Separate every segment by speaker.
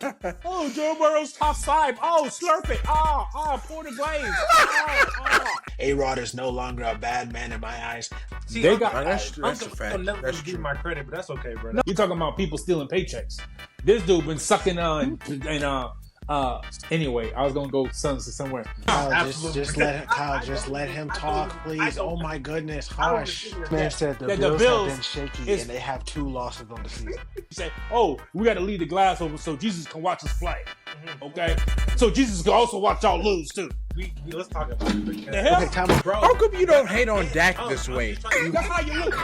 Speaker 1: Oh, Joe Burrow's top 5. Oh, slurp it. Pour the glaze.
Speaker 2: A-Rod is no longer a bad man in my eyes.
Speaker 1: See,
Speaker 3: that's a fact.
Speaker 1: I'm never
Speaker 3: That's
Speaker 1: gonna give
Speaker 3: true.
Speaker 1: my credit, but that's okay, bro.
Speaker 4: No, you're talking about people stealing paychecks. This dude been sucking anyway, I was gonna go somewhere.
Speaker 2: Kyle, just let him talk, please. Oh my goodness, hush. Man said the Bills have been shaky and they have 2 losses on the season.
Speaker 4: He said, "Oh, we got to leave the glass open so Jesus can watch us play." Okay, so Jesus can also watch y'all lose too.
Speaker 1: Let's talk about it.
Speaker 4: The hell,
Speaker 2: Okay, time out.
Speaker 1: Bro,
Speaker 3: How come you don't hate on Dak this way?
Speaker 4: that's how you look.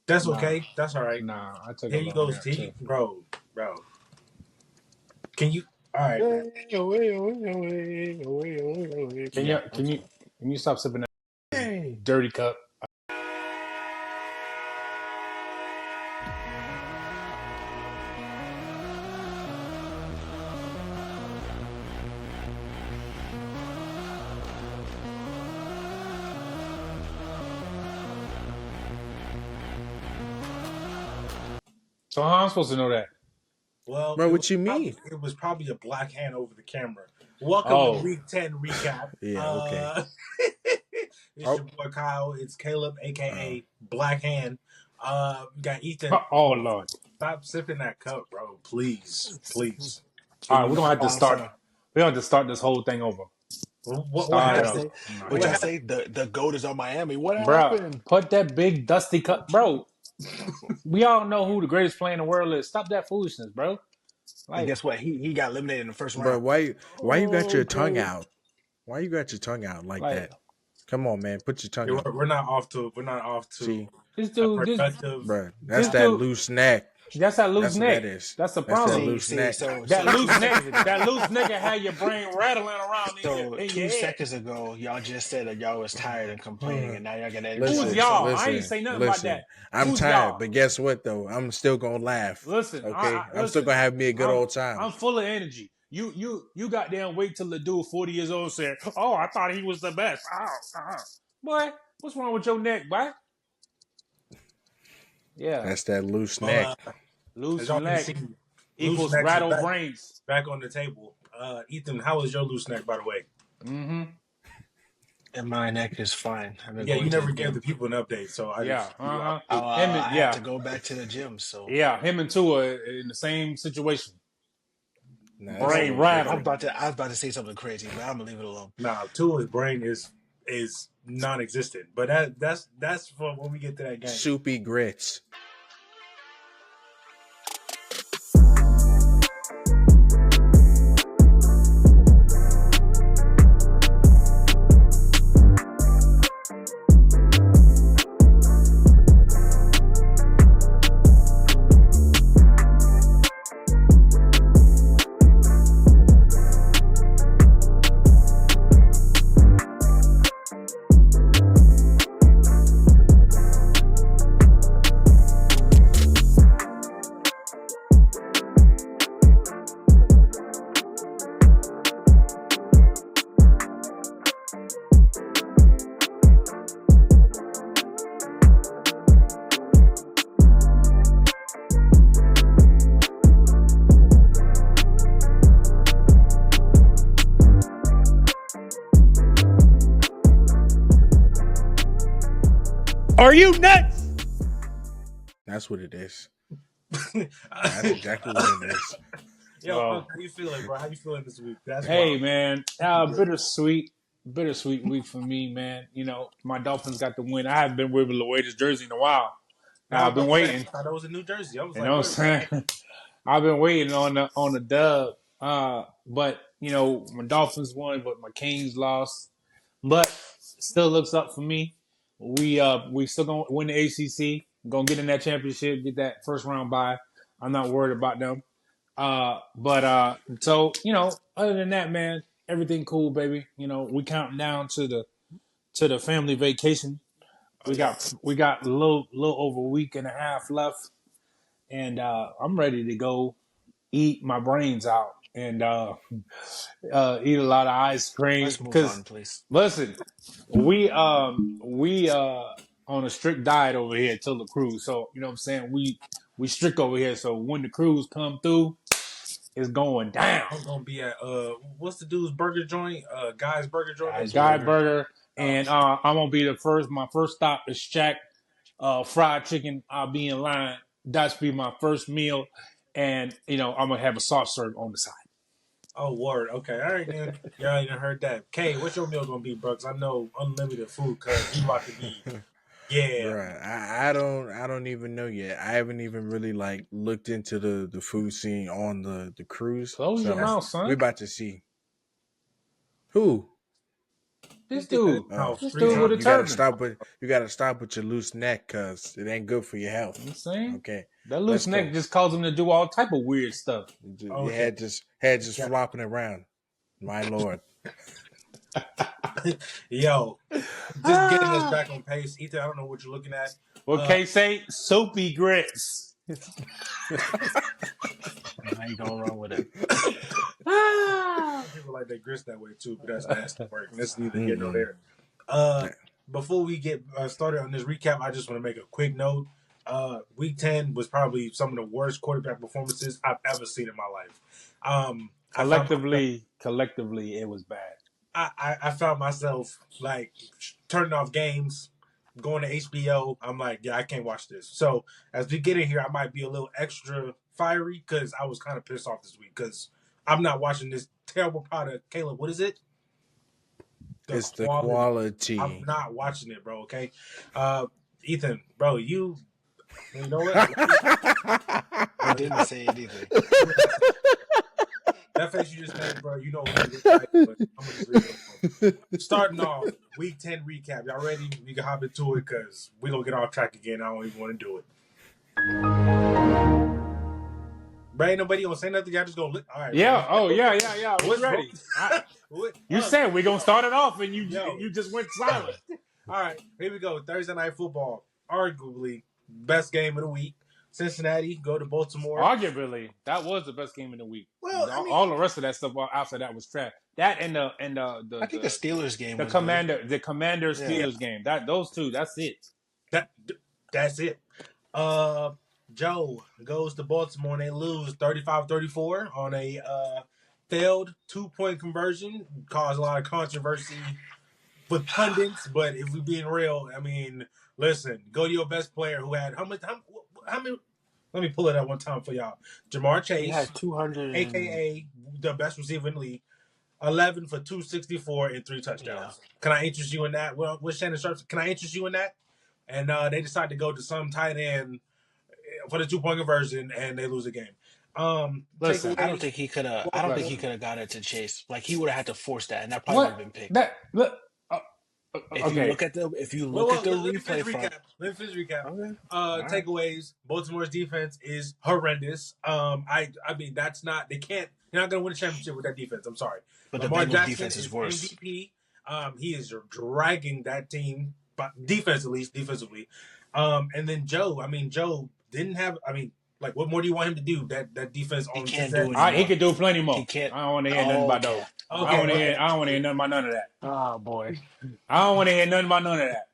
Speaker 1: That's okay. That's all right.
Speaker 4: Nah, I took.
Speaker 1: Here you go, Steve. Bro. Can you? All right.
Speaker 4: Can you stop sipping that dirty cup? So how am I supposed to know that?
Speaker 1: Well,
Speaker 3: Bro, what you mean?
Speaker 1: It was probably a black hand over the camera. Welcome to Week 10 recap.
Speaker 3: Yeah, okay.
Speaker 1: It's your boy Kyle. It's Caleb, a.k.a. Black Hand. We got Ethan.
Speaker 4: Oh, Lord.
Speaker 1: Stop sipping that cup, bro. Please.
Speaker 4: All right, we don't have to start. We don't have to start this whole thing over.
Speaker 1: What
Speaker 2: happened? What y'all say? The GOAT is on Miami. What happened?
Speaker 4: Bro, put that big dusty cup. Bro, we all know who the greatest player in the world is. Stop that foolishness, bro.
Speaker 2: And guess what? He got eliminated in the first round.
Speaker 3: Bro, why you got your tongue out? Why you got your tongue out like that? Come on, man. Put your tongue out.
Speaker 1: We're not off to.
Speaker 3: See,
Speaker 4: this dude,
Speaker 3: bro, that's that loose neck.
Speaker 4: That's that loose neck.
Speaker 3: That is.
Speaker 4: That's the problem.
Speaker 3: That loose neck.
Speaker 4: That loose neck had your brain rattling around.
Speaker 2: So 2 seconds ago, y'all just said that y'all was tired and complaining, and now y'all gonna.
Speaker 4: Who's y'all? I ain't say nothing about that.
Speaker 3: I'm tired, but guess what though? I'm still gonna laugh.
Speaker 4: Listen,
Speaker 3: okay, I'm still gonna have me a good old time.
Speaker 4: I'm full of energy. You goddamn wait till the dude 40 years old said, "Oh, I thought he was the best." Boy, what's wrong with your neck, boy? Yeah,
Speaker 3: that's that loose neck.
Speaker 4: Loose neck equals rattle brains.
Speaker 1: Back on the table. Ethan, how was your loose neck, by the way?
Speaker 4: Mm-hmm.
Speaker 2: And my neck is fine.
Speaker 1: Yeah, you never gave the people an update, so I
Speaker 2: have to go back to the gym. So
Speaker 4: him and Tua in the same situation.
Speaker 2: Brain rattle. I was about to say something crazy, but I'm gonna leave it alone.
Speaker 1: Nah, Tua's brain is non-existent, but that's for when we get to that game.
Speaker 3: Soupy grits.
Speaker 4: Are you nuts?
Speaker 3: That's what it is. That's exactly what it is.
Speaker 1: Yo, how you feeling, bro? How you feeling this week?
Speaker 4: Man, bittersweet week for me, man. You know, my Dolphins got the win. I haven't been wearing the latest jersey in a while. I've been waiting.
Speaker 1: I thought it was a new jersey. I was
Speaker 4: you know what I'm saying? I've been waiting on the dub. But you know, my Dolphins won, but my Canes lost. But still looks up for me. We still gonna win the ACC. Gonna get in that championship, get that first round bye. I'm not worried about them. So you know, other than that, man, everything cool, baby. You know, we counting down to the family vacation. We got a little over a week and a half left, and I'm ready to go eat my brains out and eat a lot of ice cream.
Speaker 2: Let's move
Speaker 4: Because
Speaker 2: on, please.
Speaker 4: listen, we on a strict diet over here till the cruise. So you know what I'm saying. We strict over here. So when the cruise come through, it's going down.
Speaker 1: I'm gonna be at what's the dude's burger joint? Guy's burger joint.
Speaker 4: Guy Burger, and I'm gonna be my first stop is Shack fried chicken. I'll be in line. That's be my first meal, and I'm gonna have a soft serve on the side.
Speaker 1: Oh, word. Okay, all right, then. Y'all ain't heard that. Kay, what's your meal gonna be, bro? 'Cause I know unlimited food, cause you about to be, yeah.
Speaker 3: Bruh, I don't even know yet. I haven't even really like looked into the food scene on the cruise.
Speaker 4: Close your mouth, son.
Speaker 3: We're about to see. Who?
Speaker 4: This dude.
Speaker 1: Oh,
Speaker 4: This dude with a turban.
Speaker 3: You gotta stop with your loose neck, cause it ain't good for your health.
Speaker 4: You know what I'm saying?
Speaker 3: Okay.
Speaker 4: That loose neck just caused him to do all type of weird stuff.
Speaker 3: Your head just flopping around. My lord.
Speaker 1: Yo, just getting us back on pace. Ethan, I don't know what you're looking at.
Speaker 4: What Kay say? Soapy grits.
Speaker 2: How you going wrong with it?
Speaker 1: People like they grits that way too, but that's nasty work. Let's neither here nor there. Before we get started on this recap, I just want to make a quick note. Week 10 was probably some of the worst quarterback performances I've ever seen in my life.
Speaker 4: Collectively, it was bad.
Speaker 1: I found myself like turning off games, going to HBO. I'm like, yeah, I can't watch this. So as we get in here, I might be a little extra fiery because I was kind of pissed off this week because I'm not watching this terrible product. Caleb, what is it?
Speaker 3: The quality.
Speaker 1: I'm not watching it, bro. Okay, Ethan, bro, you know what?
Speaker 2: I didn't say anything.
Speaker 1: That face you just made, bro, you know what it looks like, but I'm gonna just read it. Starting off, week 10 recap. Y'all ready? We can hop into it because we're gonna get off track again. I don't even want to do it. But ain't nobody gonna say nothing. Y'all just gonna all right.
Speaker 4: Yeah.
Speaker 1: Man.
Speaker 4: Oh yeah. We're ready. You said we're gonna start it off, and you just went silent.
Speaker 1: All right, here we go. Thursday night football, arguably best game of the week. Cincinnati go to Baltimore.
Speaker 4: Arguably, that was the best game of the week.
Speaker 1: Well,
Speaker 4: all the rest of that stuff after that was trash. That and the
Speaker 2: I think the Steelers game.
Speaker 4: The Commander Steelers game. Those two. That's it.
Speaker 1: That's it. Joe goes to Baltimore and they lose 35-34 on a failed 2-point conversion. Caused a lot of controversy with pundits, but if we're being real, I mean, listen, go to your best player who had how many? Let me pull it up one time for y'all. Jamar Chase,
Speaker 2: he had 200,
Speaker 1: aka the best receiver in the league, 11 for 264 and 3 touchdowns. Yeah. Can I interest you in that? Well, with Shannon Sharp, can I interest you in that? And they decide to go to some tight end for the 2-point conversion, and they lose the game.
Speaker 2: Listen, I don't think he could have. I don't think he could have got it to Chase. Like he would have had to force that, and that probably would have been picked. If you look at the replay from,
Speaker 1: let me finish recap. Okay. Takeaways: Baltimore's defense is horrendous. I mean that's not they can't. They're not going to win a championship with that defense. I'm sorry,
Speaker 2: but Lamar the Bengals defense is worse.
Speaker 1: MVP. He is dragging that team, but defensively. And then Joe. I mean, Joe didn't have. I mean, like, what more do you want him to do? That defense on
Speaker 4: he can't do it. He can do plenty more.
Speaker 2: He can't.
Speaker 4: I don't want to hear nothing about those. Okay. I don't want to hear nothing about none of that.
Speaker 2: Oh boy.
Speaker 4: I don't want to hear nothing about none of that.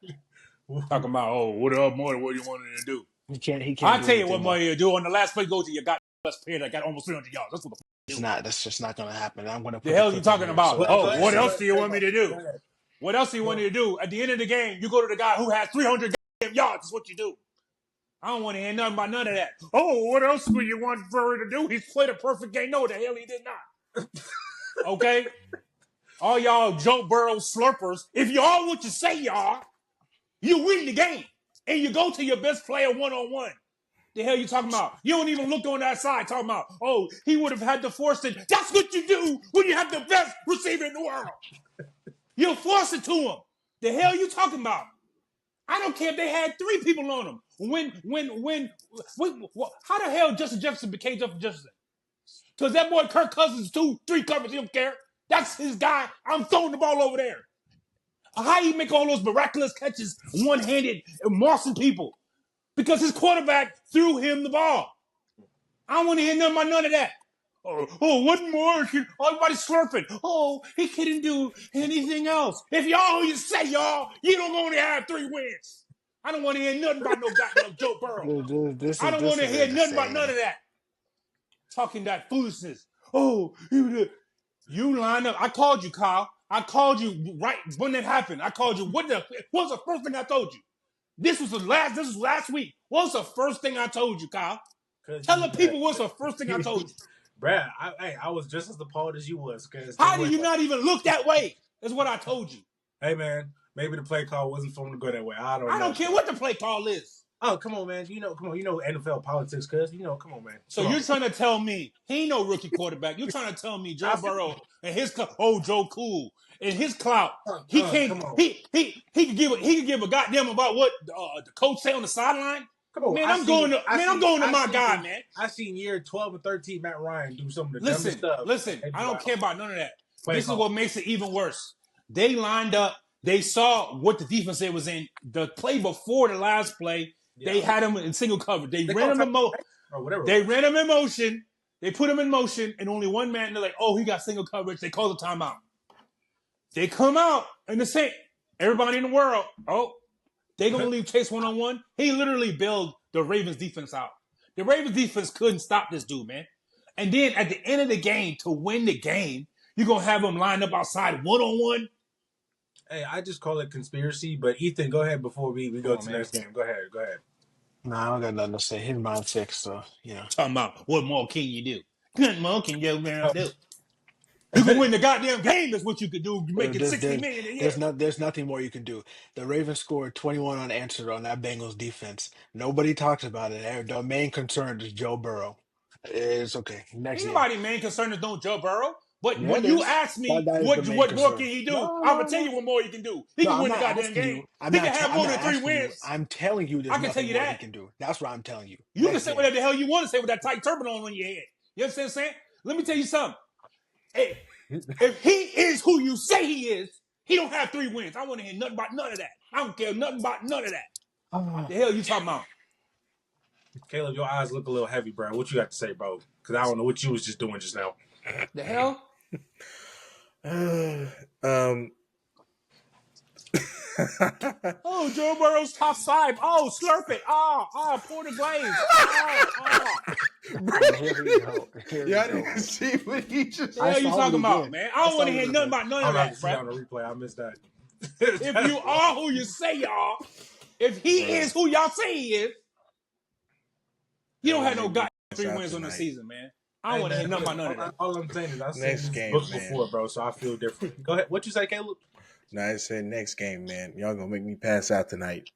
Speaker 4: Talking about what more than what you wanted to do.
Speaker 2: He can't.
Speaker 4: I'll tell you what more you do. On the last play, go to your best player that got almost 300 yards. That's what the
Speaker 2: it's not. That's just not going to happen. I'm going to.
Speaker 4: The hell you talking about? What else do you want me to do? What else do you want me to do? At the end of the game, you go to the guy who has 300 yards. That's what you do. I don't want to hear nothing about none of that. Oh, what else do you want Furry to do? He's played a perfect game. No, the hell he did not. Okay? All y'all Joe Burrow slurpers, if you are what you say you are, you win the game. And you go to your best player one-on-one. The hell you talking about? You don't even look on that side talking about, oh, he would have had to force it. That's what you do when you have the best receiver in the world. You'll force it to him. The hell you talking about? I don't care if they had 3 people on him. How the hell Justin Jefferson became Justin Jefferson? Because that boy Kirk Cousins 2-3 covers, he don't care. That's his guy. I'm throwing the ball over there. How you make all those miraculous catches one-handed and mossing people? Because his quarterback threw him the ball. I don't want to hear nothing about none of that. Oh, what more? Everybody's slurping. Oh, he couldn't do anything else. If y'all who you say, y'all, you don't only have 3 wins. I don't want to hear nothing about no goddamn Joe Burrow. I don't want to hear nothing about none of that. Talking that foolishness. Oh, you line up. I called you, Kyle. I called you right when that happened. I called you. What was the first thing I told you? This was last week. What was the first thing I told you, Kyle? Tell the people what's the first thing I told you.
Speaker 1: Brad, I was just as appalled as you was.
Speaker 4: How do you not even look that way? That's what I told you.
Speaker 1: Hey, man, maybe the play call wasn't for him to go that way. I don't
Speaker 4: care what the play call is.
Speaker 1: Oh, come on, man. You know NFL politics, cuz. Come on, man.
Speaker 4: So you're trying to tell me he ain't no rookie quarterback. You're trying to tell me Joe Burrow and his Joe Cool and his clout. He can't. He could give a goddamn about what the coach say on the sideline. Come on, man. I'm going to my guy, man.
Speaker 1: I seen year 12 and 13 Matt Ryan do some of the dumbest stuff.
Speaker 4: Listen, I don't care about none of that. This is what makes it even worse. They lined up. They saw what the defense was in. The play before the last play, they had him in single cover. They ran him in motion. They ran him in motion. They put him in motion, and only one man. They're like, "Oh, he got single coverage." They call the timeout. They come out and they say, "Everybody in the world, they gonna leave Chase 1-on-1." He literally bailed the Ravens defense out. The Ravens defense couldn't stop this dude, man. And then at the end of the game, to win the game, you're gonna have him lined up outside 1-on-1.
Speaker 1: Hey, I just call it conspiracy. But Ethan, go ahead before we go to the next game. Go ahead.
Speaker 2: Nah, I don't got nothing to say. His mind fixed, so
Speaker 4: Talking about what more can you do? What more can you do? You can win the goddamn game. That's what you could do. Making $60 million a year.
Speaker 2: There's nothing more you can do. The Ravens scored 21 unanswered on that Bengals defense. Nobody talks about it. The main concern is Joe Burrow. It's okay. Next game.
Speaker 4: Anybody main concern is no Joe Burrow. But when you ask me what more can he do, I'm gonna tell you what more he can do. He can win the goddamn game. He can have more than 3 wins.
Speaker 2: I'm telling you,
Speaker 4: I can tell you that
Speaker 2: he can do. That's what I'm telling you.
Speaker 4: You can say whatever the hell you want to say with that tight turban on your head. You understand what I'm saying? Let me tell you something. Hey, if he is who you say he is, he don't have 3 wins. I want to hear nothing about none of that. I don't care nothing about none of that. What the hell you talking about?
Speaker 1: Caleb, your eyes look a little heavy, bro. What you got to say, bro? Because I don't know what you was just doing just now.
Speaker 4: The hell? Oh, Joe Burrow's top 5. Oh, slurp it. Pour the glaze.
Speaker 3: Y'all didn't see what he just.
Speaker 4: What the hell you talking about, man? I don't want to hear nothing about none of that, bro.
Speaker 1: On the replay, I missed that.
Speaker 4: If you are who you say you are, if he is who y'all say he is, you don't have no goddamn 3 wins on the season, man. I don't want to hear nothing about none of that.
Speaker 1: All I'm saying is I've seen
Speaker 3: Next
Speaker 1: this
Speaker 3: game,
Speaker 1: book
Speaker 3: man.
Speaker 1: before, bro, so I feel different. Go ahead. What you say, Caleb?
Speaker 3: No, I said next game, man. Y'all gonna make me pass out tonight.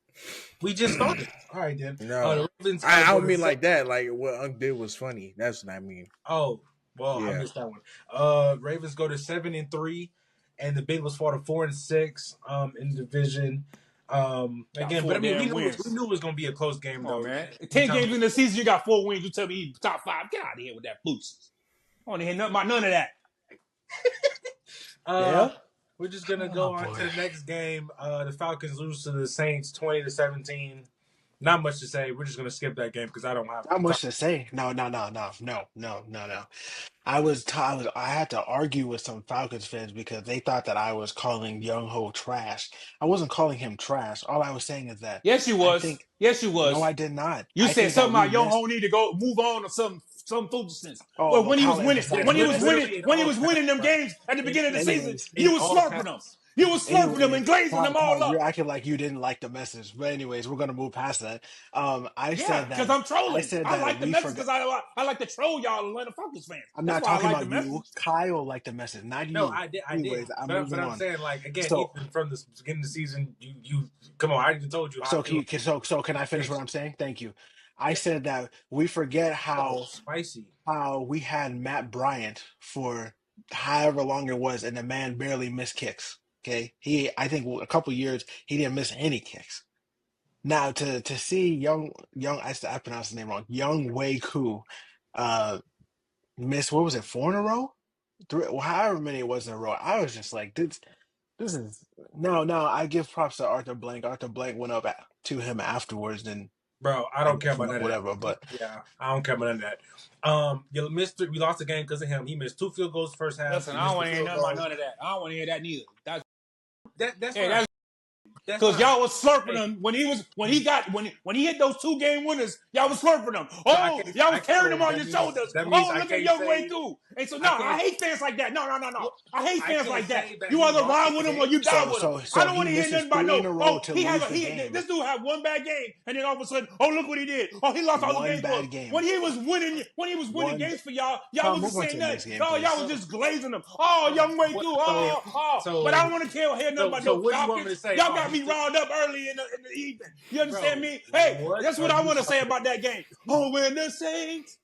Speaker 1: We just started. All right, then.
Speaker 3: No,
Speaker 1: the Ravens,
Speaker 3: I don't mean like that. Like what Unc did was funny. That's what I mean.
Speaker 1: Oh, well, I missed that one. Ravens go to 7-3, and the Bengals fall to 4-6 in the division. Again, but I mean, we knew it was going to be a close game, though.
Speaker 4: Man. 10 games in the season, you got 4 wins. You tell me he's top 5. Get out of here with that foolishness. I want to hear nothing about none of that.
Speaker 1: We're just going to go on to the next game. The Falcons lose to the Saints 20-17. Not much to say. We're just going to skip that game because I don't have
Speaker 2: not much to say. No. I had to argue with some Falcons fans because they thought that I was calling Young Ho trash. I wasn't calling him trash. All I was saying is that
Speaker 4: yes, you was.
Speaker 2: No, I did not.
Speaker 4: You said something about Young Ho need to go move on or some foolishness. Well, when he was winning them games at the beginning of the season, you was slurping them. You was slurping them and glazing them all up.
Speaker 2: You're acting like you didn't like the message. But anyways, we're gonna move past that. I said that
Speaker 4: because I'm trolling. I like the message because I like to troll y'all Atlanta Falcons fans.
Speaker 2: I'm not talking about you. Kyle liked the message, not you.
Speaker 1: No, I did.
Speaker 2: Anyways,
Speaker 1: but I'm saying, like, again, even from the beginning of the season, you come on. I even told you.
Speaker 2: So can I finish what I'm saying? Thank you. I said that we forget how we had Matt Bryant for however long it was, and the man barely missed kicks. Okay, I think a couple years he didn't miss any kicks. Now to see young I pronounced the name wrong. Young Wei Koo, miss, what was it, 4 in a row? 3, however many it was in a row. I was just like, this is no. I give props to Arthur Blank. Arthur Blank went up to him afterwards and
Speaker 1: Bro, I don't care about none of
Speaker 2: whatever.
Speaker 1: that.
Speaker 2: But
Speaker 1: yeah, I don't care about none of that. We lost the game because of him. He missed 2 field goals first half.
Speaker 4: Listen, I don't want to hear nothing about none of that. I don't want to hear that neither.
Speaker 1: That's fine.
Speaker 4: Because y'all was slurping him when he hit those 2-game winners. Y'all was slurping him. Oh, y'all was carrying him on your shoulders. Oh, look at Young Way too. And so I hate fans like that. No. I hate fans like that. You either ride with him or you die with him. I don't want to hear nothing about this dude had one bad game, and then all of a sudden, oh look what he did. Oh, he lost all the games. When he was winning games for y'all wasn't saying nothing. Oh, y'all was just glazing him. Oh, Young Way too. But I don't want to hear nothing about no Falcons. Y'all got me riled up early in the evening. You understand me? Hey, that's what I want to say about that game. Oh, when the Saints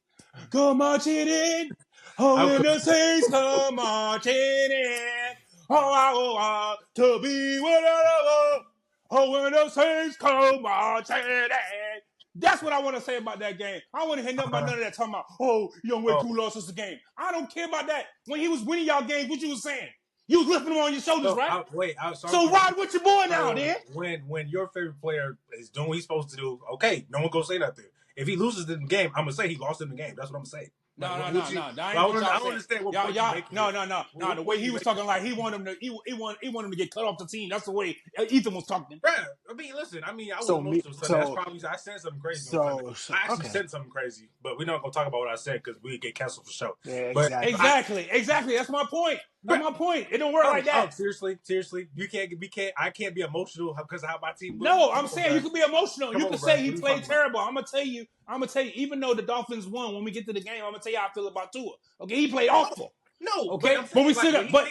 Speaker 4: come marching in. Oh, when the Saints come marching in. Oh, to be whatever. Oh, when the Saints come marching in. That's what I want to say about that game. I want to hear nothing about none of that talking about, oh, Young Way Cool lost us the game. I don't care about that. When he was winning y'all games, what you was saying? You was lifting him on your shoulders, right? So ride with your boy now, then.
Speaker 1: When your favorite player is doing what he's supposed to do, okay, no one gonna say nothing. If he loses in the game, I'm gonna say he lost in the game. That's what I'm saying.
Speaker 4: No. I don't understand what y'all. No. The way he was talking, like he wanted him to get cut off the team. That's the way Ethan was talking.
Speaker 1: Bruh, I mean, listen. I was emotional. So that's probably I said something crazy. I actually said something crazy, but we're not gonna talk about what I said because we get canceled for sure.
Speaker 2: Yeah,
Speaker 4: exactly. That's my point. That's my point. It don't work like that.
Speaker 1: Seriously. I can't be emotional because of how my team.
Speaker 4: No, I'm saying you can be emotional. You can say he played terrible. I'm gonna tell you. Even though the Dolphins won, when we get to the game, I'm gonna tell you how I feel about Tua. Okay, he played awful.
Speaker 1: No,
Speaker 4: okay, but we sit up. But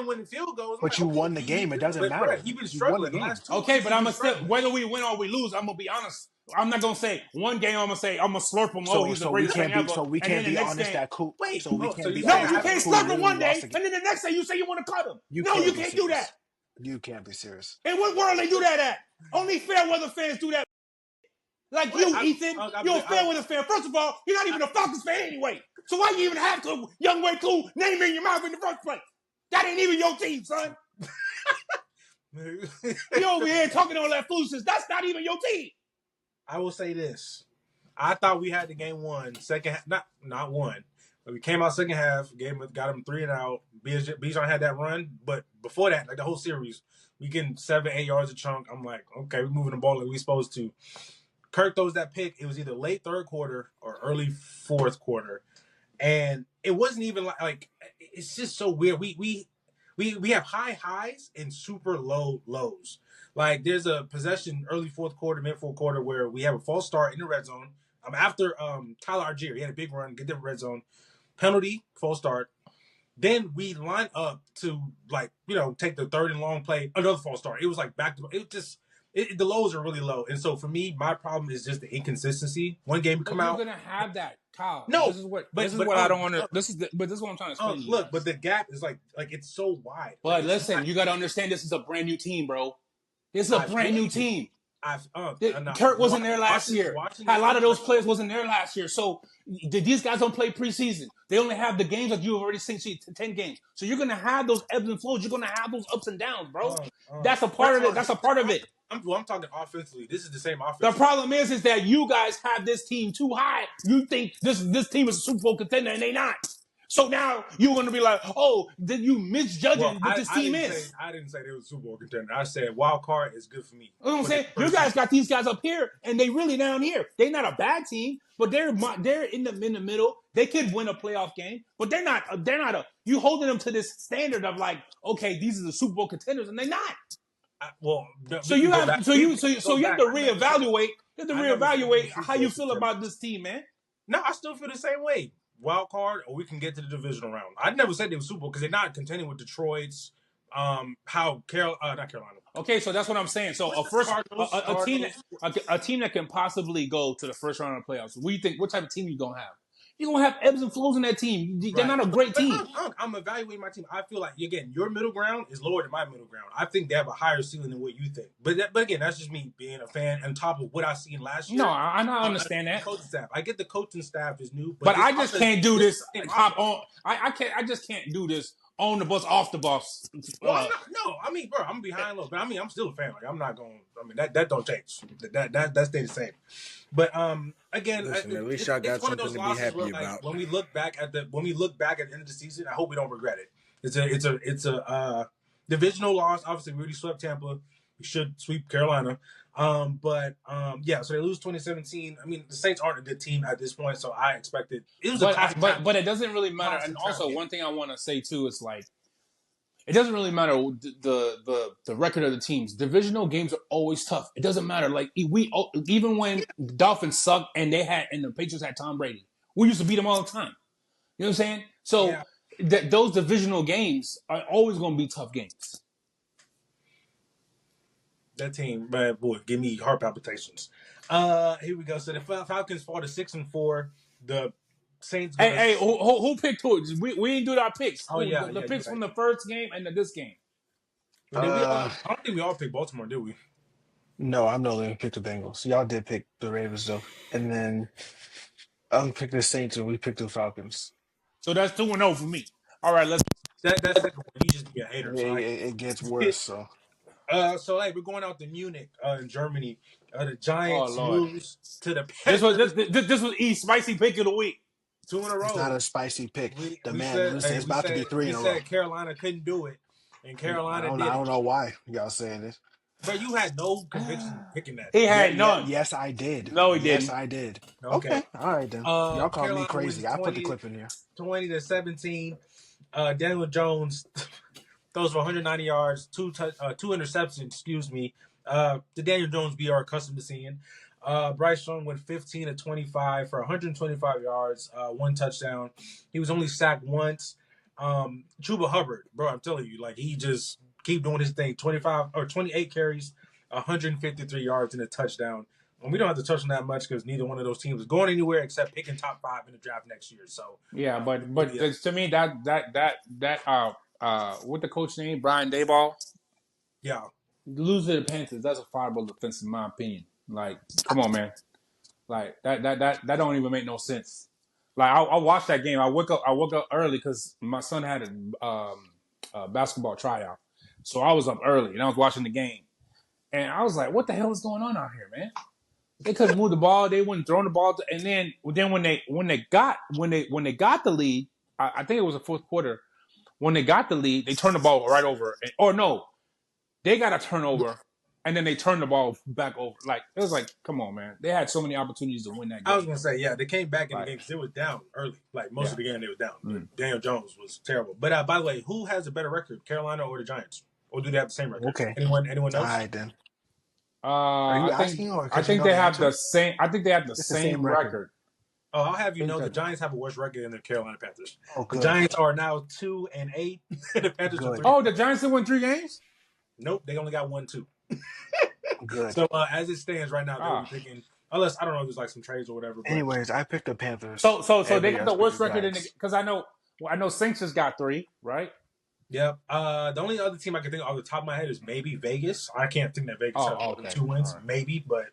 Speaker 1: winning field goals.
Speaker 2: But you won the game. It doesn't matter.
Speaker 1: He's been struggling the last 2.
Speaker 4: Okay, but I'm gonna say whether we win or we lose, I'm gonna be honest. I'm not gonna say one game. I'm gonna slurp him. He's the greatest thing ever.
Speaker 2: So we can't be honest that cool.
Speaker 1: Wait,
Speaker 2: so we can't be.
Speaker 4: No, you can't slurp him one day, and then the next day you say you want to cut him. You can't do that.
Speaker 2: You can't be serious.
Speaker 4: In what world they do that at? Only fair weather fans do that. Like Ethan, you're a fair weather fan. First of all, you're not even a Falcons fan anyway. So why you even have to Young Way Cool name in your mouth in the first place? That ain't even your team, son. You over here talking all that foolishness. That's not even your team.
Speaker 1: I will say this. I thought we had the game won. Second half, not one. But we came out second half, got them 3 and out. Bijan had that run, but before that, like the whole series, we getting 7-8 yards a chunk. I'm like, okay, we're moving the ball like we supposed to. Kirk throws that pick. It was either late third quarter or early fourth quarter, and it wasn't even like it's just so weird. We have high highs and super low lows. Like there's a possession early fourth quarter, mid fourth quarter where we have a false start in the red zone. After Tyler Algier, he had a big run, get the red zone, penalty, false start. Then we line up to take the third and long play, another false start. It was like back to it. Just the lows are really low, and so for me, my problem is just the inconsistency. One game come out,
Speaker 4: you're gonna have that, Kyle.
Speaker 1: No,
Speaker 4: this is what I don't want to. This is what I'm trying to explain.
Speaker 1: Look, but the gap is like it's so wide.
Speaker 4: But listen, you got to understand, this is a brand new team, bro. This is a brand new team. Kurt wasn't there last year. A lot of those players wasn't there last year. So these guys don't play preseason. They only have the games that you've already seen, 10 games. So you're going to have those ebbs and flows. You're going to have those ups and downs, bro. That's a part of it. That's a part of it.
Speaker 1: I'm talking offensively. This is the same offense.
Speaker 4: The problem is that you guys have this team too high. You think this team is a Super Bowl contender, and they not. So now you're going to be like, oh, then you misjudging what this team is.
Speaker 1: I didn't say they were a Super Bowl contender. I said wild card is good for me.
Speaker 4: You know what I'm saying? You guys got these guys up here, and they really down here. They're not a bad team, but they're in the middle. They could win a playoff game, but they're not. You holding them to this standard of like, okay, these are the Super Bowl contenders, and they're not. You have to reevaluate. You have to reevaluate how you feel about this team, man.
Speaker 1: No, I still feel the same way. Wild card, or we can get to the divisional round. I never said they were Super Bowl because they're not contending with Detroit's. Not Carolina.
Speaker 4: Okay, so that's what I'm saying. So a team that can possibly go to the first round of the playoffs. What do you think? What type of team you gonna have? You're going to have ebbs and flows in that team. They're not a great team.
Speaker 1: I'm evaluating my team. I feel like, again, your middle ground is lower than my middle ground. I think they have a higher ceiling than what you think. But again, that's just me being a fan on top of what I seen last year.
Speaker 4: No, I understand that.
Speaker 1: Coaching staff. I get the coaching staff is new.
Speaker 4: But I just can't do this. I just can't do this on the bus, off the bus.
Speaker 1: Well, I'm not. No, I mean, bro, I'm behind low, but I mean, I'm still a fan. Like, I'm not going. I mean, that don't change. That stays the same. But again,
Speaker 3: Listen, at least y'all
Speaker 1: it's
Speaker 3: got
Speaker 1: one of
Speaker 3: something
Speaker 1: those
Speaker 3: to be
Speaker 1: losses
Speaker 3: happy
Speaker 1: where, like,
Speaker 3: about.
Speaker 1: when we look back at the end of the season, I hope we don't regret it. It's a divisional loss. Obviously, we already swept Tampa. We should sweep Carolina. Yeah. So they lose 2017. I mean, the Saints aren't a good team at this point, so I expected it was a classic.
Speaker 4: But it doesn't really matter. And also, one thing I want to say too is like, it doesn't really matter the record of the teams. Divisional games are always tough. It doesn't matter. Like even when the Dolphins sucked and the Patriots had Tom Brady, we used to beat them all the time. You know what I'm saying? So those divisional games are always going to be tough games.
Speaker 1: That team, man, boy, give me heart palpitations. Here we go. So the Falcons fall to 6-4. The Saints.
Speaker 4: Hey, who picked who? We didn't do our picks.
Speaker 1: Oh yeah,
Speaker 4: the picks from the first game and this game.
Speaker 1: I don't think we all picked Baltimore, did we?
Speaker 2: No, I'm the only one who picked the Bengals. Y'all did pick the Ravens though, and then I picked the Saints and we picked the Falcons.
Speaker 4: So that's 2-0 for me. All right, let's.
Speaker 1: That second one, you just be a hater. So
Speaker 2: it gets worse. So.
Speaker 1: So we're going out to Munich, in Germany. The Giants lose to the
Speaker 4: Panthers. This was E spicy pick of the week.
Speaker 1: 2 in a row.
Speaker 2: It's not a spicy pick. It's about to be 3 in a row.
Speaker 1: We said Carolina couldn't do it, and Carolina did.
Speaker 2: I don't know why y'all saying this.
Speaker 1: But you had no conviction picking that.
Speaker 4: He had none.
Speaker 2: Yes, I did.
Speaker 4: No, he didn't.
Speaker 2: Yes, I did.
Speaker 1: Okay.
Speaker 2: All right then. Y'all call me crazy. I put the clip in here.
Speaker 1: 20-17. Daniel Jones throws for 190 yards, two interceptions. Excuse me. The Daniel Jones we are accustomed to seeing. Bryce Young went 15-25 for 125 yards, 1 touchdown. He was only sacked once. Chuba Hubbard, bro, I'm telling you, like, he just keep doing his thing. 28 carries, 153 yards and a touchdown. And we don't have to touch on that much because neither one of those teams is going anywhere except picking top 5 in the draft next year. So
Speaker 4: yeah, but to me that what the coach name, Brian Daboll.
Speaker 1: Yeah.
Speaker 4: Lose to the Panthers, that's a fireable defense in my opinion. Like, come on, man. Like that don't even make no sense. Like I watched that game. I woke up early because my son had a basketball tryout, so I was up early and I was watching the game, and I was like, "What the hell is going on out here, man?" They couldn't move the ball. They wouldn't throw the ball, and then when they got the lead, I think it was the fourth quarter. When they got the lead, they turned the ball right over. They got a turnover. And then they turned the ball back over. Like, it was like, come on, man. They had so many opportunities to win that game.
Speaker 1: I was going to say, yeah, they came back in the game because they was down early. Like, most of the game they were down. Mm-hmm. Daniel Jones was terrible. But, by the way, who has a better record, Carolina or the Giants? Or do they have the same record?
Speaker 2: Okay.
Speaker 1: Anyone else?
Speaker 2: All right, then.
Speaker 1: Are
Speaker 2: you asking?
Speaker 4: I think they have the same. I think they have the same record.
Speaker 1: Oh, I'll have you know the Giants have a worse record than the Carolina Panthers.
Speaker 2: Oh, good.
Speaker 1: The Giants are now 2-8. The Panthers are 3.
Speaker 4: Oh, the Giants have won 3 games?
Speaker 1: Nope, they only got 1-2.
Speaker 2: Good.
Speaker 1: So as it stands right now, they're picking. Unless I don't know if there's like some trades or whatever. But.
Speaker 2: Anyways, I picked the Panthers.
Speaker 4: So they got the worst record in because I know Saints just got 3, right?
Speaker 1: Yep. The only other team I can think of off the top of my head is maybe Vegas. I can't think that Vegas has 2 wins, maybe, but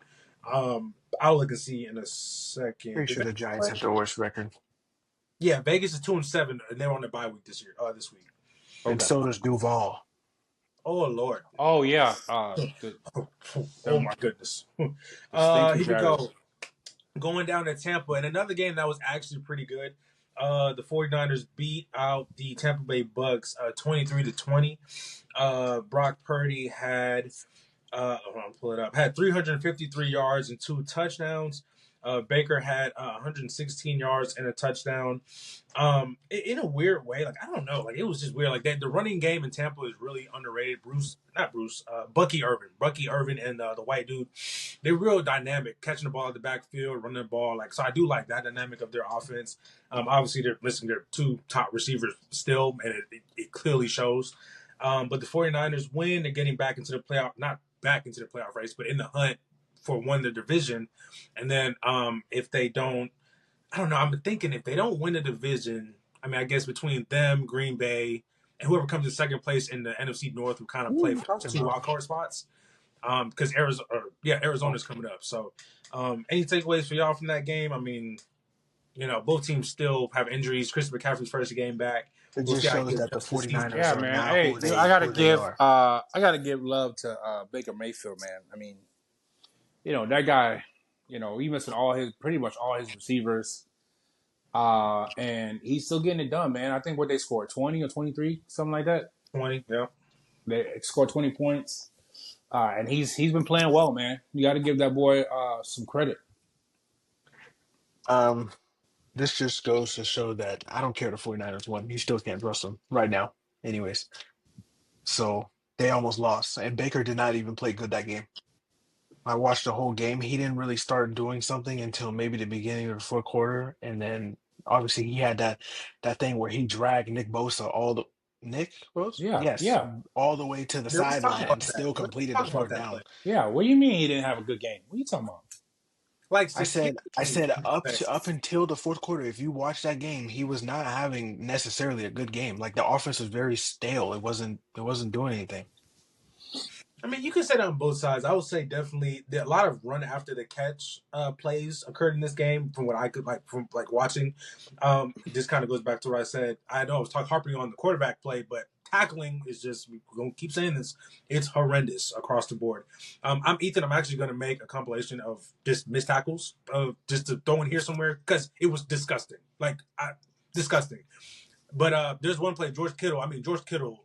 Speaker 1: I'll look and see in a second.
Speaker 2: Pretty sure the Giants have the worst record.
Speaker 1: Yeah, Vegas is 2-7, and they're on the bye week this week.
Speaker 2: And so does Duval.
Speaker 1: Oh Lord.
Speaker 4: Oh yeah.
Speaker 1: Oh my goodness. Here we go. Going down to Tampa, and another game that was actually pretty good. The 49ers beat out the Tampa Bay Bucks 23-20. Brock Purdy had pull it up. Had 353 yards and 2 touchdowns. Baker had 116 yards and a touchdown. In a weird way, like I don't know, like it was just weird. Like the running game in Tampa is really underrated. Bucky Irvin and the white dude, they're real dynamic, catching the ball at the backfield, running the ball. Like so, I do like that dynamic of their offense. Obviously, they're 2 top receivers still, and it clearly shows. But the 49ers win. They're getting back into the playoff, not back into the playoff race, but in the hunt for the division. And then if they don't, I don't know, I'm thinking if they don't win the division, I mean, I guess between them, Green Bay, and whoever comes in second place in the NFC North who kind of play for 2 wildcard spots, because Arizona's coming up. So any takeaways for y'all from that game? I mean, both teams still have injuries. Christian McCaffrey's first game back.
Speaker 2: It
Speaker 1: We'll
Speaker 2: just
Speaker 1: see how he
Speaker 2: shows
Speaker 1: gets
Speaker 2: that the
Speaker 1: this season.
Speaker 2: 49ers
Speaker 4: Yeah,
Speaker 2: are
Speaker 4: man.
Speaker 2: not
Speaker 4: Hey,
Speaker 2: who
Speaker 4: I gotta
Speaker 2: they
Speaker 4: give
Speaker 2: are.
Speaker 4: love to Baker Mayfield, man. I mean, that guy, he missing pretty much all his receivers. And he's still getting it done, man. I think what they scored, 20 or 23, something like that.
Speaker 1: 20, yeah.
Speaker 4: They scored 20 points. And he's been playing well, man. You got to give that boy some credit.
Speaker 2: This just goes to show that I don't care the 49ers won. You still can't trust them right now. Anyways, so they almost lost. And Baker did not even play good that game. I watched the whole game. He didn't really start doing something until maybe the beginning of the fourth quarter. And then obviously he had that thing where he dragged Nick Bosa Nick Bosa?
Speaker 4: Yeah,
Speaker 2: Yes,
Speaker 4: yeah,
Speaker 2: all the way to the
Speaker 1: Let's talk
Speaker 2: sideline and
Speaker 1: about that.
Speaker 2: still
Speaker 1: Let's
Speaker 2: completed the
Speaker 1: talk about
Speaker 2: fourth
Speaker 1: that play.
Speaker 2: down.
Speaker 4: yeah. What do you mean he didn't have a good game? What are you talking about?
Speaker 1: Like
Speaker 2: I said up
Speaker 1: Thanks.
Speaker 2: to up until the fourth quarter, if you watch that game, he was not having necessarily a good game. Like the offense was very stale. It wasn't doing anything.
Speaker 1: I mean, you can say that on both sides. I would say definitely a lot of run after the catch plays occurred in this game from what I could from watching. This kind of goes back to what I said. I know I was harping on the quarterback play, but tackling is just, we're going to keep saying this, it's horrendous across the board. I'm Ethan. I'm actually going to make a compilation of just missed tackles, just to throw in here somewhere, because it was disgusting. Disgusting. But there's one play, George Kittle,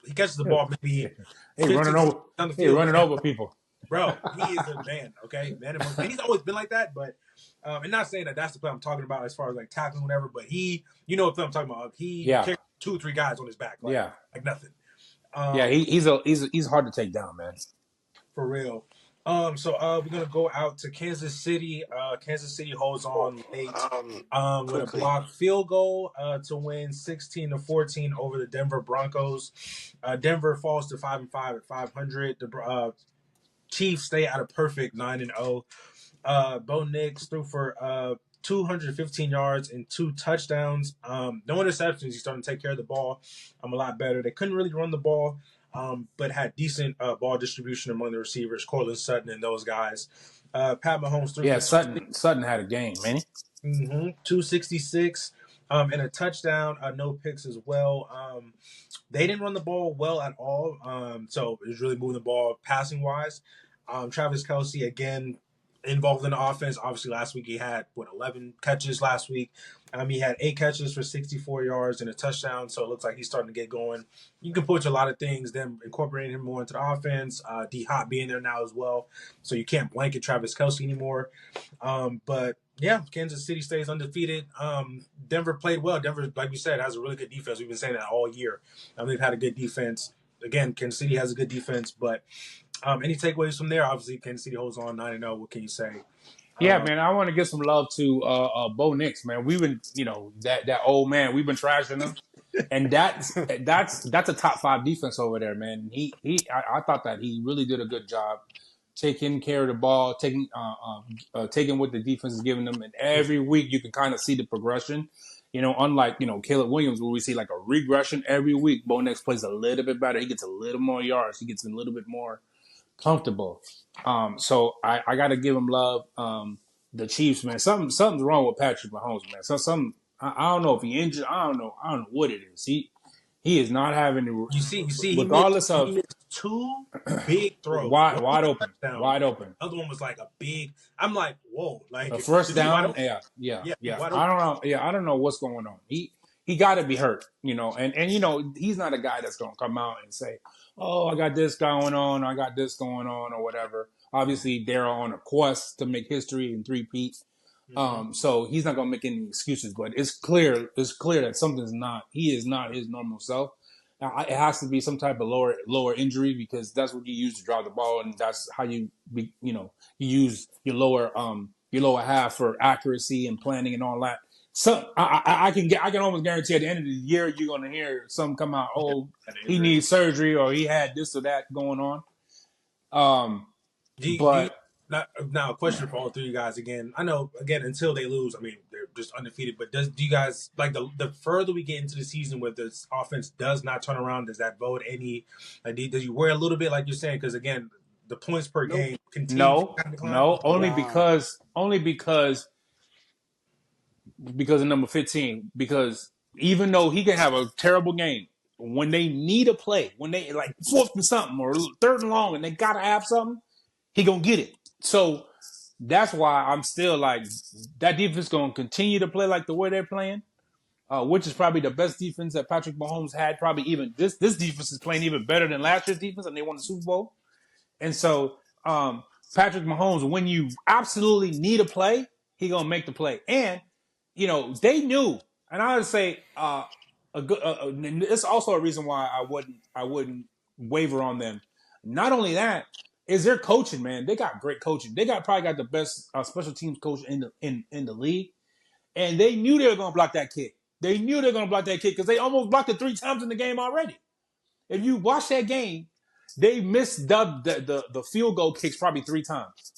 Speaker 1: he catches the ball maybe
Speaker 4: Hey,
Speaker 1: 15
Speaker 4: running over.
Speaker 1: down the
Speaker 4: Hey,
Speaker 1: field.
Speaker 4: running over people.
Speaker 1: Bro, he is a man, okay? Man, and he's always been like that, but and not saying that that's the play I'm talking about as far as like tackling, whatever, but what play I'm talking about. He carried 2 or 3 guys on his back, like nothing.
Speaker 4: He's hard to take down, man.
Speaker 1: For real. So we're gonna go out to Kansas City. Kansas City holds on late with a blocked field goal to win 16-14 over the Denver Broncos. Denver falls to 5-5 at 500. The Chiefs stay at a perfect 9-0. Bo Nix threw for 215 yards and 2 touchdowns. No interceptions. He's starting to take care of the ball a lot better. They couldn't really run the ball, but had decent ball distribution among the receivers, Cortland Sutton and those guys. Pat Mahomes threw for
Speaker 4: Sutton had a game, man.
Speaker 1: 266 and a touchdown, no picks as well. They didn't run the ball well at all, so it was really moving the ball passing wise. Travis Kelce again involved in the offense. Obviously, last week he had 11 catches last week. He had 8 catches for 64 yards and a touchdown, so it looks like he's starting to get going. You can point to a lot of things, them incorporating him more into the offense, D-Hop being there now as well, so you can't blanket Travis Kelce anymore. But yeah, Kansas City stays undefeated. Denver played well. Denver, like we said, has a really good defense. We've been saying that all year. They've had a good defense. Again, Kansas City has a good defense, but any takeaways from there? Obviously, Kansas City holds on 9-0. What can you say?
Speaker 4: Yeah, man, I want to give some love to Bo Nix, man. We've been, that old man. We've been trashing him, and that's a top 5 defense over there, man. I thought that he really did a good job taking care of the ball, taking what the defense is giving them, and every week you can kind of see the progression. Unlike Caleb Williams, where we see like a regression every week. Bo Nix plays a little bit better. He gets a little more yards. He gets a little bit more comfortable. So I got to give him love. The Chiefs, man, something's wrong with Patrick Mahomes, man. So I don't know if he injured. I don't know what it is. He is not having the.
Speaker 1: You see,
Speaker 4: regardless
Speaker 1: he missed 2 big throws,
Speaker 4: wide open.
Speaker 1: Other one was like a big. I'm like, whoa, like
Speaker 4: a first down. Yeah. I don't know. Yeah, I don't know what's going on. He got to be hurt, and he's not a guy that's going to come out and say, "Oh, I got this going on, or whatever." Obviously, they're on a quest to make history and three-peat. So he's not going to make any excuses, but it's clear that he is not his normal self. Now, it has to be some type of lower injury, because that's what you use to drive the ball, and that's how you use your lower half for accuracy and planning and all that. So I can almost guarantee at the end of the year you're going to hear something come out. Oh, he needs surgery, or he had this or that going on.
Speaker 1: Now a question for all 3 of you guys again. I know again until they lose, they're just undefeated. But do you guys like the further we get into the season where this offense does not turn around? Does that bode any? Does you worry a little bit, like you're saying? Because again, the points per game continue.
Speaker 4: No, only because of number 15. Because even though he can have a terrible game, when they need a play, when they like 4th and something or 3rd and long, and they gotta have something, he gonna get it. So that's why I'm still like that defense gonna continue to play like the way they're playing, which is probably the best defense that Patrick Mahomes had. Probably even this defense is playing even better than last year's defense, and they won the Super Bowl. And so Patrick Mahomes, when you absolutely need a play, he gonna make the play. And they knew, and I would say it's also a reason why I wouldn't waver on them. Not only that is their coaching, man. They got great coaching. They probably got the best special teams coach in the league, and they knew they were gonna block that kick. They knew they were gonna block that kick because they almost blocked it 3 times in the game already. If you watch that game, they missed the field goal kicks probably 3 times.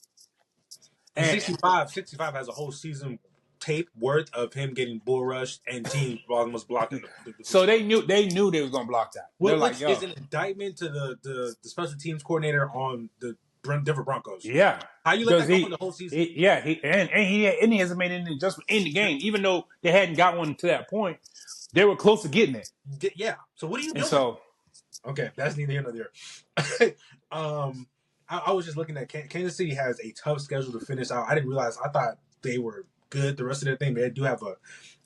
Speaker 1: And 65 has a whole season tape worth of him getting bull rushed and teams almost blocking the
Speaker 4: so they knew they were going to block that.
Speaker 1: Which is an indictment to the special teams coordinator on the Denver Broncos.
Speaker 4: Yeah.
Speaker 1: How you let that go in the whole season?
Speaker 4: He hasn't made any adjustment in the game. Even though they hadn't got one to that point, they were close to getting it.
Speaker 1: Yeah. So what are you doing?
Speaker 4: So,
Speaker 1: okay, that's neither here nor there. I was just looking at Kansas City has a tough schedule to finish out. I didn't realize. I thought they were good the rest of their thing. They do have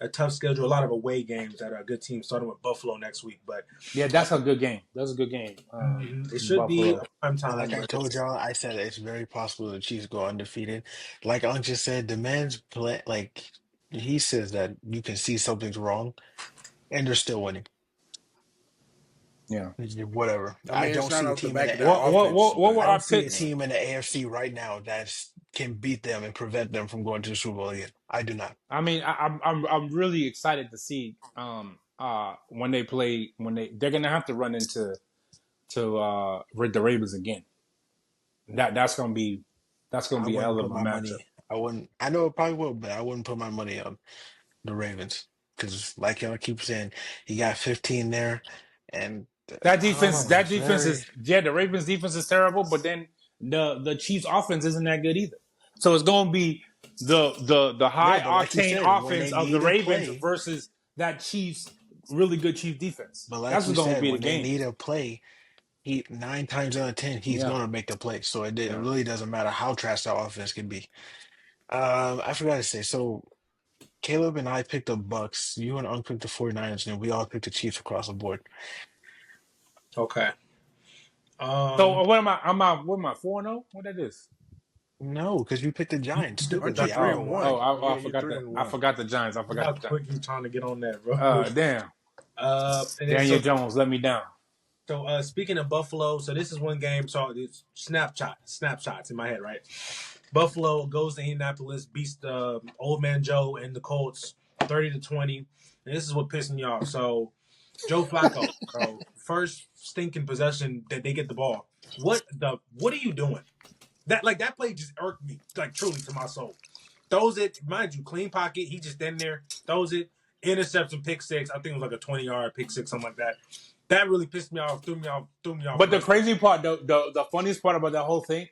Speaker 1: a tough schedule, a lot of away games that are a good team, starting with Buffalo next week. But
Speaker 4: yeah, that's a good game. That's a good game.
Speaker 1: It should
Speaker 4: Buffalo.
Speaker 1: be a prime time.
Speaker 2: Like I told y'all, I said it's very possible the Chiefs go undefeated. Like Unc just said, the man's play. Like he says that you can see something's wrong, and they're still winning.
Speaker 4: Yeah.
Speaker 2: Whatever.
Speaker 3: I mean,
Speaker 2: don't see a team in the
Speaker 4: what
Speaker 2: I don't see a team in the AFC right now that can beat them and prevent them from going to the Super Bowl again. I do not.
Speaker 4: I mean, I'm really excited to see when they play they're gonna have to run into the Ravens again. That's gonna be a hell of a matchup.
Speaker 2: I know it probably will, but I wouldn't put my money on the Ravens because, like y'all keep saying, he got 15 there, and
Speaker 4: that defense is the Ravens defense is terrible, but then the Chiefs offense isn't that good either. So it's gonna be the high octane offense of the Ravens versus that Chiefs really good Chiefs defense.
Speaker 2: But like
Speaker 4: that's what's gonna be the game.
Speaker 2: They need a play. 9 times out of 10, he's gonna make the play. So it really doesn't matter how trash that offense can be. I forgot to say, so Caleb and I picked the Bucks. You and Unc picked the 49ers, and we all picked the Chiefs across the board.
Speaker 1: Okay.
Speaker 4: So what am I? What am I? 4-0? What that is?
Speaker 2: No, because you picked the Giants. Stupidly.
Speaker 4: I forgot that. I forgot the Giants. I forgot.
Speaker 1: How quick you trying to get on that, bro?
Speaker 4: Damn.
Speaker 1: Daniel
Speaker 4: Jones let me down.
Speaker 1: So speaking of Buffalo, so this is one game. So it's snapshots in my head, right? Buffalo goes to Indianapolis, beats the Old Man Joe and the Colts 30-20. And this is what pissed me off. So Joe Flacco, bro, first stinking possession that they get the ball. What are you doing? That play just irked me, like truly to my soul. Throws it, mind you, clean pocket. He just in there, throws it, interception, pick 6. I think it was like a 20-yard pick 6, something like that. That really pissed me off, threw me off.
Speaker 4: But the crazy part, the funniest part about that whole thing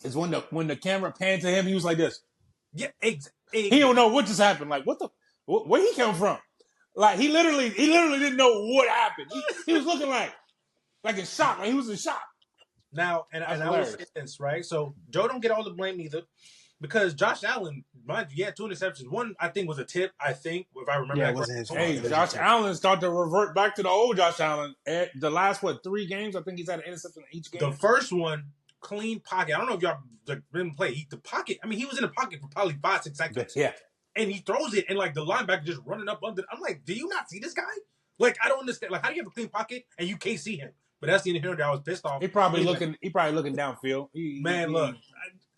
Speaker 4: is when the camera panned to him, he was like this.
Speaker 1: Yeah, exactly.
Speaker 4: He don't know what just happened. Like where he come from? Like he literally didn't know what happened. He was looking like in shock. Like he was in shock.
Speaker 1: Now, and I will say this, right? So Joe don't get all the blame either, because Josh Allen, mind you, he had 2 interceptions. One, I think, was a tip. I think, if I remember.
Speaker 2: Yeah, it wasn't his fault.
Speaker 4: Hey, Josh Allen started to revert back to the old Josh Allen. The last 3 games, I think he's had an interception in each game.
Speaker 1: The first one, clean pocket. I don't know if y'all didn't play. The pocket. I mean, he was in the pocket for probably 5-6 seconds.
Speaker 4: Yeah.
Speaker 1: And he throws it, and like the linebacker just running up under. I'm like, do you not see this guy? Like, I don't understand. Like, how do you have a clean pocket and you can't see him? But that's the inherent that I was pissed off.
Speaker 4: He probably looking downfield.
Speaker 1: Look,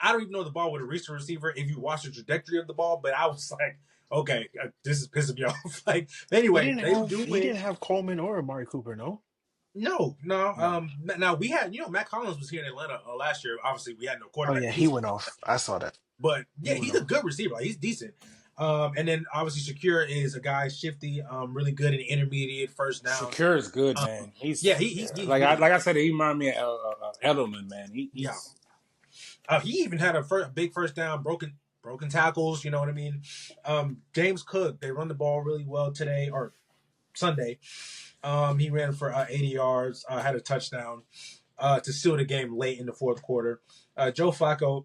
Speaker 1: I don't even know the ball with a receiver receiver if you watch the trajectory of the ball, but I was like, okay, this is pissing me off. Like, anyway,
Speaker 2: he didn't have Coleman or Amari Cooper, no?
Speaker 1: No. Now we had, Matt Collins was here in Atlanta last year. Obviously, we had no quarterback.
Speaker 2: Oh yeah, he went off. I saw that.
Speaker 1: But yeah, he's a good receiver. Like, he's decent. And then obviously Shakir is a guy shifty, really good in intermediate first down.
Speaker 4: Shakir is good, man. He's like I said, he reminded me of Edelman, man. He even had a big first down broken
Speaker 1: broken tackles. You know what I mean? James Cook, they run the ball really well today or Sunday. He ran for 80 yards, had a touchdown to seal the game late in the fourth quarter. Joe Flacco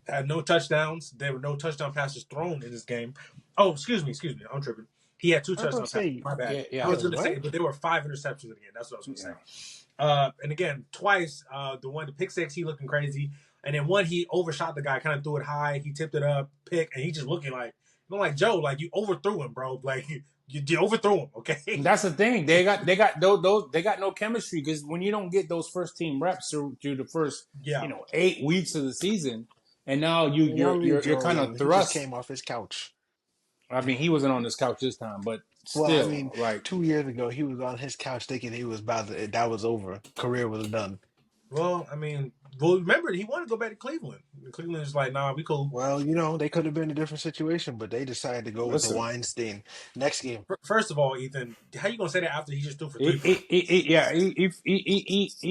Speaker 1: had no touchdowns. There were no touchdown passes thrown in this game. Oh, excuse me. I'm tripping. He had 2
Speaker 2: I was
Speaker 1: touchdown
Speaker 2: gonna
Speaker 1: passes.
Speaker 2: say,
Speaker 1: My bad.
Speaker 4: Yeah.
Speaker 1: I was going to
Speaker 2: what?
Speaker 1: say, but there were 5 interceptions in the game. That's what I was going to
Speaker 4: Yeah.
Speaker 1: say. And again, twice, the pick six, he looking crazy. And then one, he overshot the guy, kind of threw it high. He tipped it up, pick, and he just looking like, I'm like, Joe, like you overthrew him, bro. Like you overthrew him, okay?
Speaker 4: That's the thing. They got those they got no chemistry because when you don't get those first team reps through the first
Speaker 1: Yeah.
Speaker 4: 8 weeks of the season, and now
Speaker 2: Young
Speaker 4: you're
Speaker 2: Joe
Speaker 4: kind
Speaker 2: Young,
Speaker 4: of
Speaker 2: he just
Speaker 4: thrust.
Speaker 2: came off his couch.
Speaker 4: I mean, he wasn't on this couch this time, but
Speaker 2: Well, I
Speaker 4: still,
Speaker 2: mean,
Speaker 4: like
Speaker 2: 2 years ago, he was on his couch thinking he was about to, that was over. Career was done.
Speaker 1: Well, I mean, remember he wanted to go back to Cleveland. Cleveland is like, nah, we cool.
Speaker 2: Well, they could have been in a different situation, but they decided to go with the
Speaker 4: listen.
Speaker 2: Weinstein. Next game.
Speaker 1: First of all, Ethan, how you gonna say that after he just threw for 3?
Speaker 4: He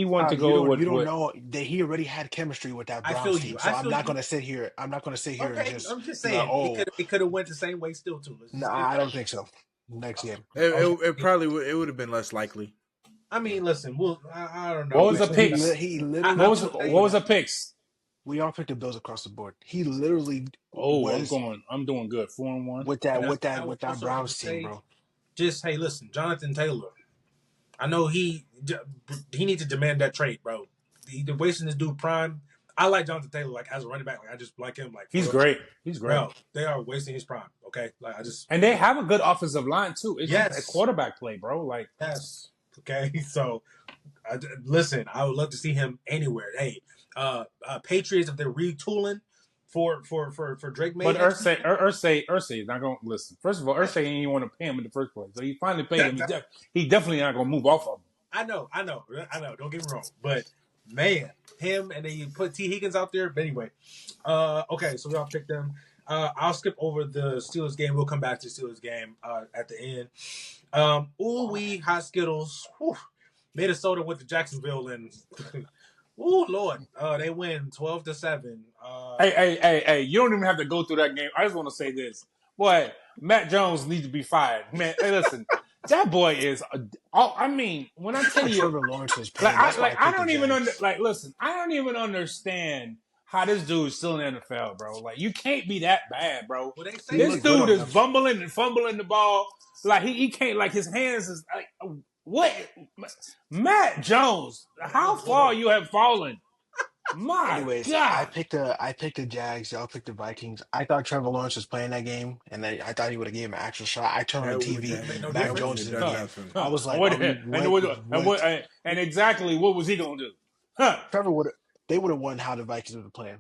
Speaker 4: wanted to
Speaker 2: You
Speaker 4: go
Speaker 2: don't you don't
Speaker 4: with
Speaker 2: know that he already had chemistry with that
Speaker 1: I
Speaker 2: Browns
Speaker 1: feel you.
Speaker 2: team. So
Speaker 1: I
Speaker 2: I'm
Speaker 1: feel
Speaker 2: not
Speaker 1: you.
Speaker 2: gonna sit here. I'm not gonna sit here and
Speaker 1: Okay,
Speaker 2: just
Speaker 1: I'm just
Speaker 2: be like,
Speaker 1: saying
Speaker 2: oh,
Speaker 1: it could have went the same way still too.
Speaker 2: no, I don't think so. Next game.
Speaker 3: It probably would have been less likely.
Speaker 1: I mean, listen, I don't know.
Speaker 4: what was the
Speaker 2: So
Speaker 4: picks?
Speaker 2: he
Speaker 1: I
Speaker 2: literally
Speaker 1: will
Speaker 2: took
Speaker 1: say-
Speaker 4: What was
Speaker 2: over.
Speaker 4: the picks?
Speaker 2: We all picked the Bills across the board. He literally
Speaker 4: Oh,
Speaker 2: was
Speaker 4: I'm doing good. 4-1.
Speaker 2: with
Speaker 1: and I
Speaker 2: that
Speaker 1: will also have to
Speaker 2: Browns team,
Speaker 1: say,
Speaker 2: bro.
Speaker 1: just hey, listen, Jonathan Taylor. I know he needs to demand that trade, bro. They're wasting this dude prime. I like Jonathan Taylor, like as a running back. Like I just like him, like
Speaker 4: He's great. He's great.
Speaker 1: bro. They are wasting his prime. Okay, like I just
Speaker 4: And they have a good offensive line too. It's just a
Speaker 1: yes,
Speaker 4: quarterback play, bro. Like
Speaker 1: yes. Okay, so listen, I would love to see him anywhere. Hey, Patriots, if they're retooling for Drake May,
Speaker 4: but Ursay is not going to listen. First of all, Ursay ain't even want to pay him in the first place. So he finally paid him. He definitely not going to move off of him.
Speaker 1: I know. Don't get me wrong, but man, him and then you put T Higgins out there. But anyway, okay, so we all picked them. I'll skip over the Steelers game. We'll come back to the Steelers game at the end. Ooh, hot Skittles. Whew. Minnesota went to Jacksonville and ooh, Lord, they win 12-7.
Speaker 4: Hey! You don't even have to go through that game. I just want to say this, boy. Matt Jones needs to be fired, man. Hey, listen, that boy is. I mean, when I tell you,
Speaker 2: Trevor Lawrence was playing. That's why
Speaker 4: I don't even
Speaker 2: Jags.
Speaker 4: listen. I don't even understand how this dude's still in the NFL, bro. Like, you can't be that bad, bro.
Speaker 1: Well, they say
Speaker 4: This
Speaker 2: looked good
Speaker 4: dude
Speaker 2: on
Speaker 4: is
Speaker 2: them.
Speaker 4: fumbling and fumbling the ball. Like he can't. Like his hands is like what? Matt Jones, how far you have fallen? My
Speaker 2: Anyways,
Speaker 4: God.
Speaker 2: I picked the Jags. Y'all picked the Vikings. I thought Trevor Lawrence was playing that game, and I thought he would have given him an actual shot. I turned on
Speaker 3: That
Speaker 2: the
Speaker 3: would
Speaker 2: TV.
Speaker 1: made no
Speaker 2: Mac
Speaker 1: difference.
Speaker 2: Jones is in
Speaker 3: Done
Speaker 2: the game.
Speaker 3: nothing.
Speaker 2: I was like,
Speaker 4: and exactly what was he gonna do? Huh?
Speaker 2: Trevor would they would have won how the Vikings would have played.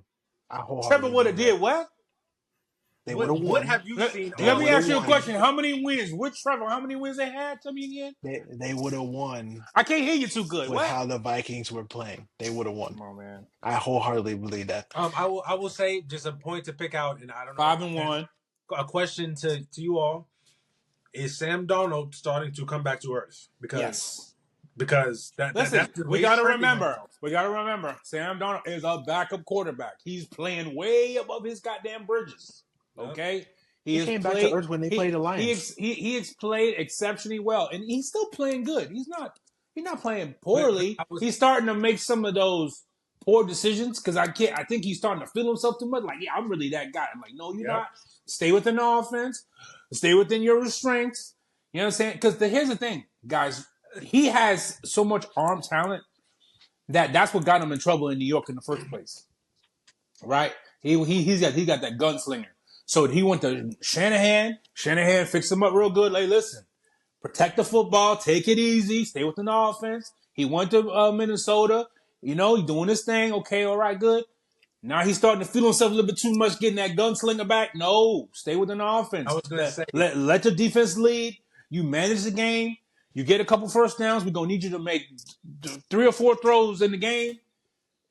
Speaker 2: I
Speaker 4: Trevor
Speaker 2: wholeheartedly
Speaker 4: would have
Speaker 2: believe
Speaker 4: did what?
Speaker 2: they would have
Speaker 1: What
Speaker 2: won.
Speaker 1: have you seen?
Speaker 4: Let me
Speaker 2: would've
Speaker 4: ask you a
Speaker 2: won.
Speaker 4: question. How many wins? Which Trevor? How many wins they had? Tell me again.
Speaker 2: They would have won
Speaker 4: I can't hear you too good.
Speaker 2: with
Speaker 4: What?
Speaker 2: how the Vikings were playing. They would have won.
Speaker 4: Come on, man.
Speaker 2: I wholeheartedly believe that.
Speaker 1: I will say just a point to pick out, and I don't know.
Speaker 4: 5-1.
Speaker 1: A question to you all: is Sam Darnold starting to come back to earth?
Speaker 4: Yes.
Speaker 1: Because
Speaker 4: Listen,
Speaker 1: that's the way
Speaker 4: we got to
Speaker 1: it's trending right
Speaker 4: remember.
Speaker 1: now.
Speaker 4: We got to remember. Sam Darnold is a backup quarterback. He's playing way above his goddamn bridges. Okay.
Speaker 2: He came back to earth when they played the Lions.
Speaker 4: He's played exceptionally well, and he's still playing good. He's not playing poorly. He's starting to make some of those poor decisions because I think he's starting to feel himself too much. Like, yeah, I'm really that guy. I'm like, no, you're not. Stay within the offense. Stay within your restraints. You know what I'm saying? Because here's the thing, guys. He has so much arm talent that's what got him in trouble in New York in the first place, right? He's got that gunslinger. So he went to Shanahan. Shanahan fixed him up real good. Like, listen, protect the football, take it easy, stay within the offense. He went to Minnesota. You know, he's doing his thing. Okay, all right, good. Now he's starting to feel himself a little bit too much, getting that gunslinger back. No, stay within the offense.
Speaker 1: I was going to say,
Speaker 4: let the defense lead. You manage the game. You get a couple first downs. We're going to need you to make 3 or 4 throws in the game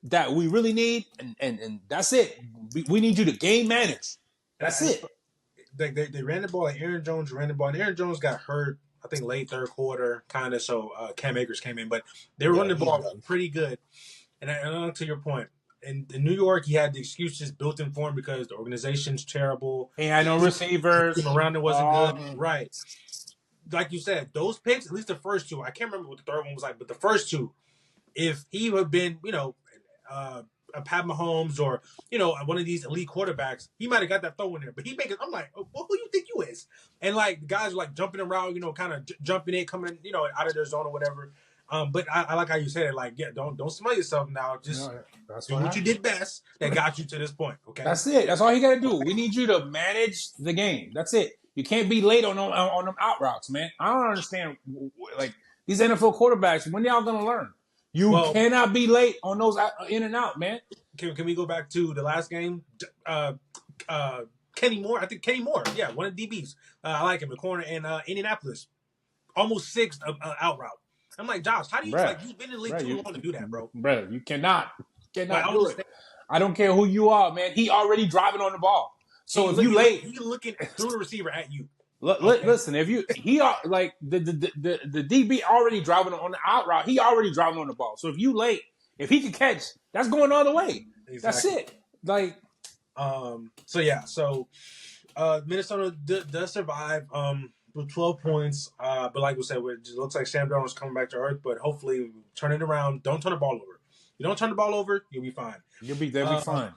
Speaker 4: that we really need, and that's it. We need you to game manage. That's it.
Speaker 1: They ran the ball, and Aaron Jones ran the ball, and Aaron Jones got hurt, I think, late third quarter, kind of, so Cam Akers came in. But they were running the ball pretty good. And to your point, in New York, he had the excuses built in for him because the organization's terrible.
Speaker 4: He had no receivers.
Speaker 1: The team around it wasn't good. Right. Like you said, those picks, at least the first two, I can't remember what the third one was like, but the first two, if he would have been, a Pat Mahomes or, one of these elite quarterbacks, he might have got that throw in there. But he I'm like, well, who do you think you is? And like the guys are like jumping around, kind of jumping in, coming, out of their zone or whatever. But I like how you said it. Like, yeah, don't smell yourself now. Just do what you did best that got you to this point. Okay,
Speaker 4: that's it. That's all you got to do. We need you to manage the game. That's it. You can't be late on them out routes, man. I don't understand. Like these NFL quarterbacks, when y'all gonna learn? You cannot be late on those in and out, man.
Speaker 1: Can we go back to the last game? Kenny Moore. I think Kenny Moore. Yeah, one of the DBs. I like him. The corner in Indianapolis. Almost sixth out route. I'm like, Josh, how do you you've been in the league too long to do that, bro?
Speaker 4: Bro, you cannot do it. I don't care who you are, man. He already driving on the ball. So if you late,
Speaker 1: he's looking through the receiver at you.
Speaker 4: Listen, if he like the DB already driving on the out route, he already driving on the ball. So if you late, if he can catch, that's going all the way. Exactly. That's it. Like,
Speaker 1: so Minnesota does survive with 12 points. But like we said, it just looks like Sam Darnold is coming back to earth. But hopefully, turn it around. Don't turn the ball over. You don't turn the ball over, you'll be fine.
Speaker 4: They'll be fine.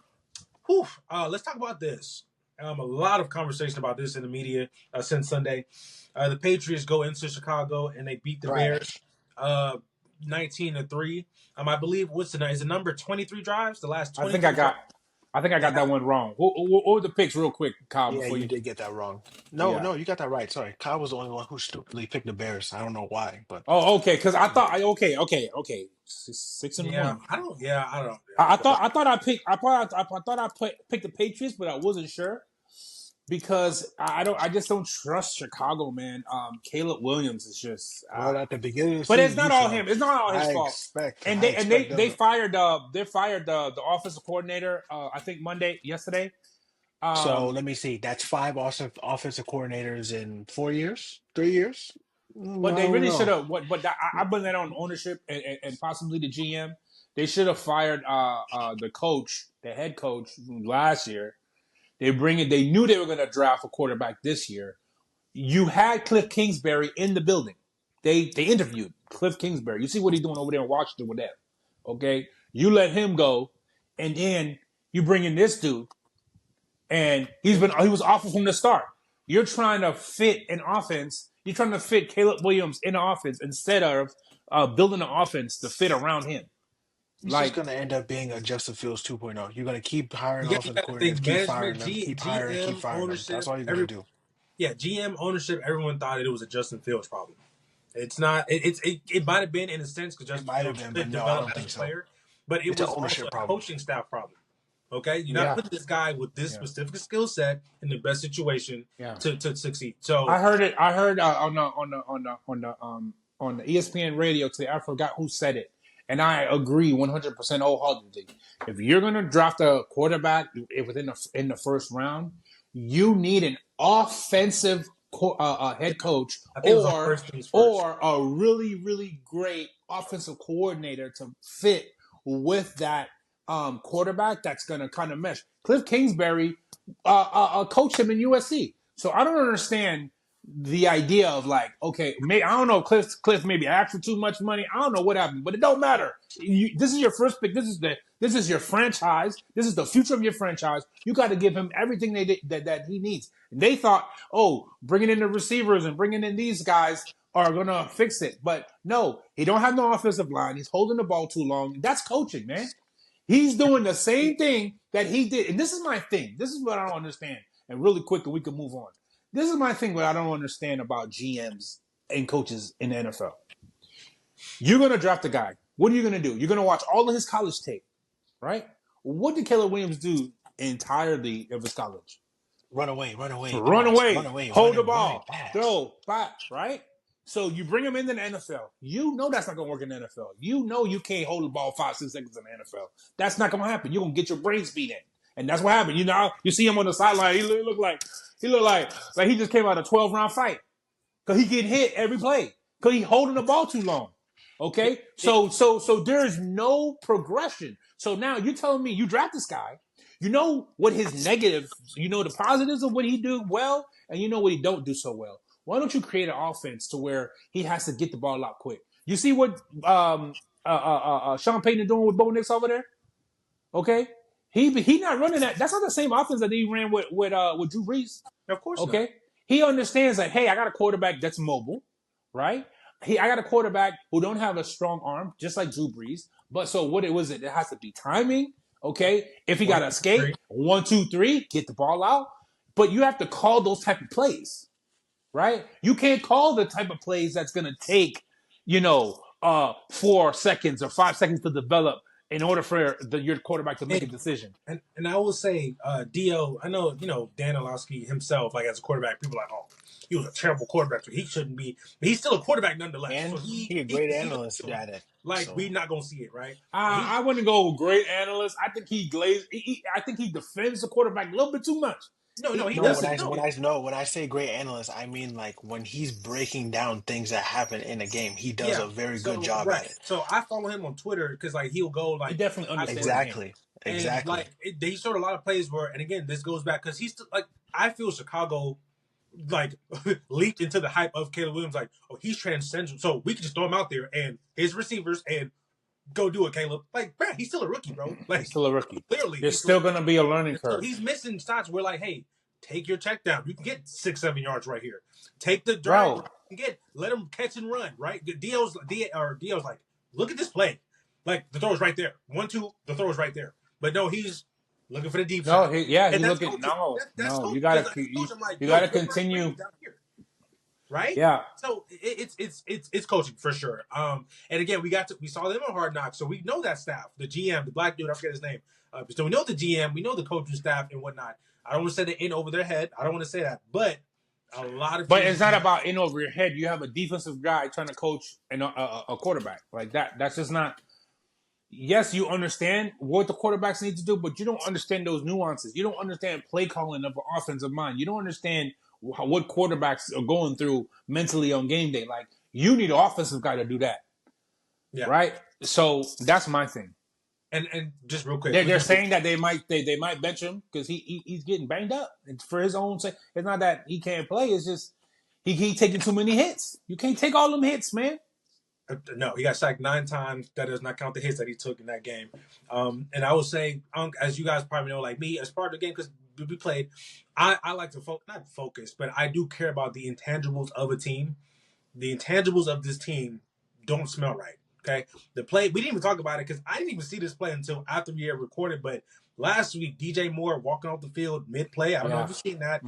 Speaker 1: Let's talk about this. A lot of conversation about this in the media since Sunday. The Patriots go into Chicago and they beat the Bears 19-3. I believe is the number 23 drives? The last 20.
Speaker 4: I think I got that one wrong. What were the picks real quick, Kyle?
Speaker 2: Yeah, you did get that wrong. No, you got that right. Sorry, Kyle was the only one who stupidly picked the Bears. I don't know why, but
Speaker 4: okay, because I thought okay. 6-1.
Speaker 1: I don't.
Speaker 4: I thought I picked the Patriots, but I wasn't sure because I just don't trust Chicago, man. Caleb Williams is just
Speaker 2: at the beginning,
Speaker 4: but it's not all him. It's not all his fault. They fired the offensive coordinator. I think yesterday.
Speaker 2: So let me see. That's 5 offensive coordinators in 4 years, 3 years.
Speaker 4: But they really should have. But I blame that on ownership and possibly the GM. They should have fired the coach, the head coach last year. They knew they were going to draft a quarterback this year. You had Cliff Kingsbury in the building. They interviewed Cliff Kingsbury. You see what he's doing over there in Washington with that. Okay, you let him go, and then you bring in this dude, and he was awful from the start. You're trying to fit an offense. You're trying to fit Caleb Williams in the offense instead of building an offense to fit around him.
Speaker 2: It's just going to end up being a Justin Fields 2.0. You're going to keep hiring offensive coordinators, keep firing them, keep hiring them. That's all you're going to do.
Speaker 1: Yeah, GM ownership, everyone thought it was a Justin Fields problem. It's not. It might have been in a sense because Justin Fields did develop as a player, but it was also a coaching staff problem. Okay, you're not putting this guy with this specific skill set in the best situation to succeed. So
Speaker 4: I heard on the ESPN radio today. I forgot who said it, and I agree 100% wholeheartedly. If you're going to draft a quarterback in the first round, you need an offensive head coach or a really, really great offensive coordinator to fit with that quarterback that's going to kind of mesh. Cliff Kingsbury coached him in USC. So I don't understand the idea of like, okay, I don't know, Cliff maybe asked for too much money. I don't know what happened, but it don't matter. This is your first pick. This is your franchise. This is the future of your franchise. You got to give him everything that he needs. And they thought, bringing in the receivers and bringing in these guys are going to fix it. But no, he don't have no offensive line. He's holding the ball too long. That's coaching, man. He's doing the same thing that he did. And this is my thing. This is what I don't understand. And really quick, and we can move on. This is my thing what I don't understand about GMs and coaches in the NFL. You're going to draft a guy. What are you going to do? You're going to watch all of his college tape, right? What did Caleb Williams do entirely of his college?
Speaker 2: Run away.
Speaker 4: Hold the ball. Throw, back, right? So you bring him into the NFL. You know that's not going to work in the NFL. You know you can't hold the ball 5-6 seconds in the NFL. That's not going to happen. You're going to get your brains beat in. And that's what happened. You know, you see him on the sideline. He looked like he just came out of a 12-round fight. Because he getting hit every play. Because he holding the ball too long. Okay, so there is no progression. So now you're telling me you draft this guy, you know what his negative, you know the positives of what he do well, and you know what he don't do so well. Why don't you create an offense to where he has to get the ball out quick? You see what Sean Payton is doing with Bo Nix over there? Okay, he not running that. That's not the same offense that he ran with Drew Brees.
Speaker 1: Of course not.
Speaker 4: Okay, he understands that. Hey, I got a quarterback that's mobile, right? I got a quarterback who don't have a strong arm, just like Drew Brees. But so what it was, it has to be timing. Okay, if he got to escape, 1, 2, 3, get the ball out. But you have to call those type of plays, right? You can't call the type of plays that's going to take, 4 seconds or 5 seconds to develop in order for your quarterback to make a decision.
Speaker 1: And I will say, Dio, I know, Dan Orlovsky himself, like as a quarterback, people are like, oh, he was a terrible quarterback, so he shouldn't be. But he's still a quarterback nonetheless.
Speaker 2: And
Speaker 1: so
Speaker 2: he a great analyst at it.
Speaker 1: Like, we're not going to see it, right?
Speaker 4: I wouldn't go with great analyst. I think he glazed. I think he defends the quarterback a little bit too much.
Speaker 1: No, he doesn't.
Speaker 2: When I say great analyst, I mean like when he's breaking down things that happen in a game, he does a very good job at it.
Speaker 1: So I follow him on Twitter because like he'll go like
Speaker 4: he definitely understands
Speaker 2: exactly.
Speaker 1: And like they showed a lot of plays where, and again, this goes back because he's still, like I feel Chicago like leaped into the hype of Caleb Williams, like, oh, he's transcendent, so we can just throw him out there and his receivers and go do it, Caleb. Like, bro, he's still a rookie, bro. Like,
Speaker 4: he's still a rookie.
Speaker 1: Clearly,
Speaker 4: there's still going to be a learning curve.
Speaker 1: So he's missing shots. We're like, hey, take your check down. You can get 6-7 yards right here. Take the drive. Let him catch and run. Right. Dio's like, look at this play. Like the throw is right there. 1, 2. The throw is right there. But no, he's looking for the deep shot.
Speaker 4: He's looking. No. You gotta continue.
Speaker 1: Right?
Speaker 4: Yeah.
Speaker 1: So it's coaching for sure. And again, we saw them on Hard Knocks, so we know that staff, the GM, the black dude, I forget his name. So we know the GM, we know the coaching staff and whatnot. I don't want to say they're in over their head. I don't want to say that, but a lot of.
Speaker 4: But it's not about in over your head. You have a defensive guy trying to coach a quarterback like that. That's just not. Yes, you understand what the quarterbacks need to do, but you don't understand those nuances. You don't understand play calling of an offensive mind. You don't understand what quarterbacks are going through mentally on game day. Like, you need an offensive guy to do that. Yeah. Right? So that's my thing.
Speaker 1: And just real quick,
Speaker 4: they're saying that they might bench him because he's getting banged up. It's for his own sake. It's not that he can't play. It's just he taking too many hits. You can't take all them hits, man.
Speaker 1: No, he got sacked 9 times. That does not count the hits that he took in that game. And I will say, as you guys probably know, like me, as part of the game, because we played, I like to not focus, but I do care about the intangibles of a team. The intangibles of this team don't smell right. Okay, the play, we didn't even talk about it because I didn't even see this play until after we had recorded. But last week, DJ Moore walking off the field mid-play. I don't know if you've seen that.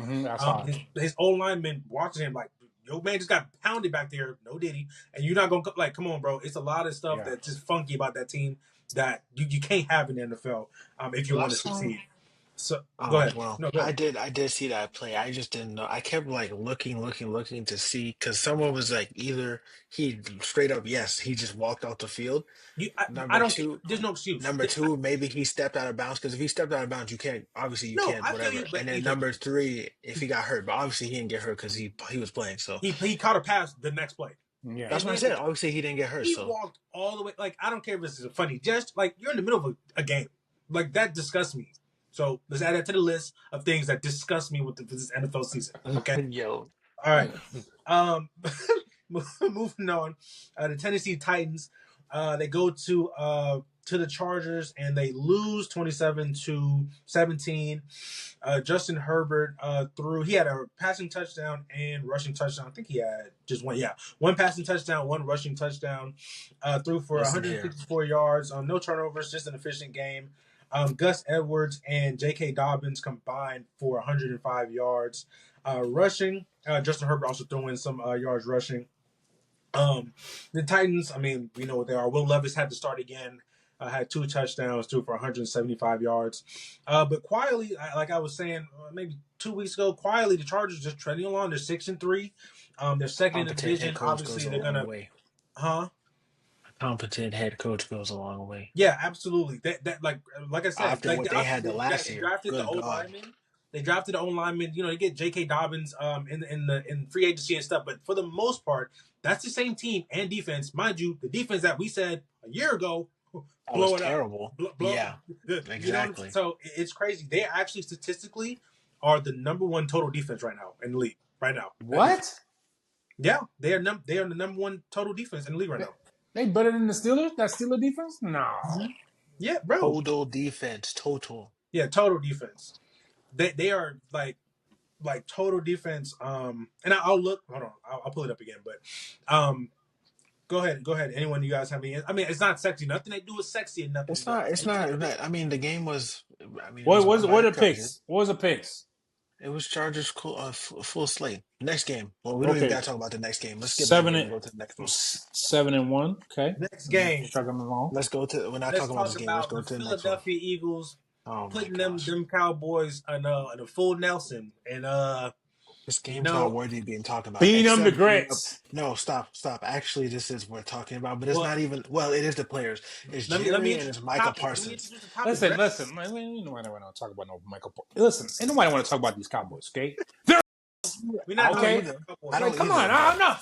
Speaker 1: His old lineman watching him like, your man just got pounded back there. No diddy. And you're not going to, like, come on, bro. It's a lot of stuff that's just funky about that team that you can't have in the NFL if you want to succeed. So, go ahead.
Speaker 2: Well,
Speaker 1: no, go ahead.
Speaker 2: I did see that play. I just didn't know. I kept like looking to see because someone was like either he straight up, yes, he just walked off the field.
Speaker 1: There's no excuse.
Speaker 2: Number 2, maybe he stepped out of bounds because if he stepped out of bounds, you can't. Obviously, you can't. Whatever. And then number 3, if he got hurt, but obviously he didn't get hurt because he was playing. So
Speaker 1: he caught a pass the next play.
Speaker 2: Yeah, that's what I said. Obviously, he didn't get hurt.
Speaker 1: He walked all the way. Like, I don't care if this is funny. Just like you're in the middle of a game, like that disgusts me. So let's add that to the list of things that disgust me with this NFL season. Okay.
Speaker 2: Yo.
Speaker 1: All right. Moving on. The Tennessee Titans. They go to the Chargers and they lose 27-17. Justin Herbert he had a passing touchdown and rushing touchdown. I think he had just one. Yeah, one passing touchdown, one rushing touchdown. Threw for 154 yards. No turnovers. Just an efficient game. Gus Edwards and J.K. Dobbins combined for 105 yards rushing. Justin Herbert also throwing some yards rushing. The Titans, I mean, we know what they are. Will Levis had to start again. Had 2 touchdowns, threw for 175 yards. But quietly, like I was saying maybe 2 weeks ago, quietly the Chargers just treading along. They're 6-3. They're second in the division. Obviously, they're gonna.
Speaker 2: Competent head coach goes a long way.
Speaker 1: Yeah, absolutely. That like I said,
Speaker 2: after what they had the last year,
Speaker 1: drafted the old lineman. They drafted the O-lineman. You know, they get J.K. Dobbins in free agency and stuff. But for the most part, that's the same team and defense. Mind you, the defense that we said a year ago,
Speaker 2: That was
Speaker 1: blow it up.
Speaker 2: terrible.
Speaker 1: Blow,
Speaker 2: Yeah,
Speaker 1: you know,
Speaker 2: exactly.
Speaker 1: so it's crazy. They actually statistically are the number one total defense right now in the league. Right now.
Speaker 4: What?
Speaker 1: Yeah, they are the number one total defense in the league right now.
Speaker 4: They better than the Steelers? That Steeler defense? No.
Speaker 1: Yeah, bro.
Speaker 2: Total defense, total.
Speaker 1: Yeah, total defense. They are like total defense. And I'll look. Hold on, I'll pull it up again. But go ahead. Anyone you guys have any? I mean, it's not sexy. Nothing they do is sexy and nothing.
Speaker 2: It's not. I mean, the game was. I mean,
Speaker 4: What
Speaker 2: won
Speaker 4: are
Speaker 2: by
Speaker 4: the
Speaker 2: Chargers.
Speaker 4: picks? What was the picks?
Speaker 2: It was Chargers full slate. Next game. Well, we don't
Speaker 4: Okay.
Speaker 2: even got to talk about the next game. Let's skip that game and go to the next one.
Speaker 4: 7-1. Okay.
Speaker 1: Next game.
Speaker 4: Chugging along.
Speaker 2: Let's go to. We're not
Speaker 1: Let's
Speaker 2: talking about
Speaker 1: talk
Speaker 2: this game. Let's
Speaker 1: about
Speaker 2: go
Speaker 1: the
Speaker 2: to the next one.
Speaker 1: Philadelphia Eagles
Speaker 2: Oh my
Speaker 1: putting
Speaker 2: gosh.
Speaker 1: them Cowboys in a full Nelson and
Speaker 2: This game's not worthy of being talked about.
Speaker 4: Being them the
Speaker 2: except-
Speaker 4: grits.
Speaker 2: No, stop. Actually, this is worth talking about, but it's not even. Well, it is the players. It's Jerry and it's Micah Parsons.
Speaker 4: Listen. Nobody want to talk about no Michael. Listen, ain't nobody want to talk about these Cowboys. Okay, they're
Speaker 1: We're not
Speaker 4: okay.
Speaker 2: I don't
Speaker 4: Come
Speaker 2: either,
Speaker 4: on, no.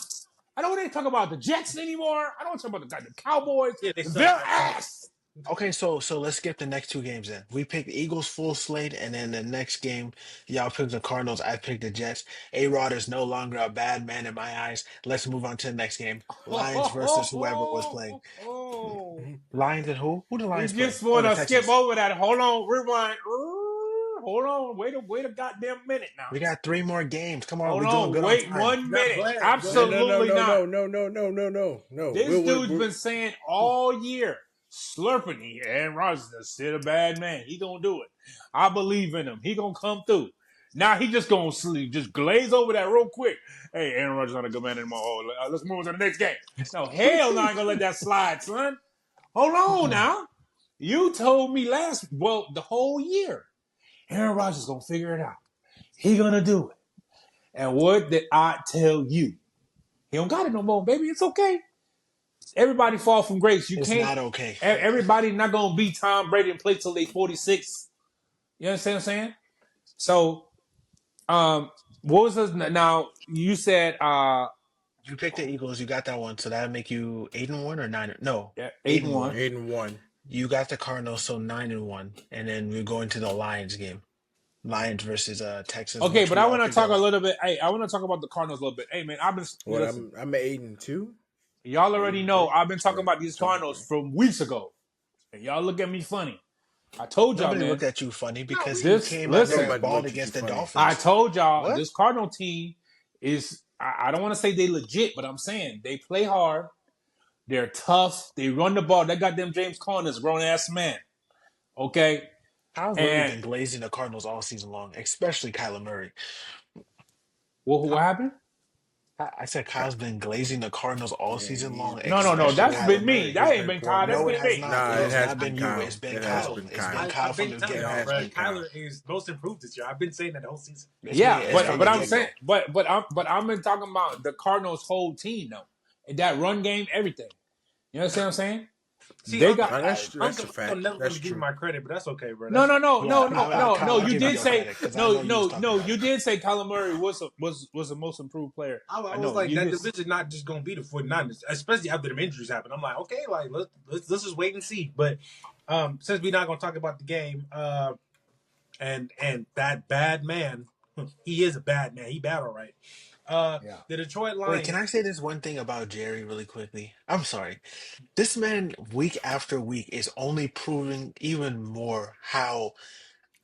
Speaker 4: I don't want to talk about the Jets anymore. I don't want to talk about the Cowboys.
Speaker 1: Yeah,
Speaker 4: they're ass.
Speaker 2: Okay, so let's skip the next two games then. We picked the Eagles full slate, and then the next game, y'all picked the Cardinals. I picked the Jets. A-Rod is no longer a bad man in my eyes. Let's move on to the next game. Lions versus whoever was playing. Lions and who? Who the Lions
Speaker 4: We just
Speaker 2: play?
Speaker 4: want
Speaker 2: the
Speaker 4: to
Speaker 2: Texans.
Speaker 4: skip over that. Hold on, rewind. Hold on, wait a goddamn minute now.
Speaker 2: We got 3 more games. Come on,
Speaker 4: Hold
Speaker 2: we're doing good
Speaker 4: wait
Speaker 2: on time.
Speaker 4: 1 minute.
Speaker 1: Go ahead.
Speaker 4: Absolutely not.
Speaker 3: No.
Speaker 4: This dude's been saying all year, slurping. Aaron Rodgers is still a bad man. He gonna do it. I believe in him. He gonna come through. Now he just gonna sleep, just glaze over that real quick. Hey, Aaron Rodgers not a good man anymore. Oh, let's move on to the next game. No, hell no, I ain't gonna let that slide, son. Hold on now. You told me the whole year, Aaron Rodgers gonna figure it out. He gonna do it. And what did I tell you? He don't got it no more, baby. It's okay. Everybody fall from grace.
Speaker 2: It's not okay.
Speaker 4: Everybody not gonna be Tom Brady and play till they 46. You understand what I'm saying? So, what was this? Now you said
Speaker 2: you picked the Eagles. You got that one, so that'd make you 8-1 or 9? No,
Speaker 4: 8-1.
Speaker 3: 8-1.
Speaker 2: You got the Cardinals, so 9-1, and then we're going to the Lions game. Lions versus Texans.
Speaker 4: Okay, but I want to talk a little bit. Hey, I want to talk about the Cardinals a little bit. Hey, man, I'm
Speaker 3: 8-2.
Speaker 4: Y'all already know I've been talking about these Cardinals from weeks ago, and y'all look at me funny. I told y'all,
Speaker 2: Nobody
Speaker 4: man.
Speaker 2: looked at you funny because
Speaker 4: you
Speaker 2: came out there and balled against the Dolphins.
Speaker 4: I told y'all this Cardinal team is. I don't want to say they legit, but I'm saying they play hard. They're tough. They run the ball. They got them James Conner, grown ass man. Okay.
Speaker 2: Kyle's really been glazing the Cardinals all season long, especially Kyler Murray.
Speaker 4: What happened?
Speaker 2: I said Kyle's been glazing the Cardinals all season long.
Speaker 4: No. That's been me. That ain't been Kyle. That's been me.
Speaker 2: Nah, it has not been you. It's been Kyle. It's been Kyle from the beginning.
Speaker 1: Kyler is most improved this year. I've been saying that the whole season.
Speaker 4: Yeah, but I'm saying, but I've been talking about the Cardinals' whole team though, and that run game, everything. You understand what I'm saying?
Speaker 1: See,
Speaker 3: they got that's a fact.
Speaker 1: I'm never going to give you my credit, but that's okay, bro.
Speaker 4: No. You did say You did say Kyler Murray was the most improved player.
Speaker 1: I was like, that division not just going to be the 49ers, especially after them injuries happened. I'm like, okay, like let's just wait and see. But since we're not going to talk about the game, and that bad man, he is a bad man. He bad all right. The Detroit Lions.
Speaker 2: Wait, can I say this one thing about Jerry really quickly? I'm sorry. This man, week after week, is only proving even more how.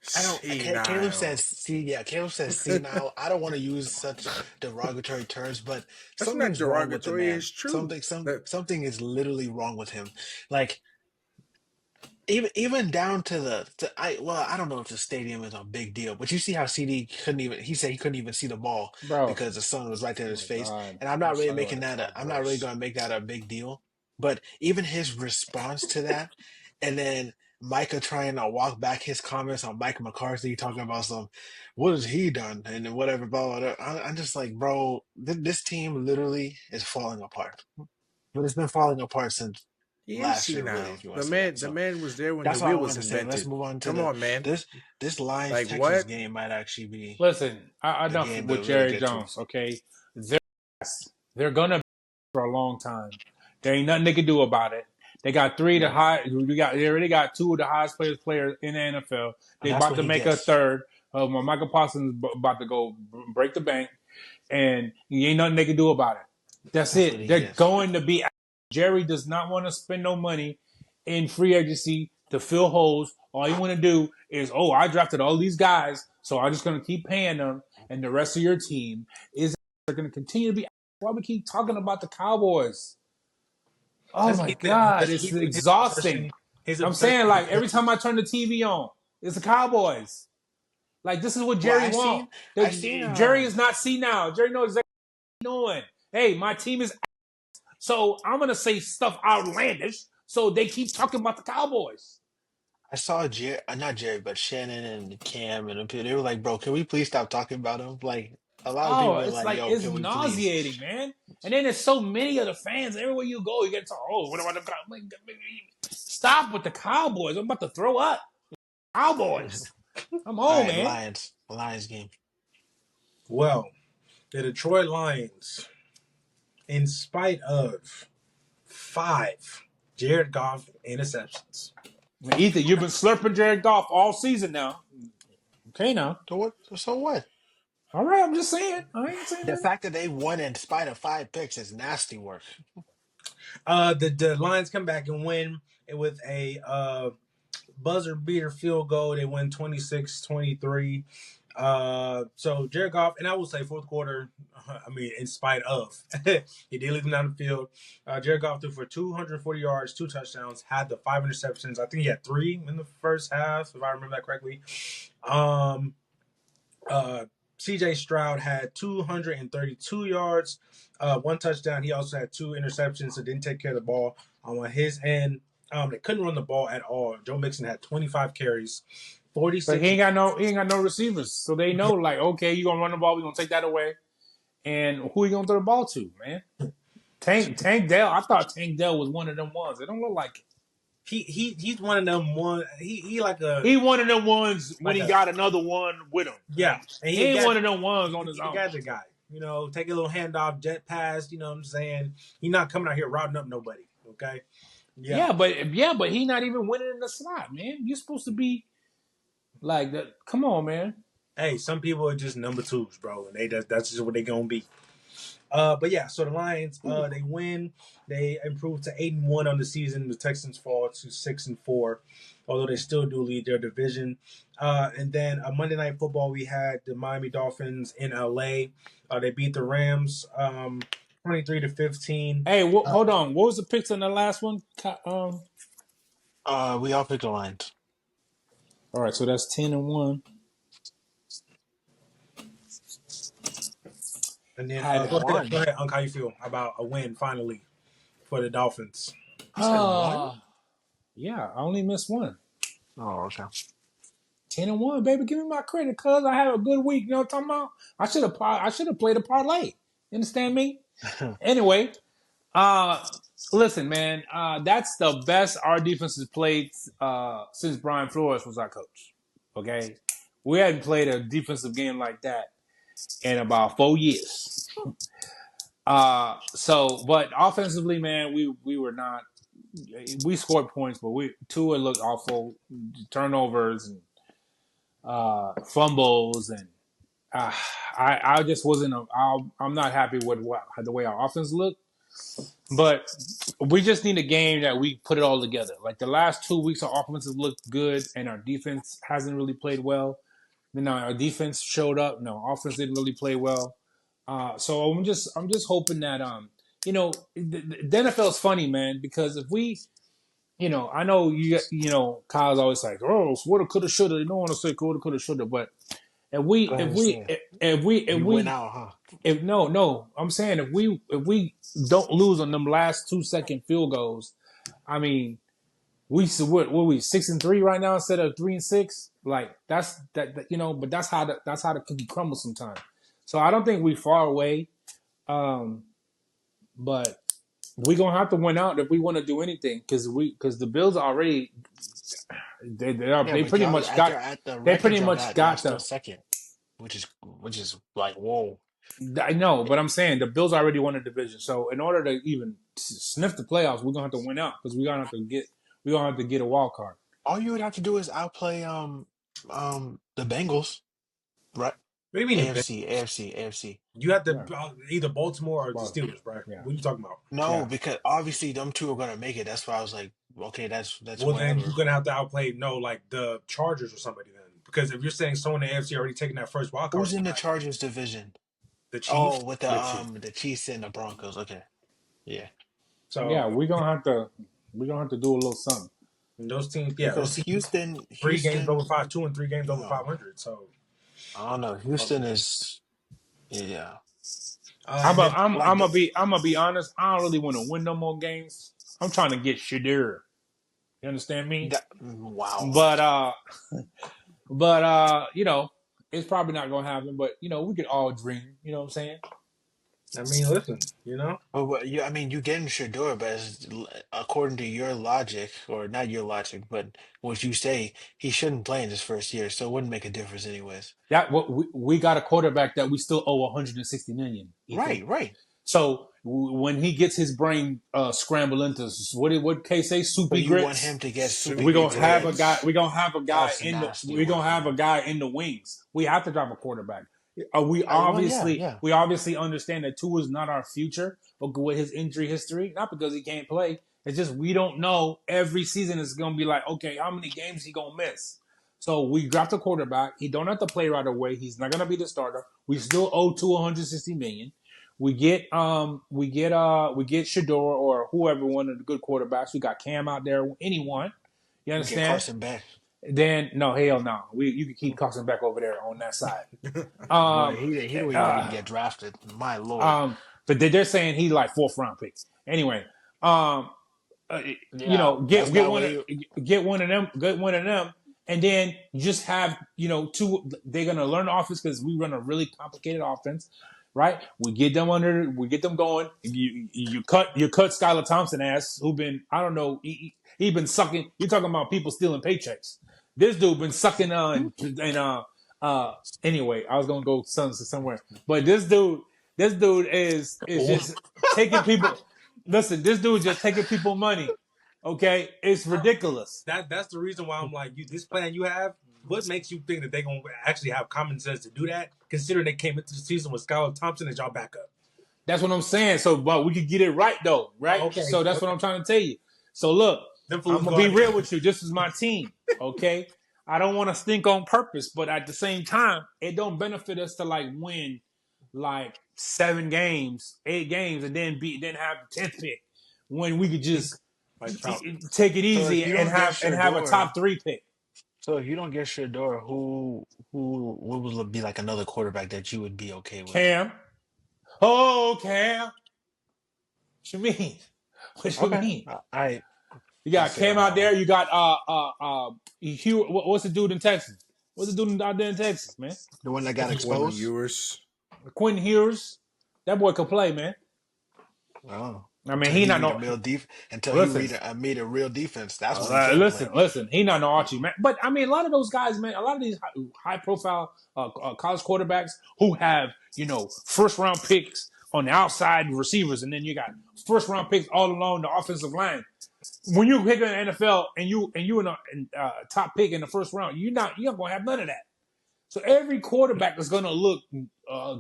Speaker 2: Caleb says senile. I don't want to use such derogatory terms, but something's wrong with the man.
Speaker 3: It's true.
Speaker 2: Something is literally wrong with him. Like even down to I don't know if the stadium is a big deal, but you see how CD couldn't even see the ball because the sun was right there in his face. And I'm not really making that I'm not really going to make that a big deal. But even his response to that, and then Micah trying to walk back his comments on Mike McCarthy talking about what has he done and then whatever, blah, blah, blah. I'm just like, bro, this team literally is falling apart. But it's been falling apart since
Speaker 3: He is
Speaker 2: last year, really,
Speaker 3: senile.
Speaker 2: if you want
Speaker 3: The
Speaker 2: to say that.
Speaker 3: man, the
Speaker 2: So
Speaker 3: man was there when the
Speaker 2: that's all I
Speaker 3: wheel
Speaker 2: wanted
Speaker 3: was
Speaker 2: to say. Let's
Speaker 3: invented.
Speaker 2: move on to
Speaker 3: Come on, man.
Speaker 2: this Lions
Speaker 3: Like
Speaker 2: Texans
Speaker 3: what?
Speaker 2: game might actually be
Speaker 4: Listen,
Speaker 2: a
Speaker 4: enough
Speaker 2: game
Speaker 4: with
Speaker 2: to really
Speaker 4: Jerry
Speaker 2: get to.
Speaker 4: Jones. Okay, they're gonna be for a long time. There ain't nothing they can do about it. They got three of the
Speaker 2: Yeah,
Speaker 4: high. They already got two of the highest players in the NFL.
Speaker 2: and
Speaker 4: They
Speaker 2: that's
Speaker 4: about
Speaker 2: what
Speaker 4: to
Speaker 2: he
Speaker 4: make a
Speaker 2: gets.
Speaker 4: third. Michael Parsons about to go break the bank, and ain't nothing they can do about it. That's
Speaker 2: That's what
Speaker 4: it.
Speaker 2: he
Speaker 4: They're
Speaker 2: gets.
Speaker 4: going to be. Jerry does not want to spend no money in free agency to fill holes. All you want to do is, I drafted all these guys, so I'm just going to keep paying them, and the rest of your team is they're going to continue to be. Why we keep talking about the Cowboys? Oh
Speaker 1: That's
Speaker 4: my God,
Speaker 1: because
Speaker 4: it's
Speaker 1: his
Speaker 4: exhausting.
Speaker 1: obsession. His
Speaker 4: I'm
Speaker 1: obsession
Speaker 4: saying,
Speaker 1: with
Speaker 4: like, every time I turn the TV on, it's the Cowboys. Like, this is what
Speaker 2: Well,
Speaker 4: Jerry wants.
Speaker 2: I seen
Speaker 4: Jerry is not senile. Jerry knows exactly what he's doing. Hey, my team is so I'm gonna say stuff outlandish so they keep talking about the Cowboys.
Speaker 2: I saw Jerry, not Jerry, but Shannon and Cam and they were like, "Bro, can we please stop talking about him?" Like a lot of
Speaker 4: Oh,
Speaker 2: people are
Speaker 4: it's
Speaker 2: like,
Speaker 4: like
Speaker 2: "Yo,
Speaker 4: it's
Speaker 2: can we please?"
Speaker 4: nauseating, man. And then there's so many of the fans. Everywhere you go, you get to what about the Cowboys? Stop with the Cowboys. I'm about to throw up. Cowboys. Come
Speaker 2: All
Speaker 4: on,
Speaker 2: right,
Speaker 4: man.
Speaker 2: Lions game.
Speaker 1: well, the Detroit Lions, in spite of 5 Jared Goff interceptions.
Speaker 4: Ethan, you've been slurping Jared Goff all season now. Okay, now.
Speaker 2: So what? So what?
Speaker 4: All right, I'm just saying. I ain't saying
Speaker 2: The
Speaker 4: that.
Speaker 2: fact that they won in spite of 5 picks is nasty work.
Speaker 1: The Lions come back and win with a buzzer beater field goal. They win 26-23. So Jared Goff, and I will say fourth quarter, I mean, in spite of, he did leave them down the field. Jared Goff threw for 240 yards, 2 touchdowns, had the 5 interceptions. I think he had 3 in the first half, if I remember that correctly. CJ Stroud had 232 yards, 1 touchdown. He also had 2 interceptions, so didn't take care of the ball on his end. They couldn't run the ball at all. Joe Mixon had 25 carries,
Speaker 4: But
Speaker 1: 46.
Speaker 4: he ain't got no receivers. So they know, like, okay, you're gonna run the ball, we're gonna take that away. And who are you gonna throw the ball to, man? Tank Dell. I thought Tank Dell was one of them ones. It don't look like it.
Speaker 1: He's one of them one. He like a
Speaker 4: He one of them ones when
Speaker 1: like
Speaker 4: he
Speaker 1: a
Speaker 4: got another one with him.
Speaker 1: yeah. And
Speaker 4: He ain't one of them ones on his
Speaker 1: he a
Speaker 4: own.
Speaker 1: gadget guy. Take a little handoff, jet pass. You know what I'm saying? He's not coming out here routing up nobody. Okay. Yeah.
Speaker 4: But he not even winning in the slot, man. You're supposed to be like that. Come on, man.
Speaker 1: Hey, some people are just number 2s, bro, and that's just what they gonna be. But yeah, so the Lions, they win. They improve to 8-1 on the season. The Texans fall to 6-4, although they still do lead their division. And then Monday Night Football, we had the Miami Dolphins in LA. They beat the Rams 23-15.
Speaker 4: Hey, hold on. What was the picks on the last one?
Speaker 2: We all picked the Lions.
Speaker 4: All right, so that's 10-1.
Speaker 1: And then
Speaker 4: Had
Speaker 1: go
Speaker 2: One.
Speaker 1: ahead, Unc. How you feel about a win finally for the Dolphins?
Speaker 2: You said one?
Speaker 4: Yeah, I only missed one.
Speaker 2: Oh, okay.
Speaker 4: 10-1, baby. Give me my credit, cuz I had a good week. You know what I'm talking about? I should have played a parlay. You understand me? Anyway, listen, man. That's the best our defense has played since Brian Flores was our coach. Okay, we hadn't played a defensive game like that in about 4 years. But offensively, man, we were not. We scored points, but Tua looked awful. Turnovers and fumbles, and I just wasn't. I'm not happy with the way our offense looked. But we just need a game that we put it all together. Like the last 2 weeks, our offense has looked good, and our defense hasn't really played well. Then our defense showed up. No, offense didn't really play well. So I'm just hoping that the NFL is funny, man, because if we, I know Kyle's always like, oh, woulda, coulda, shoulda. You don't want to say woulda, coulda, shoulda, but if we
Speaker 2: Go ahead
Speaker 4: if
Speaker 2: and
Speaker 4: we
Speaker 2: say
Speaker 4: if
Speaker 2: you win
Speaker 4: we
Speaker 2: out, huh?
Speaker 4: if no, I'm saying if we don't lose on them last 2-second field goals, I mean, we 6-3 right now instead of 3-6. Like that's but that's how the cookie crumbles sometimes. So I don't think we far away, but we're gonna have to win out if we want to do anything because the Bills already
Speaker 2: Yeah,
Speaker 4: they
Speaker 2: but
Speaker 4: pretty
Speaker 2: y'all
Speaker 4: much got
Speaker 2: at the
Speaker 4: they
Speaker 2: records
Speaker 4: pretty
Speaker 2: y'all
Speaker 4: much
Speaker 2: got, y'all
Speaker 4: got
Speaker 2: still
Speaker 4: the.
Speaker 2: second, which is like whoa.
Speaker 4: I know, but I'm saying the Bills already won the division. So in order to even sniff the playoffs, we're gonna have to win out because we're gonna have to get a wild card.
Speaker 2: All you would have to do is outplay the Bengals, right?
Speaker 1: What do you mean the best?
Speaker 2: AFC.
Speaker 1: You have to
Speaker 4: Yeah,
Speaker 1: either Baltimore or the
Speaker 4: well,
Speaker 1: Steelers, right?
Speaker 4: yeah,
Speaker 1: What are you talking about?
Speaker 2: No,
Speaker 4: yeah.
Speaker 2: because obviously them two are gonna make it. That's why I was like, okay, that's
Speaker 1: Well, then you're
Speaker 2: whatever.
Speaker 1: gonna have to outplay like the Chargers or somebody then, because if you're saying someone in the AFC already taking that first wild card
Speaker 2: Who's in the
Speaker 1: spot,
Speaker 2: Chargers division?
Speaker 1: the Chiefs.
Speaker 2: Oh, with
Speaker 4: The Chiefs.
Speaker 2: the Chiefs and the Broncos. Okay, yeah,
Speaker 4: Yeah,
Speaker 1: So
Speaker 4: we're gonna have to do a little something.
Speaker 1: those
Speaker 2: because
Speaker 1: teams, three games over
Speaker 2: Houston,
Speaker 1: 5-2 and three games over
Speaker 2: no,
Speaker 1: 500. So,
Speaker 2: I don't know.
Speaker 1: um,
Speaker 2: Houston is, yeah,
Speaker 4: I'm
Speaker 1: and
Speaker 4: a,
Speaker 1: then
Speaker 4: I'm
Speaker 2: like
Speaker 4: I'm
Speaker 2: the
Speaker 4: gonna be honest. I don't really want to win no more games. I'm trying to get Shadur. You understand me?
Speaker 2: that. Wow.
Speaker 4: But you know, it's probably not gonna happen. But you know, we could all dream. You know what I'm saying?
Speaker 1: I mean, listen,
Speaker 2: But you, I mean, you getting Shador, but according to your logic, or not your logic, but what you say, he shouldn't play in his first year, so it wouldn't make a difference anyways.
Speaker 4: That what we got a quarterback that we still owe 160 million. Ethan.
Speaker 2: Right.
Speaker 4: So when he gets his brain scrambled into what case say
Speaker 2: So
Speaker 4: soupy
Speaker 2: you want
Speaker 4: grits,
Speaker 2: him to get
Speaker 3: Super
Speaker 2: soupy
Speaker 4: we're gonna have a guy.
Speaker 3: grits.
Speaker 2: grits?
Speaker 4: We're gonna have a guy
Speaker 2: That's
Speaker 4: in the.
Speaker 2: nasty
Speaker 4: We're gonna
Speaker 2: work,
Speaker 4: have a
Speaker 2: man.
Speaker 4: guy in the wings. We have to drop a quarterback.
Speaker 2: Well, yeah.
Speaker 4: We obviously understand that Tua is not our future, but with his injury history, not because he can't play. It's just we don't know. Every season is gonna be like, okay, how many games he gonna miss? So we dropped a quarterback. He don't have to play right away. He's not gonna be the starter. We still owe Tua 160 million. We get Shador or whoever, one of the good quarterbacks. We got Cam out there. Anyone, you
Speaker 2: Get
Speaker 4: understand?
Speaker 2: Carson back.
Speaker 4: Then no, hell no. You can keep Carson back over there on that side.
Speaker 2: Boy,
Speaker 4: Um,
Speaker 2: he don't even need to
Speaker 4: uh,
Speaker 2: get drafted. My lord.
Speaker 4: um, but they're saying he's like fourth round pick. Anyway, um, you
Speaker 2: Yeah,
Speaker 4: know,
Speaker 2: that's
Speaker 4: get
Speaker 2: not
Speaker 4: one
Speaker 2: what
Speaker 4: of
Speaker 2: he.
Speaker 4: get one of them, and then just have two. They're gonna learn the offense because we run a really complicated offense, right? We get them going. You cut Skylar Thompson ass, who been I don't know he been sucking. You're talking about people stealing paychecks. This dude been sucking and uh. Anyway, I was gonna go somewhere, but this dude is
Speaker 1: oh,
Speaker 4: just taking people. Listen, this dude just taking people money. Okay, it's ridiculous.
Speaker 1: that's the reason why I'm like, this plan you have. What makes you think that they're gonna actually have common sense to do that? Considering they came into the season with Skylar Thompson as y'all backup.
Speaker 4: That's what I'm saying. So, but we could get it right though, right?
Speaker 1: Oh, okay,
Speaker 4: So that's what I'm trying to tell you. So look,
Speaker 1: them
Speaker 4: I'm
Speaker 1: fools
Speaker 4: gonna
Speaker 1: go
Speaker 4: be
Speaker 1: out
Speaker 4: real
Speaker 1: there.
Speaker 4: with you. This is my team, okay? I don't want to stink on purpose, but at the same time, it don't benefit us to like win like 7 games, 8 games, and then have the 10th pick when we could just
Speaker 1: Like Falcons.
Speaker 4: take it
Speaker 2: So if
Speaker 4: easy
Speaker 2: you don't get
Speaker 4: and have a
Speaker 2: Shador,
Speaker 4: top 3 pick.
Speaker 2: so if you don't get Shador, who what would be like another quarterback that you would be okay with?
Speaker 4: Cam, oh Cam, what you mean? What you
Speaker 2: Okay,
Speaker 4: mean?
Speaker 2: I
Speaker 4: You
Speaker 2: I
Speaker 4: got
Speaker 2: feel
Speaker 4: Cam
Speaker 2: on
Speaker 4: out
Speaker 2: that
Speaker 4: there.
Speaker 2: one.
Speaker 4: You got Hugh. What's the dude in Texas? What's the dude out there in Texas, man?
Speaker 2: The one that got
Speaker 3: Quentin
Speaker 2: exposed.
Speaker 3: Ewers.
Speaker 4: Quentin Hughes. That boy could play, man.
Speaker 2: Oh,
Speaker 4: I mean,
Speaker 2: until
Speaker 4: he
Speaker 2: he
Speaker 4: not
Speaker 2: read a
Speaker 4: no.
Speaker 2: real def until he
Speaker 4: Listen,
Speaker 2: read made a real defense. That's when he can play.
Speaker 4: listen. He not no Archie, man. But I mean, a lot of those guys, man. A lot of these high profile college quarterbacks who have first round picks on the outside receivers, and then you got first round picks all along the offensive line. When you pick in the NFL and you in a top pick in the first round, you're not gonna have none of that. So every quarterback is gonna look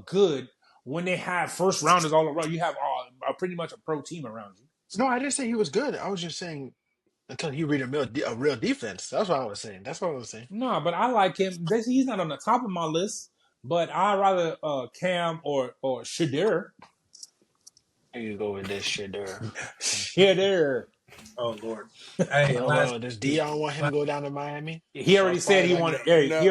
Speaker 4: good when they have first rounders all around. You have pretty much a pro team around you.
Speaker 2: No, I didn't say he was good. I was just saying until he read a real defense. That's what I was saying. That's what I was saying.
Speaker 4: No, but I like him. He's not on the top of my list, but I rather Cam or Shadir.
Speaker 2: Here you go with this shit there.
Speaker 4: Shadir.
Speaker 1: Oh Lord. Hey,
Speaker 2: Oh
Speaker 1: last
Speaker 2: well, does Dion want him to
Speaker 1: last-
Speaker 2: go down to Miami?
Speaker 4: He already
Speaker 2: Shots
Speaker 4: said
Speaker 2: fired
Speaker 4: he
Speaker 2: like
Speaker 4: wanted.
Speaker 2: that.
Speaker 3: No,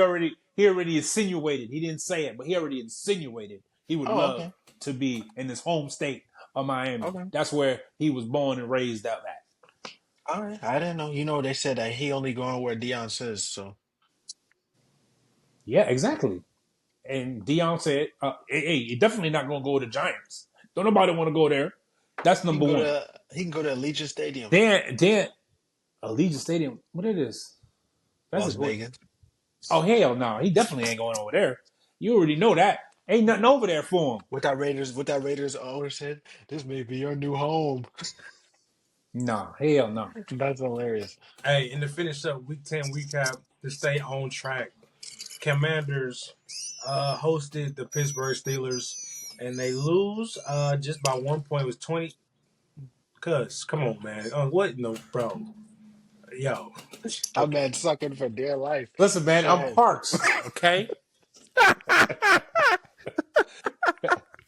Speaker 4: He already insinuated. He didn't say it, but he already insinuated he would
Speaker 2: Oh,
Speaker 4: love
Speaker 2: okay.
Speaker 4: to be in his home state of Miami.
Speaker 2: Okay.
Speaker 4: That's where he was born and raised out at.
Speaker 2: All right. I didn't know. You know, they said that he only going where Dion says. So
Speaker 4: Yeah, exactly. And Dion said, "Hey, you're definitely not going to go to the Giants. Don't nobody want to go there." That's
Speaker 2: He can
Speaker 4: number
Speaker 2: go
Speaker 4: one.
Speaker 2: to Allegiant Stadium,
Speaker 4: Then Allegiant Stadium. What it is? That's
Speaker 2: Las
Speaker 4: a good.
Speaker 2: Vegas.
Speaker 4: Oh hell no, he definitely ain't going over there. You already know that. Ain't nothing over there for him.
Speaker 2: What that Raiders owner said, this may be your new home.
Speaker 4: Nah, hell no.
Speaker 2: That's hilarious.
Speaker 1: Hey, and to finish up Week 10 recap to stay on track, Commanders hosted the Pittsburgh Steelers, and they lose just by 1 point. It was 20. Cuz, come on, man. What? No, bro. Yo.
Speaker 2: That
Speaker 1: Okay.
Speaker 2: man sucking for dear life.
Speaker 4: Listen, man,
Speaker 2: Go
Speaker 4: I'm
Speaker 2: ahead.
Speaker 4: parched. Okay.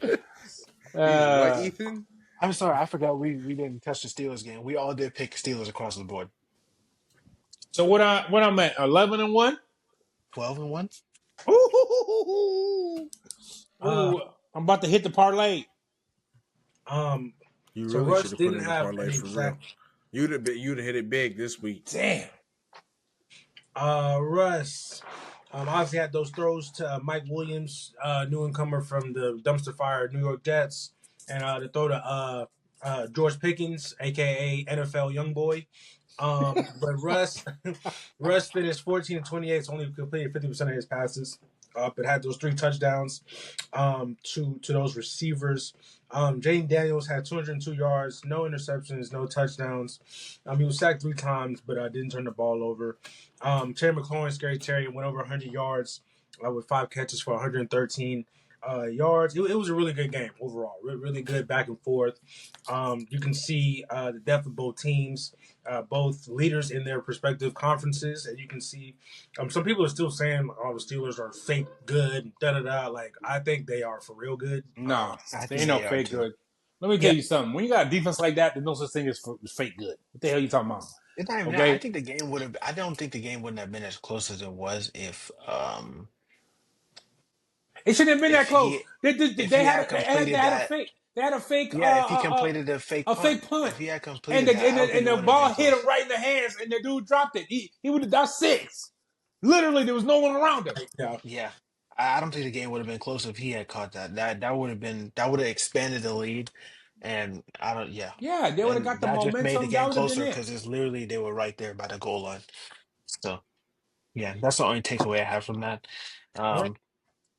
Speaker 3: He's what,
Speaker 4: Uh,
Speaker 3: Ethan?
Speaker 2: I'm sorry, I forgot we didn't touch the Steelers game. We all did pick Steelers across the board.
Speaker 4: so what I'm at 11-1.
Speaker 2: 12-1.
Speaker 4: Ooh,
Speaker 1: Uh,
Speaker 4: ooh, I'm about to hit the parlay.
Speaker 1: um,
Speaker 3: You
Speaker 1: so
Speaker 3: really
Speaker 1: Russ
Speaker 3: should have put
Speaker 1: didn't
Speaker 3: in a
Speaker 1: have an
Speaker 3: parlay for real.
Speaker 1: exact.
Speaker 3: You'd have hit it big this week.
Speaker 4: Damn.
Speaker 1: Russ obviously had those throws to Mike Williams, new incomer from the dumpster fire New York Jets, and the throw to George Pickens, aka NFL Youngboy. But Russ finished 14-28, so only completed 50% of his passes. But had those 3 touchdowns to those receivers. Jaden Daniels had 202 yards, no interceptions, no touchdowns. He was sacked 3 times, but didn't turn the ball over. Terry McLaurin, Scary Terry, went over 100 yards with 5 catches for 113 yards. It was a really good game overall. Really good back and forth. You can see the depth of both teams, both leaders in their respective conferences, and you can see some people are still saying, "Oh, the Steelers are fake good." Da da da. Like I think they are for real good.
Speaker 4: Nah,
Speaker 2: I
Speaker 4: there
Speaker 2: think
Speaker 4: ain't no
Speaker 2: they are
Speaker 4: fake
Speaker 2: too.
Speaker 4: good. Let me
Speaker 1: Yeah,
Speaker 4: tell you something. When you got a defense like that, there's no such thing as fake good. What the hell you talking about?
Speaker 2: It's not even that. I
Speaker 4: Okay,
Speaker 2: think the game would have. I don't think the game wouldn't have been as close as it was
Speaker 4: it shouldn't have been
Speaker 2: if
Speaker 4: that close.
Speaker 2: he
Speaker 4: They,
Speaker 2: if he had
Speaker 4: they
Speaker 2: completed
Speaker 4: had a
Speaker 2: that.
Speaker 4: fake. They had a fake.
Speaker 2: Yeah, if he completed the fake
Speaker 4: A
Speaker 2: punt.
Speaker 4: fake punt,
Speaker 2: If he had
Speaker 4: and
Speaker 2: completed that, I don't think it
Speaker 4: the
Speaker 2: would have been
Speaker 4: ball hit him
Speaker 2: close.
Speaker 4: right in the hands, and the dude dropped it. He would have got 6. Literally, there was no one around him.
Speaker 1: yeah.
Speaker 2: Yeah. I don't think the game would have been close if he had caught that. That would have expanded the lead. And I don't yeah.
Speaker 4: Yeah, they would have got
Speaker 2: And
Speaker 4: the
Speaker 2: that just made the
Speaker 4: momentum. That
Speaker 2: game
Speaker 4: would have been
Speaker 2: closer
Speaker 4: it.
Speaker 2: because it's literally they were right there by the goal line. So yeah, that's the only takeaway I have from that.
Speaker 1: Right.
Speaker 2: Um,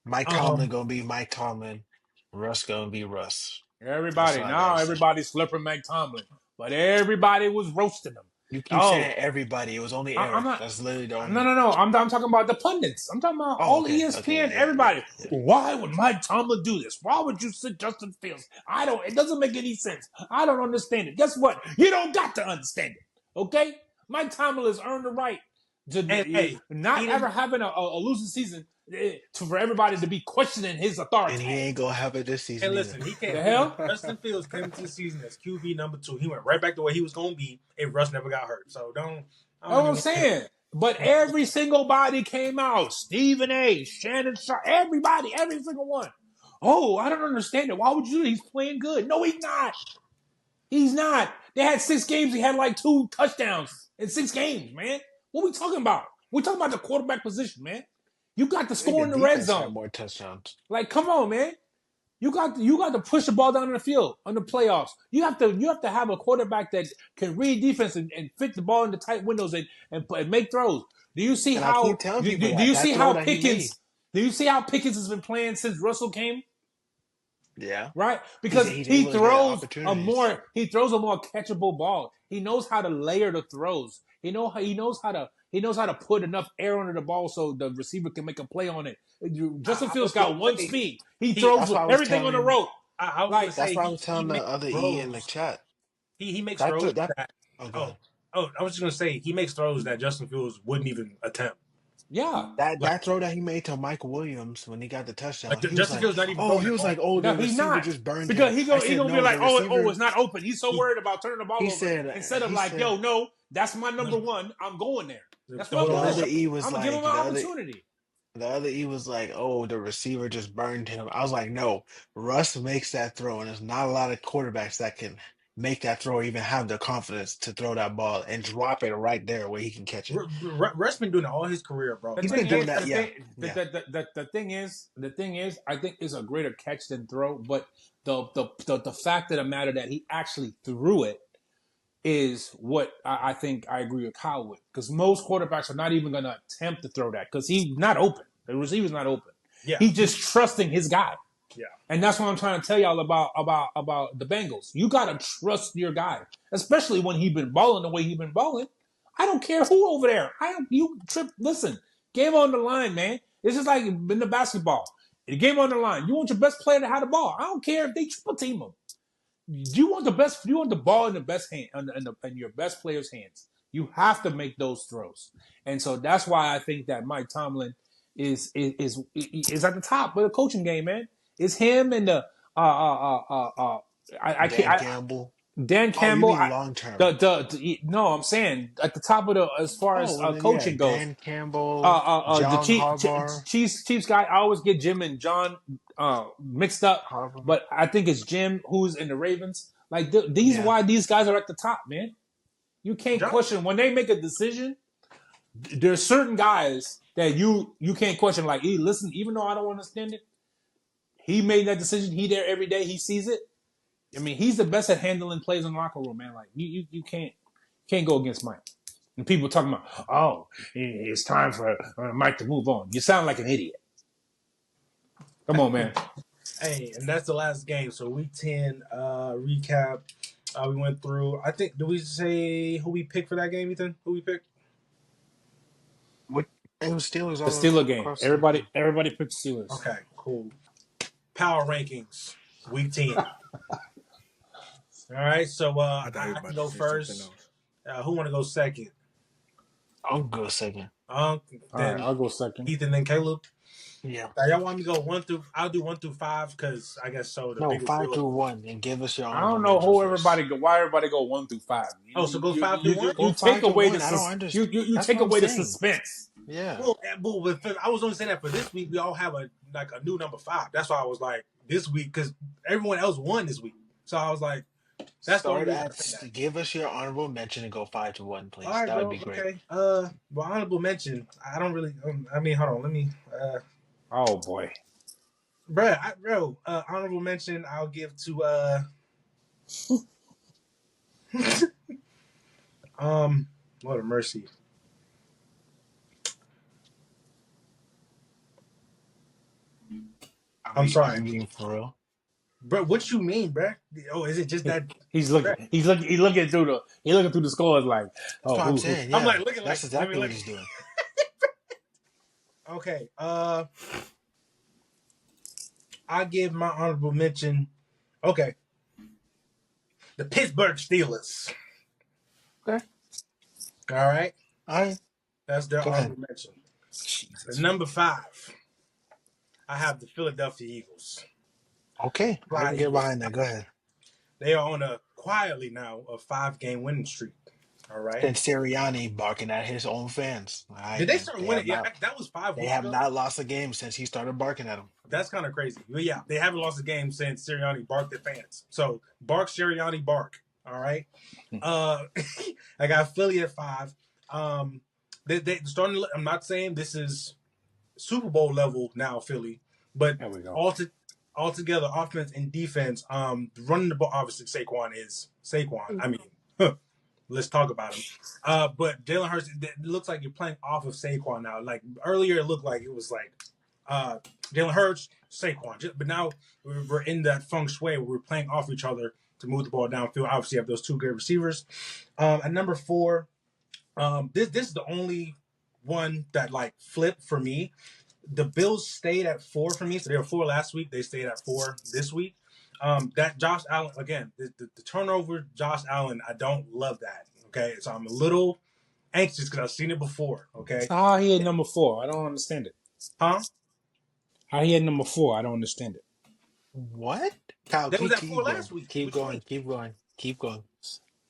Speaker 2: Mike Tomlin
Speaker 1: Um,
Speaker 2: gonna be Mike Tomlin. Russ gonna be Russ. That's
Speaker 4: Everybody
Speaker 2: all I
Speaker 4: now,
Speaker 2: gotta say.
Speaker 4: everybody's flipping Mike Tomlin, but everybody was roasting him.
Speaker 2: You keep saying
Speaker 4: Oh,
Speaker 2: everybody. It was only
Speaker 4: I'm
Speaker 2: Eric.
Speaker 4: not.
Speaker 2: That's literally the
Speaker 4: No,
Speaker 2: only.
Speaker 4: no, no. I'm talking about the pundits. I'm talking about
Speaker 2: Oh,
Speaker 4: all
Speaker 2: okay. Okay.
Speaker 4: ESPN.
Speaker 2: Yeah. Yeah.
Speaker 4: Everybody.
Speaker 2: Yeah.
Speaker 4: Why would Mike Tomlin do this? Why would you sit Justin Fields? I don't. It doesn't make any sense. I don't understand it. Guess what? You don't got to understand it. Okay. Mike Tomlin has earned the right
Speaker 1: and
Speaker 4: to
Speaker 1: hey, he
Speaker 4: not ever
Speaker 1: didn't.
Speaker 4: having a losing season for everybody to be questioning his
Speaker 2: And
Speaker 4: authority.
Speaker 2: he ain't gonna have it this
Speaker 1: Hey,
Speaker 2: season either.
Speaker 1: listen, he came.
Speaker 4: The hell?
Speaker 1: Justin Fields came into the season as QB number 2. He went right back to where he was going to be if Russ never got hurt. So I
Speaker 4: That's
Speaker 1: don't
Speaker 4: what I'm
Speaker 1: even.
Speaker 4: saying. But every single body came out. Stephen A, Shannon Sharp, everybody, every single one. Oh, I don't understand it. Why would you do it? He's playing good. No, he's not. He's not. They had 6 games. He had like 2 touchdowns in 6 games, man. What are we talking about? We're talking about the quarterback position, man. You got to
Speaker 2: I think
Speaker 4: score
Speaker 2: the
Speaker 4: in the red
Speaker 2: defense had
Speaker 4: zone.
Speaker 2: more touchdowns.
Speaker 4: Like, come on, man. You got to push the ball down the field on the playoffs. You have to have a quarterback that can read defense and fit the ball into tight windows and make throws. Do you see
Speaker 2: And I
Speaker 4: how
Speaker 2: keep telling
Speaker 4: do,
Speaker 2: people
Speaker 4: do
Speaker 2: that
Speaker 4: you see
Speaker 2: that throw
Speaker 4: how
Speaker 2: that he made.
Speaker 4: Pickens do you see how Pickens has been playing since Russell came?
Speaker 2: Yeah.
Speaker 4: Right? Because
Speaker 2: He's able to get opportunities.
Speaker 4: he throws a more catchable ball. He knows how to layer the throws. He knows how to put enough air under the ball so the receiver can make a play on it. Justin
Speaker 1: I was
Speaker 4: Fields
Speaker 1: going
Speaker 4: got
Speaker 1: to
Speaker 4: one
Speaker 1: say
Speaker 4: speed. He
Speaker 1: he.
Speaker 4: throws
Speaker 2: That's why I was
Speaker 4: everything on the
Speaker 2: telling
Speaker 4: rope.
Speaker 1: I was going to
Speaker 4: Like,
Speaker 2: that's
Speaker 1: say
Speaker 2: why I was
Speaker 1: he
Speaker 2: telling the
Speaker 1: makes
Speaker 2: other E in the
Speaker 1: throws.
Speaker 2: chat.
Speaker 1: He makes
Speaker 2: That
Speaker 1: throws
Speaker 2: that
Speaker 1: that.
Speaker 2: oh god.
Speaker 1: Oh, I was just going to say he makes throws that Justin Fields wouldn't even attempt.
Speaker 4: yeah.
Speaker 1: Like,
Speaker 2: That throw that he made to Mike Williams when he got the touchdown, he was
Speaker 1: Justin
Speaker 2: like,
Speaker 1: Fields not even
Speaker 2: "Oh,
Speaker 1: throwing
Speaker 2: he
Speaker 1: that
Speaker 2: was like,
Speaker 1: ball.
Speaker 2: oh,
Speaker 4: No,
Speaker 2: the
Speaker 4: he's
Speaker 2: receiver
Speaker 4: not.
Speaker 2: just burned him."
Speaker 4: Because he
Speaker 2: I
Speaker 4: he
Speaker 2: said,
Speaker 4: gonna be
Speaker 2: "No,
Speaker 4: like,
Speaker 2: the
Speaker 4: oh,
Speaker 2: receiver."
Speaker 4: it's not open. He's so
Speaker 2: He
Speaker 4: worried about turning the ball
Speaker 2: he
Speaker 4: over
Speaker 2: said
Speaker 4: instead of
Speaker 2: he
Speaker 4: like,
Speaker 2: said
Speaker 4: yo, no, that's my
Speaker 1: No,
Speaker 4: number one. I'm going there. That's what
Speaker 1: hold
Speaker 4: I'm
Speaker 2: the
Speaker 1: on,
Speaker 2: other
Speaker 4: doing.
Speaker 2: E was
Speaker 4: I'm gonna give him
Speaker 2: like
Speaker 4: an opportunity.
Speaker 2: the other E was like, "Oh, the receiver just burned him." I was like, "No, Russ makes that throw, and there's not a lot of quarterbacks that can make that throw, or even have the confidence to throw that ball and drop it right there where he can catch it.
Speaker 1: Russ been doing it all his career, bro.
Speaker 2: He's been doing that, yeah.
Speaker 4: The thing is, I think it's a greater catch than throw. But the fact of the matter that he actually threw it is what I think I agree with Kyle with. Because most quarterbacks are not even going to attempt to throw that because he's not open. The receiver's not open.
Speaker 1: Yeah.
Speaker 4: He's just trusting his guy.
Speaker 1: Yeah.
Speaker 4: And that's what I'm trying to tell y'all about the Bengals. You gotta trust your guy, especially when he's been balling the way he's been balling. I don't care who over there. Listen, game on the line, man. It's just like in the basketball. The game on the line. You want your best player to have the ball. I don't care if they triple team him. You want the ball in the best hand in your best player's hands. You have to make those throws. And so that's why I think that Mike Tomlin is at the top of the coaching game, man. It's him and the
Speaker 2: Campbell.
Speaker 4: Dan Campbell.
Speaker 2: You mean long term?
Speaker 4: No, I'm saying at the top of the as far as coaching goes.
Speaker 2: Dan Campbell,
Speaker 4: the
Speaker 2: Harbaugh.
Speaker 4: Chiefs guy. I always get Jim and John mixed up,
Speaker 2: Harbaugh.
Speaker 4: but I think it's Jim who's in the Ravens. Like why these guys are at the top, man. You can't question when they make a decision. There's certain guys that you can't question. Like, hey, listen, even though I don't understand it. He made that decision. He there every day. He sees it. I mean, he's the best at handling plays in the locker room, man. Like you can't go against Mike. And people talking about, oh, it's time for Mike to move on. You sound like an idiot. Come on, man.
Speaker 1: Hey, and that's the last game. So week 10 recap. We went through. I think. Did we say who we picked for that game, Ethan? Who we picked?
Speaker 2: What? It was Steelers.
Speaker 4: The Steelers game. Everybody picked Steelers.
Speaker 1: Okay, cool. Power rankings, week 10. All right, so I can go first. Who want to go second?
Speaker 2: I'll go second.
Speaker 4: All right, I'll go second.
Speaker 1: Ethan, then Caleb.
Speaker 2: Yeah.
Speaker 1: Now, y'all want me to go 1 through? I'll do 1 through 5 because I guess so.
Speaker 2: No, 5 through 1, and give us your.
Speaker 4: I don't know why everybody go 1 through 5.
Speaker 1: So go 5 through 1.
Speaker 4: You take away the take away the suspense.
Speaker 2: Yeah.
Speaker 1: Well, I was only saying that for this week. We all have a new number 5. That's why I was like this week because everyone else won this week. So I was like, that's the only reason.
Speaker 2: Give us your honorable mention and go 5 to 1, please.
Speaker 1: Right,
Speaker 2: that would be great.
Speaker 1: Okay. Well, honorable mention. I don't really. I mean, hold on. Let me.
Speaker 4: Oh boy,
Speaker 1: honorable mention. I'll give to Lord of mercy. I'm sorry.
Speaker 2: You for real?
Speaker 1: Bro, what you mean, bro? Oh, is it just that
Speaker 4: he's looking through the scores like,
Speaker 2: oh, I'm saying. Yeah.
Speaker 1: I'm like looking.
Speaker 2: That's exactly what he's doing.
Speaker 1: Okay. I give my honorable mention. Okay. The Pittsburgh Steelers.
Speaker 2: Okay.
Speaker 1: All right. That's their honorable mention.
Speaker 2: Jesus.
Speaker 1: The number 5. I have the Philadelphia Eagles.
Speaker 2: Okay. I can get behind that. Go ahead.
Speaker 1: They are on quietly now a 5-game winning streak. All right.
Speaker 2: And Sirianni barking at his own fans.
Speaker 1: Did they start winning? Yeah, that was 5 weeks
Speaker 2: They have
Speaker 1: ago.
Speaker 2: not lost a game since he started barking at them.
Speaker 1: That's kind of crazy. But yeah, they haven't lost a game since Sirianni barked at fans. So bark, Sirianni, bark. All right. I got Philly at 5. They starting. I'm not saying this is Super Bowl level now, Philly, but altogether, offense and defense. Running the ball, obviously, Saquon is Saquon. I mean, let's talk about him. But Jalen Hurts, it looks like you're playing off of Saquon now. Like earlier, it looked like it was like Jalen Hurts, Saquon. But now we're in that feng shui where we're playing off each other to move the ball downfield. Obviously, you have those 2 great receivers. At number 4, this is the only one that like flipped for me. The Bills stayed at 4 for me. So they were 4 last week. They stayed at 4 this week. That Josh Allen, again, the turnover, Josh Allen, I don't love that. Okay. So I'm a little anxious because I've seen it before. Okay.
Speaker 4: So how he had number 4? I don't understand it.
Speaker 1: Huh?
Speaker 4: How he had number 4? I don't understand it.
Speaker 2: What? Kyle,
Speaker 1: They was at 4 last week.
Speaker 2: Keep going.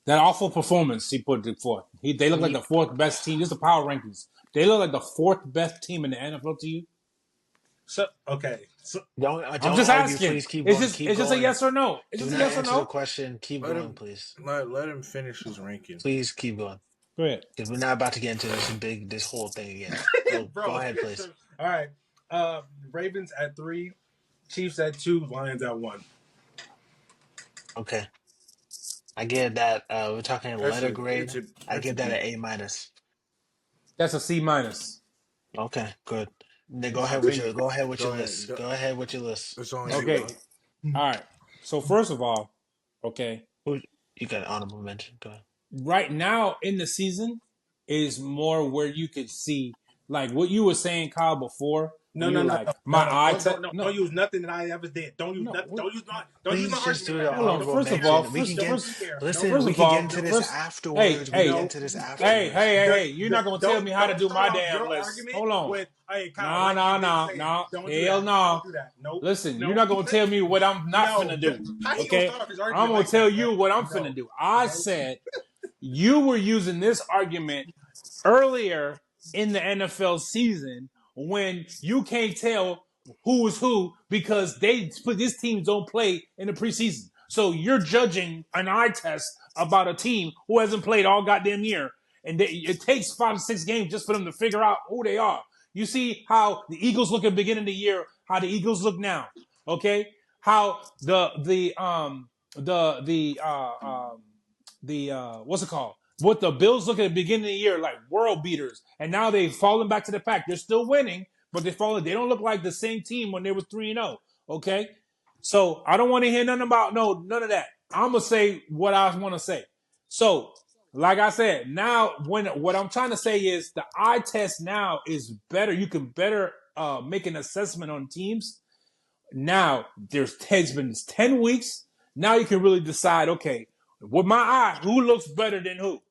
Speaker 4: That awful performance he put it forth. They look like the 4th best team. This is the power rankings. They look like the 4th best team in the NFL to you.
Speaker 1: So okay. So
Speaker 2: Don't
Speaker 4: I'm just
Speaker 2: argue.
Speaker 4: asking.
Speaker 2: Please keep
Speaker 4: It's
Speaker 2: going.
Speaker 4: just
Speaker 2: Keep
Speaker 4: it's just a
Speaker 2: going.
Speaker 4: yes or no. It's
Speaker 2: Do
Speaker 4: just a
Speaker 2: not
Speaker 4: yes or
Speaker 2: answer the
Speaker 4: no.
Speaker 2: question. Keep
Speaker 3: Let
Speaker 2: going,
Speaker 3: him
Speaker 2: please.
Speaker 3: let him finish his ranking.
Speaker 2: Please keep going.
Speaker 4: Go ahead.
Speaker 2: Because we're not about to get into this whole thing again. So go
Speaker 1: bro.
Speaker 2: ahead, please.
Speaker 1: So, all right. Ravens at 3, Chiefs at 2, Lions at 1.
Speaker 2: Okay. I give that we're talking
Speaker 3: That's
Speaker 2: letter
Speaker 3: a
Speaker 2: grade. I
Speaker 3: that's a
Speaker 2: give that an
Speaker 3: B.
Speaker 2: A minus.
Speaker 4: That's a C minus.
Speaker 2: Okay, good. Then
Speaker 3: It's a B.
Speaker 2: go ahead with
Speaker 3: Go
Speaker 2: your
Speaker 3: ahead.
Speaker 2: list. Go ahead with your list.
Speaker 3: It's on you,
Speaker 4: Okay.
Speaker 3: dog.
Speaker 4: All right. So first of all, okay,
Speaker 2: Who you got an honorable mention? Go ahead.
Speaker 4: right now in the season is more where you could see like what you were saying, Kyle, before
Speaker 1: No,
Speaker 4: when you
Speaker 1: no,
Speaker 4: were
Speaker 1: no,
Speaker 4: like
Speaker 1: no, no,
Speaker 4: my
Speaker 1: no.
Speaker 4: eye
Speaker 1: Don't,
Speaker 4: test.
Speaker 1: don't, no,
Speaker 4: No,
Speaker 1: don't use nothing that I ever did. Don't use
Speaker 4: no.
Speaker 1: nothing. Don't use my
Speaker 2: Please just
Speaker 1: argument
Speaker 2: do
Speaker 1: right
Speaker 2: the
Speaker 1: now.
Speaker 4: Hold on.
Speaker 2: honorable
Speaker 1: Don't
Speaker 4: First
Speaker 1: you
Speaker 4: of
Speaker 1: dare.
Speaker 4: all,
Speaker 2: mention. We
Speaker 4: first
Speaker 2: can
Speaker 1: Don't
Speaker 2: get
Speaker 4: first
Speaker 1: you dare.
Speaker 2: listen,
Speaker 1: No,
Speaker 4: first
Speaker 2: we
Speaker 4: of
Speaker 2: can get
Speaker 4: all,
Speaker 2: into
Speaker 1: no,
Speaker 2: this
Speaker 4: first. Hey,
Speaker 2: afterwards. We can get
Speaker 4: hey,
Speaker 1: no.
Speaker 2: into this
Speaker 4: hey, hey,
Speaker 2: afterwards.
Speaker 4: hey,
Speaker 1: The,
Speaker 4: hey! You're not gonna tell me how to
Speaker 1: don't
Speaker 4: do
Speaker 1: start
Speaker 4: my
Speaker 1: off
Speaker 4: damn
Speaker 1: your
Speaker 4: list.
Speaker 1: argument
Speaker 4: Hold on.
Speaker 1: with, "Hey, Kyle,
Speaker 4: No,
Speaker 1: like
Speaker 4: no,
Speaker 1: you've been
Speaker 4: no,
Speaker 1: saying."
Speaker 4: no.
Speaker 1: Don't do
Speaker 4: Hell
Speaker 1: that.
Speaker 4: no.
Speaker 1: Don't do that. Nope.
Speaker 4: Listen, you're
Speaker 1: No.
Speaker 4: not gonna tell me what I'm not
Speaker 1: No.
Speaker 4: finna do.
Speaker 1: How you gonna
Speaker 4: Okay?
Speaker 1: start off his
Speaker 4: I'm
Speaker 1: argument
Speaker 4: gonna
Speaker 1: like
Speaker 4: tell
Speaker 1: that, bro?
Speaker 4: you what I'm finna
Speaker 1: No.
Speaker 4: do. I
Speaker 1: No.
Speaker 4: said you were using this argument earlier in the NFL season when you can't tell who is who because these teams don't play in the preseason. So you're judging an eye test about a team who hasn't played all goddamn year, and it takes 5 to 6 games just for them to figure out who they are. You see how the Eagles look at the beginning of the year, how the Eagles look now. Okay, how the what's it called? What the Bills look at the beginning of the year like world beaters, and now they've fallen back to the pack. They're still winning, but they fallen. They don't look like the same team when they were 3-0. Okay, so I don't want to hear nothing about none of that. I'm gonna say what I want to say. So, like I said, now what I'm trying to say is the eye test now is better. You can better make an assessment on teams now. It's been 10 weeks. Now you can really decide, okay, with my eye, who looks better than who?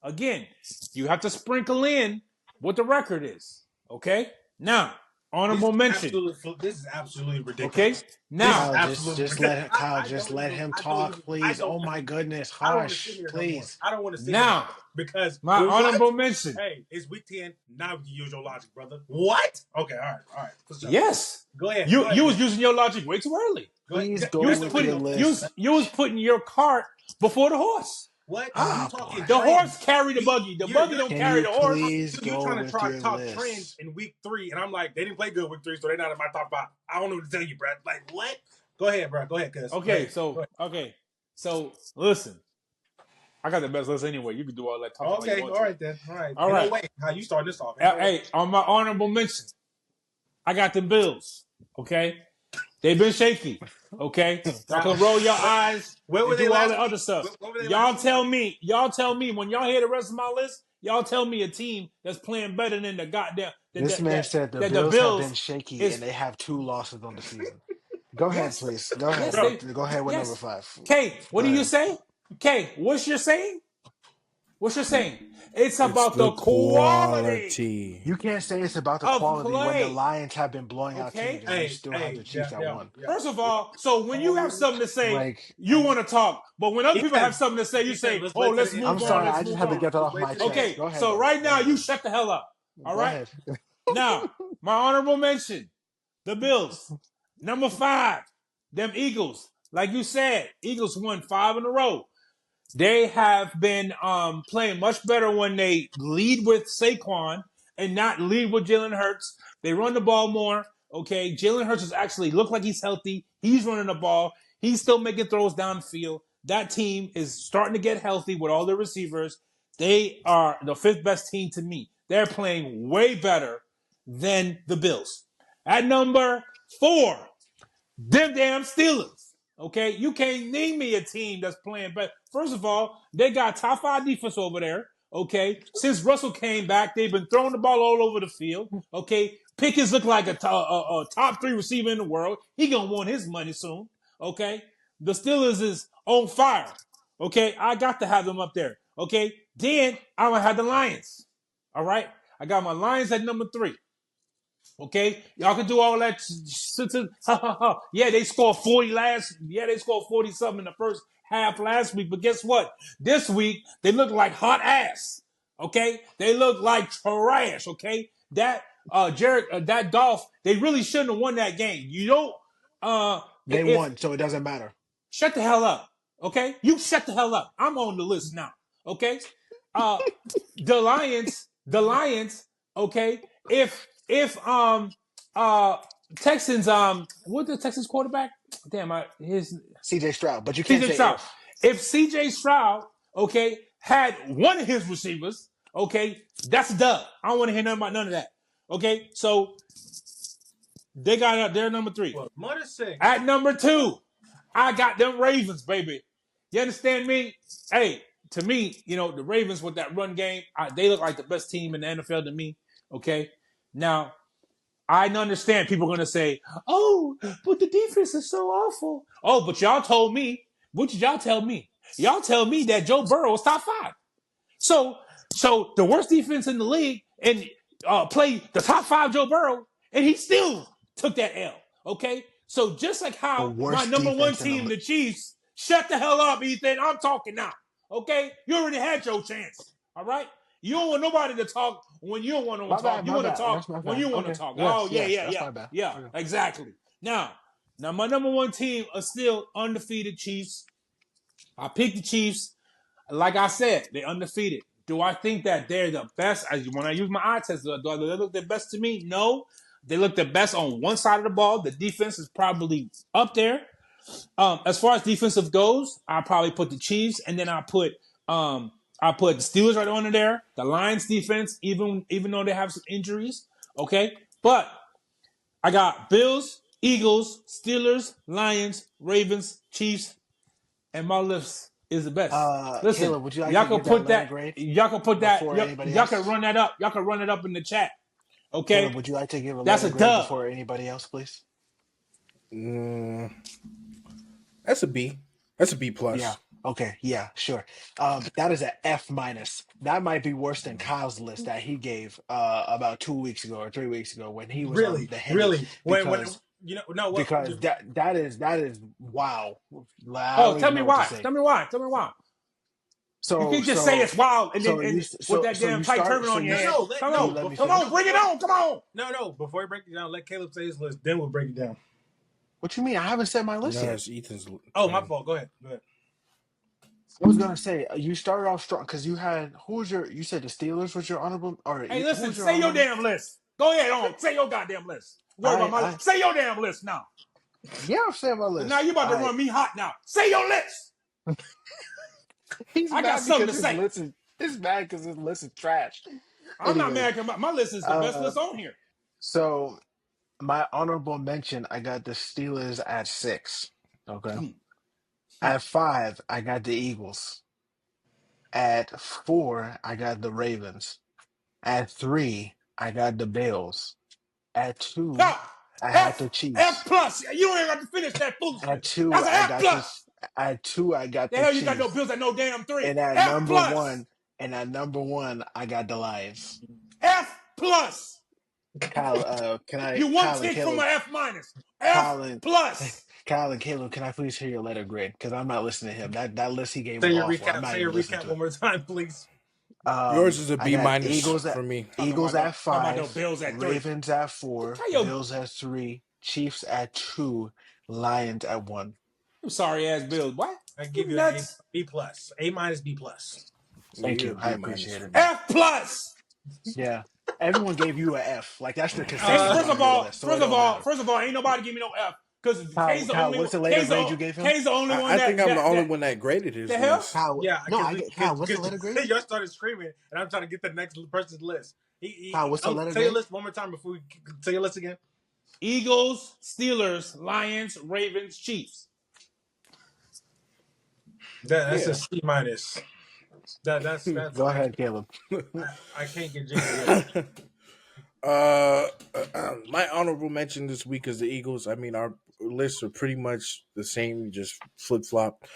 Speaker 4: Again, you have to sprinkle in what the record is. Okay? Now, honorable mention.
Speaker 1: This is absolutely
Speaker 4: Okay?
Speaker 1: ridiculous. This is
Speaker 4: Now,
Speaker 1: absolutely ridiculous.
Speaker 2: Kyle, just let him talk, please. Oh my goodness,
Speaker 1: I don't want to sit
Speaker 2: hush,
Speaker 1: here no more.
Speaker 2: please.
Speaker 1: I don't want to sit here no
Speaker 4: now,
Speaker 1: more because
Speaker 4: my
Speaker 1: what?
Speaker 4: honorable mention.
Speaker 1: Hey, it's week 10. Now we can use your logic, brother. What? Okay, all right. What's up?
Speaker 4: Yes.
Speaker 1: Go ahead.
Speaker 4: You was using your logic way too early.
Speaker 1: Go ahead.
Speaker 2: Please
Speaker 4: You
Speaker 2: go
Speaker 4: was
Speaker 2: with your
Speaker 4: putting
Speaker 2: list.
Speaker 4: you was putting your cart before the horse.
Speaker 1: What?
Speaker 2: Ah,
Speaker 1: You talking
Speaker 2: boy.
Speaker 4: The
Speaker 1: trends?
Speaker 4: horse carried the buggy. The buggy don't
Speaker 2: Can
Speaker 4: carry
Speaker 2: you
Speaker 4: the horse.
Speaker 2: please
Speaker 1: You
Speaker 2: go
Speaker 1: trying to
Speaker 2: with your
Speaker 1: talk trends
Speaker 2: list?
Speaker 1: in week 3, and I'm like, they didn't play good week 3, so they're not in my top 5. I don't know what to tell you, Brad. Like, what? Go ahead, bro. Go ahead, cuz.
Speaker 4: Okay, so listen. I got the best list anyway. You can do all that talking all you
Speaker 1: Okay,
Speaker 4: want
Speaker 1: all
Speaker 4: to.
Speaker 1: right then. All right.
Speaker 4: All
Speaker 1: Ain't no
Speaker 4: right.
Speaker 1: way how you starting this off. Ain't no way.
Speaker 4: Hey, on my honorable mention, I got the Bills. Okay, they've been shaky. Okay, y'all can roll your eyes
Speaker 1: Where were
Speaker 4: and
Speaker 1: they
Speaker 4: do all
Speaker 1: last
Speaker 4: the
Speaker 1: week?
Speaker 4: other stuff.
Speaker 1: What were they
Speaker 4: Y'all
Speaker 1: last week?
Speaker 4: tell me. Y'all tell me when y'all hear the rest of my list. Y'all tell me a team that's playing better than the goddamn
Speaker 2: This man said the
Speaker 4: that the
Speaker 2: Bills have been
Speaker 4: Bills
Speaker 2: shaky and
Speaker 4: is.
Speaker 2: they have 2 losses on the season. Go ahead,
Speaker 4: Yes,
Speaker 2: please. Go ahead.
Speaker 4: yes, they
Speaker 2: Go ahead with number
Speaker 4: yes.
Speaker 2: 5.
Speaker 4: Kay, what
Speaker 2: Go
Speaker 4: do you
Speaker 2: ahead.
Speaker 4: say? Kay, what's your saying? What's your saying? It's
Speaker 3: It's
Speaker 4: about
Speaker 3: the
Speaker 4: the quality
Speaker 3: quality.
Speaker 2: You can't say it's about the
Speaker 4: of
Speaker 2: quality when the
Speaker 4: play.
Speaker 2: Lions have been blowing out teams
Speaker 4: Okay.
Speaker 2: and you still have
Speaker 1: Hey,
Speaker 2: the Chiefs at
Speaker 1: yeah,
Speaker 2: 1.
Speaker 1: yeah.
Speaker 4: First of all, so when you have something to say,
Speaker 2: Like,
Speaker 4: you want to talk. But when other people have
Speaker 1: Ethan,
Speaker 4: something to say, you
Speaker 1: Ethan,
Speaker 4: say,
Speaker 1: let's
Speaker 4: "Oh,
Speaker 1: wait till
Speaker 4: let's
Speaker 1: the end.
Speaker 2: I'm
Speaker 4: move on.
Speaker 2: sorry.
Speaker 4: Let's
Speaker 2: I just
Speaker 4: move
Speaker 2: had to
Speaker 4: on."
Speaker 2: get that
Speaker 1: Let's
Speaker 2: off
Speaker 1: wait
Speaker 2: my
Speaker 1: till the end.
Speaker 2: chest.
Speaker 4: Okay.
Speaker 2: Go ahead,
Speaker 4: So
Speaker 2: though.
Speaker 4: right
Speaker 2: Go
Speaker 4: now,
Speaker 2: ahead,
Speaker 4: you
Speaker 2: though.
Speaker 4: shut the hell up. All
Speaker 2: Go
Speaker 4: right.
Speaker 2: ahead.
Speaker 4: Now, my honorable mention: the Bills. Number 5, them Eagles. Like you said, Eagles won 5 in a row. They have been playing much better when they lead with Saquon and not lead with Jalen Hurts. They run the ball more. Okay, Jalen Hurts has actually looked like he's healthy. He's running the ball. He's still making throws downfield. That team is starting to get healthy with all their receivers. They are the 5th best team to me. They're playing way better than the Bills. At number 4, them damn Steelers. Okay, you can't name me a team that's playing better. First of all, they got top 5 defense over there. Okay, since Russell came back, they've been throwing the ball all over the field. Okay, Pickens look like a top 3 receiver in the world. He gonna want his money soon. Okay, the Steelers is on fire. Okay, I got to have them up there. Okay, then I'm gonna have the Lions. All right, I got my Lions at number 3. Okay, y'all can do all that. Yeah, they scored 40 last. Yeah, they scored 40 something in the first half last week. But guess what? This week they look like hot ass. Okay, they look like trash. Okay, that that Dolph, they really shouldn't have won that game. You don't.
Speaker 2: They
Speaker 4: If
Speaker 2: won, so it doesn't matter.
Speaker 4: Shut the hell up, okay? You shut the hell up. I'm on the list now, okay? Uh, the Lions, okay? If Texans what's the Texans quarterback? Damn, his
Speaker 2: CJ Stroud, but you can't
Speaker 4: CJ
Speaker 2: say
Speaker 4: Stroud. If CJ Stroud, okay, had one of his receivers, okay, that's a dub. I don't want to hear nothing about none of that. Okay, so they got their number 3.
Speaker 1: Well, Mother 6.
Speaker 4: At number 2, I got them Ravens, baby. You understand me? Hey, to me, the Ravens with that run game, they look like the best team in the NFL to me. Okay, now I understand people are going to say, "Oh, but the defense is so awful." Oh, but y'all told me. What did y'all tell me? Y'all tell me that Joe Burrow was top 5. So the worst defense in the league and played the top 5 Joe Burrow, and he still took that L. Okay, so just like how my number 1 team, the Chiefs, shut the hell up, Ethan. I'm talking now. Okay, you already had your chance. All right. You don't want nobody to talk when you don't want to talk. You want to talk when you want to talk. Yeah, exactly. Now my number 1 team are still undefeated Chiefs. I picked the Chiefs. Like I said, they're undefeated. Do I think that they're the best? When I use my eye test, do they look the best to me? No. They look the best on one side of the ball. The defense is probably up there. As far as defensive goes, I probably put the Chiefs, and then I put the Steelers right under there. The Lions defense, even though they have some injuries, okay. But I got Bills, Eagles, Steelers, Lions, Ravens, Chiefs, and my list is the best. Listen,
Speaker 2: Caleb, would you like
Speaker 4: y'all
Speaker 2: to
Speaker 4: can
Speaker 2: give
Speaker 4: put
Speaker 2: that
Speaker 4: that. Y'all can put that. Y'all can run that up. Y'all can run it up in the chat. Okay.
Speaker 2: Caleb, would you like to give a
Speaker 4: That's
Speaker 2: letter
Speaker 4: a
Speaker 2: grade
Speaker 4: dub
Speaker 2: before anybody else, please?
Speaker 3: That's a B. That's a B plus.
Speaker 2: Yeah. Okay. Yeah. Sure. That is an F minus. That might be worse than Kyle's list that he gave about 2 weeks ago or 3 weeks ago when he was on the Henny.
Speaker 1: Really?
Speaker 2: Because
Speaker 1: what?
Speaker 2: because that is wow. I
Speaker 4: Oh,
Speaker 2: don't
Speaker 4: tell
Speaker 2: even
Speaker 4: me
Speaker 2: know what to
Speaker 4: why.
Speaker 2: say.
Speaker 4: Tell me why. Tell me why.
Speaker 2: So
Speaker 4: You can't just say it's wild and then with that damn tight turban on your head. Come on, bring it on. Come on.
Speaker 1: No. Before you break it down, let Caleb say his list. Then we'll break it down.
Speaker 2: What you mean? I haven't said my list
Speaker 3: No,
Speaker 2: yet.
Speaker 3: it's Ethan's.
Speaker 1: Oh, my fault. Go ahead.
Speaker 2: I was gonna say you started off strong because you had you said the Steelers was your honorable or
Speaker 4: Hey,
Speaker 2: who
Speaker 4: listen,
Speaker 2: was your
Speaker 4: say your
Speaker 2: honorable?
Speaker 4: damn list. Go ahead on. Say your goddamn list. Worry about my list. Say your damn list now.
Speaker 2: Yeah, I'm saying my list.
Speaker 4: Now you about to run me hot now. Say your list.
Speaker 2: He's
Speaker 4: I got
Speaker 2: mad
Speaker 4: something to
Speaker 2: because
Speaker 4: say.
Speaker 2: he's mad because his list is trash.
Speaker 4: I'm not mad because my list is the best list on here.
Speaker 2: So my honorable mention, I got the Steelers at 6. Okay. At 5, I got the Eagles. At 4, I got the Ravens. At 3, I got the Bills. At 2, I had the Chiefs.
Speaker 4: F plus. You don't even have to finish that foolishness.
Speaker 2: At 2,
Speaker 4: That's an
Speaker 2: I
Speaker 4: F
Speaker 2: got
Speaker 4: plus.
Speaker 2: At 2, I got
Speaker 4: The
Speaker 2: the
Speaker 4: hell
Speaker 2: Chiefs.
Speaker 4: you got no Bills at no damn 3.
Speaker 2: And at
Speaker 4: F plus.
Speaker 2: number 1, I got the Lions.
Speaker 4: F plus.
Speaker 2: Kyle,
Speaker 4: You one tick from an F minus. F plus.
Speaker 2: Kyle and Caleb, can I please hear your letter grade? Because I'm not listening to him. That list he gave was
Speaker 1: Say your
Speaker 2: awful. I'm
Speaker 1: recap.
Speaker 2: not
Speaker 1: Say
Speaker 2: even
Speaker 1: your
Speaker 2: listening
Speaker 1: recap
Speaker 2: to
Speaker 1: one more time, please.
Speaker 3: Yours is a
Speaker 2: I
Speaker 3: B
Speaker 2: got
Speaker 3: minus
Speaker 2: Eagles
Speaker 3: for me.
Speaker 2: Eagles at 5,
Speaker 4: Bills at 3.
Speaker 2: Ravens at 4, Bills at 3, Chiefs at 2, Lions at 1.
Speaker 4: You sorry ass Bills. What?
Speaker 1: I give you an B plus. A minus B plus.
Speaker 2: Thank you. I appreciate it.
Speaker 4: F plus.
Speaker 2: Yeah. Everyone gave you an F. Like that's the consensus.
Speaker 4: First of all, ain't nobody give me no F. Because K's the only
Speaker 2: what's the letter grade you gave him?
Speaker 4: K's the only one
Speaker 3: I think I'm the only one that graded his
Speaker 4: the hell?
Speaker 3: list.
Speaker 2: Kyle, what's the letter grade?
Speaker 1: Y'all started screaming, and I'm trying to get the next person's list.
Speaker 2: Kyle, what's the letter
Speaker 1: say
Speaker 2: grade?
Speaker 1: your list one more time before we say your list again.
Speaker 4: Eagles, Steelers, Lions, Ravens, Chiefs.
Speaker 1: That's a C minus. That's
Speaker 2: Go ahead, Caleb.
Speaker 1: I can't get jiggy.
Speaker 3: My honorable mention this week is the Eagles. I mean, our lists are pretty much the same, just flip flop.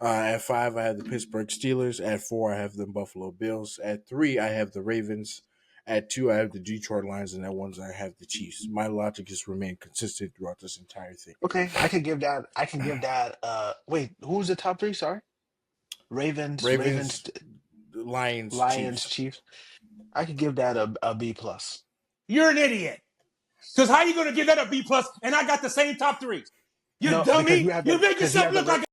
Speaker 3: At 5, I have the Pittsburgh Steelers. At 4, I have the Buffalo Bills. At 3, I have the Ravens. At 2, I have the Detroit Lions, and at 1, I have the Chiefs. My logic has remained consistent throughout this entire thing.
Speaker 2: Okay, I can give that. Wait, who's the top 3? Sorry, Ravens,
Speaker 3: Lions,
Speaker 2: Chiefs. I could give that a B plus.
Speaker 4: You're an idiot. Because how you going to give that a B plus and I got the same top three? You dummy. You made yourself look like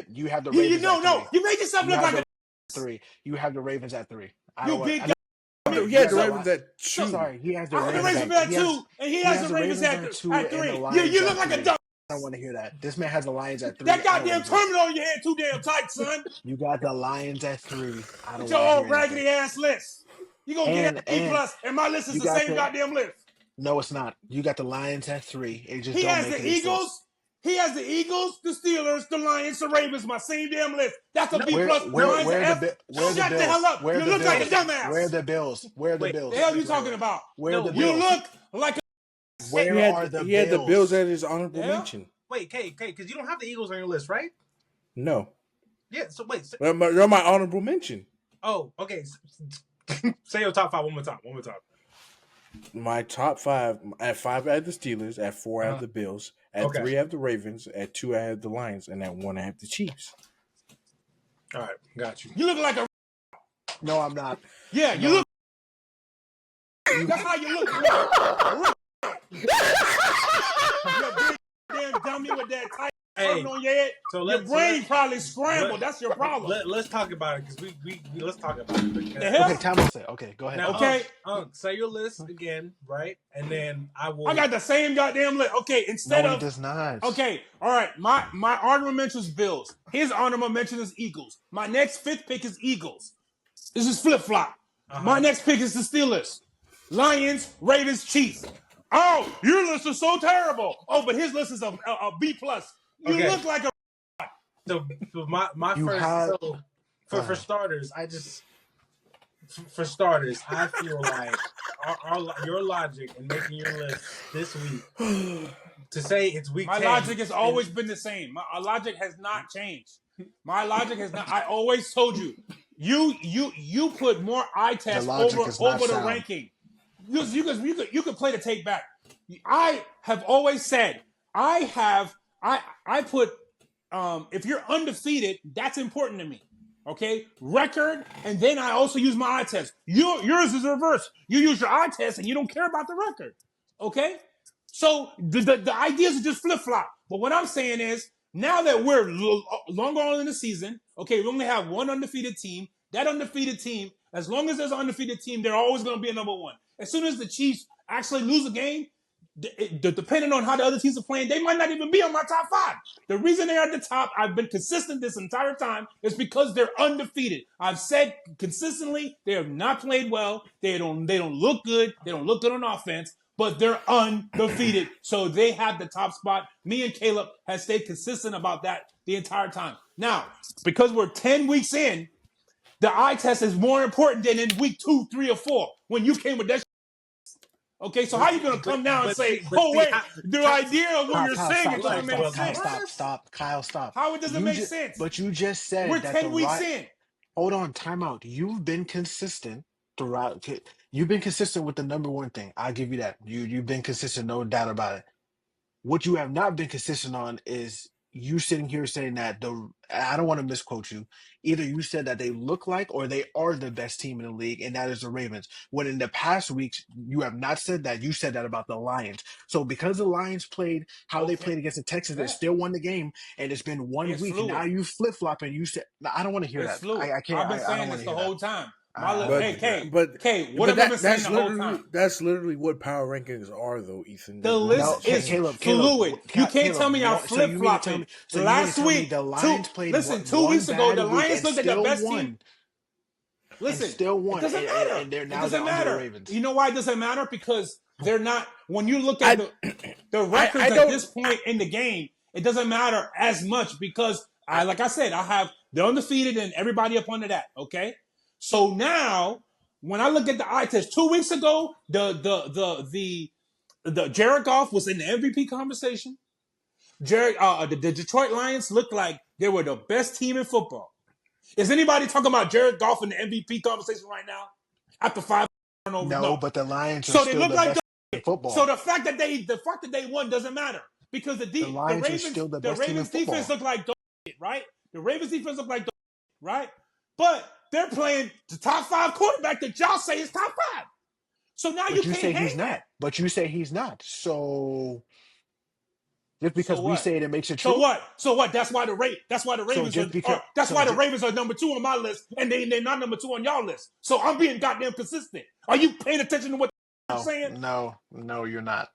Speaker 2: you have the Ravens at 3.
Speaker 4: You made yourself look like a
Speaker 2: 3. You have the Ravens at 3.
Speaker 4: You big
Speaker 3: he had the Ravens at 2.
Speaker 2: Sorry, he has the
Speaker 4: Ravens at 2, and he has the Ravens at 3. You look like a dumb.
Speaker 2: I don't want to hear that. This man has the Lions at 3.
Speaker 4: That goddamn terminal on your head too damn tight, son.
Speaker 2: You got the Lions at 3. I don't
Speaker 4: It's your old raggedy ass list. You gonna get a B plus, and my list is the same goddamn list.
Speaker 2: No, it's not. You got the Lions at 3. It just
Speaker 4: he has the Eagles. He has the Eagles, the Steelers, the Lions, the Ravens. My same damn list. That's a B plus. Shut the hell up. You look like a dumbass.
Speaker 2: Where are the Bills? Where are the Bills?
Speaker 4: The hell you talking about?
Speaker 2: Where are the Bills?
Speaker 4: You look like a.
Speaker 2: Where are the Bills?
Speaker 3: He had the Bills at his honorable mention.
Speaker 1: Wait, K, because you don't have the Eagles on your list, right?
Speaker 3: No.
Speaker 1: Yeah, so wait.
Speaker 3: You're my honorable mention.
Speaker 1: Oh, okay. Say your top 5 one more time.
Speaker 3: My top 5, at 5 I have the Steelers, at 4 I have the Bills, at 3 I have the Ravens, at 2 I have the Lions, and at 1 I have the Chiefs.
Speaker 1: All right, got you.
Speaker 4: You look like a.
Speaker 2: No, I'm not.
Speaker 4: Yeah, you look. That's how you look. You big damn dummy with that tight on your head. So your brain probably scrambled. That's your problem.
Speaker 1: Let's talk about it because we let's talk about it.
Speaker 2: Okay, time to say. Okay, go ahead.
Speaker 1: Now,
Speaker 4: okay,
Speaker 1: say your list again, right? And then I will.
Speaker 4: I got the same goddamn list. Okay, instead
Speaker 2: of. It does not.
Speaker 4: Okay, all right. My honorable mention is Bills. His honorable mention is Eagles. My next 5th pick is Eagles. This is flip flop. My next pick is the Steelers, Lions, Ravens, Chiefs. Oh, your list is so terrible. Oh, but his list is a B plus. You look like a.
Speaker 1: So my first. For starters, I feel like your logic in making your list this week to say it's week.
Speaker 4: My
Speaker 1: 10,
Speaker 4: logic has always been the same. My logic has not changed. My logic has not. I always told you. You put more eye tests over the ranking. You could play the tape back. I have always said I put if you're undefeated, that's important to me. Okay, record, and then I also use my eye test. Yours is reverse. You use your eye test, and you don't care about the record. Okay, so the ideas are just flip flop. But what I'm saying is, now that we're longer on in the season, okay, we only have one undefeated team. That undefeated team, as long as there's an undefeated team, they're always going to be a number one. As soon as the Chiefs actually lose a game, depending on how the other teams are playing, they might not even be on my top 5. The reason they're at the top, I've been consistent this entire time, is because they're undefeated. I've said consistently they have not played well. They don't look good. They don't look good on offense, but they're undefeated. So they have the top spot. Me and Caleb have stayed consistent about that the entire time. Now, because we're 10 weeks in, the eye test is more important than in week 2, 3, or 4 when you came with that. Okay, so how you gonna come now and say, the idea of what you're saying it doesn't make sense?
Speaker 2: Stop, Kyle, stop.
Speaker 4: How it doesn't make sense?
Speaker 2: But you just said
Speaker 4: we're 10 weeks in.
Speaker 2: Hold on, time out. You've been consistent throughout. You've been consistent with the number one thing. I'll give you that. You've been consistent, no doubt about it. What you have not been consistent on is you sitting here saying that I don't want to misquote you. Either you said that they look like or they are the best team in the league, and that is the Ravens. When in the past weeks, you have not said that. You said that about the Lions. So because the Lions played how they played against the Texans, they still won the game, and it's been one week. Fluid. Now you flip-flop and you said, I don't want to hear that. I can't.
Speaker 4: I've been saying this the whole time. What
Speaker 3: have I been saying the whole time? That's literally what power rankings are, though, Ethan.
Speaker 4: The list is fluid. You can't tell me I'm flip-flopping. Last week, the Lions played 2 weeks ago, the Lions looked at the best team. Listen,
Speaker 2: still won.
Speaker 4: It doesn't matter.
Speaker 2: And they're now
Speaker 4: it doesn't matter.
Speaker 2: The Ravens.
Speaker 4: You know why it doesn't matter? Because they're not. When you look at the records at this point in the game, it doesn't matter as much because like I said, I have they're undefeated and everybody up under that. Okay. So now, when I look at the eye test, 2 weeks ago, the Jared Goff was in the MVP conversation. The Detroit Lions looked like they were the best team in football. Is anybody talking about Jared Goff in the MVP conversation right now? After 5 turnovers?
Speaker 2: No, but the Lions are still the best team in football.
Speaker 4: So the fact that they won doesn't matter because the Ravens defense looked like shit, right? The Ravens defense looked like right? But they're playing the top 5 quarterback that y'all say is top 5. So now you
Speaker 2: But you
Speaker 4: can't
Speaker 2: say
Speaker 4: hang
Speaker 2: he's not.
Speaker 4: that.
Speaker 2: But you say he's not. So just
Speaker 4: So
Speaker 2: because we
Speaker 4: what?
Speaker 2: say it, it makes it
Speaker 4: So
Speaker 2: true.
Speaker 4: what? So what? That's why the
Speaker 2: So
Speaker 4: Ravens
Speaker 2: just because,
Speaker 4: that's why the Ravens are number 2 on my list, and they're not number 2 on y'all list. So I'm being goddamn consistent. Are you paying attention to what I'm saying?
Speaker 2: no, you're not.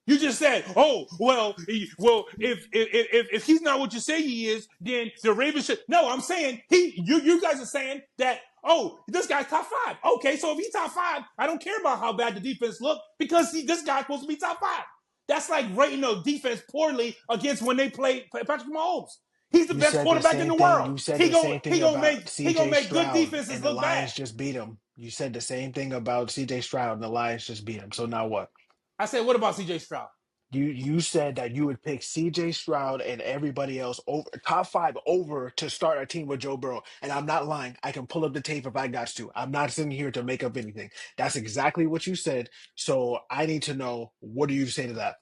Speaker 4: You just said, "Oh, well, if he's not what you say he is, then the Ravens should." No, I'm saying you guys are saying that. Oh, this guy's top 5. Okay, so if he's top 5, I don't care about how bad the defense looked because this guy's supposed to be top 5. That's like rating a defense poorly against when they play Patrick Mahomes. He's the
Speaker 2: You
Speaker 4: best
Speaker 2: said the
Speaker 4: quarterback in
Speaker 2: same
Speaker 4: the
Speaker 2: thing.
Speaker 4: world.
Speaker 2: You said
Speaker 4: He
Speaker 2: the
Speaker 4: gonna
Speaker 2: same
Speaker 4: he
Speaker 2: thing
Speaker 4: gonna
Speaker 2: about
Speaker 4: make he gonna
Speaker 2: CJ
Speaker 4: make good
Speaker 2: Stroud,
Speaker 4: defenses
Speaker 2: and the
Speaker 4: look bad.
Speaker 2: Lions just beat him. You said the same thing about CJ Stroud, and the Lions just beat him. So now what?
Speaker 4: I said, what about CJ Stroud?
Speaker 2: You said that you would pick CJ Stroud and everybody else over top 5 over to start a team with Joe Burrow. And I'm not lying. I can pull up the tape if I got to. I'm not sitting here to make up anything. That's exactly what you said. So I need to know, what do you say to that?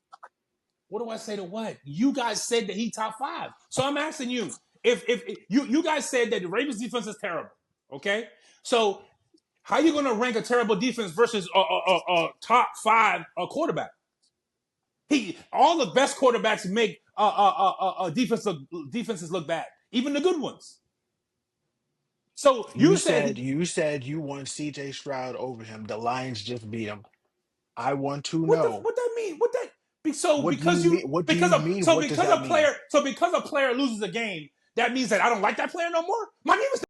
Speaker 4: What do I say to what? You guys said that he top 5. So I'm asking you, if you guys said that the Ravens defense is terrible, okay? So how are you going to rank a terrible defense versus a top 5 quarterback? All the best quarterbacks make defenses look bad, even the good ones. So
Speaker 2: You
Speaker 4: you said
Speaker 2: said you want CJ Stroud over him. The Lions just beat him. I want to know,
Speaker 4: what that mean? What that? So
Speaker 2: what do you
Speaker 4: because
Speaker 2: mean? What do you mean? What does that mean?
Speaker 4: because a player loses a game, that means that I don't like that player no more. My name is.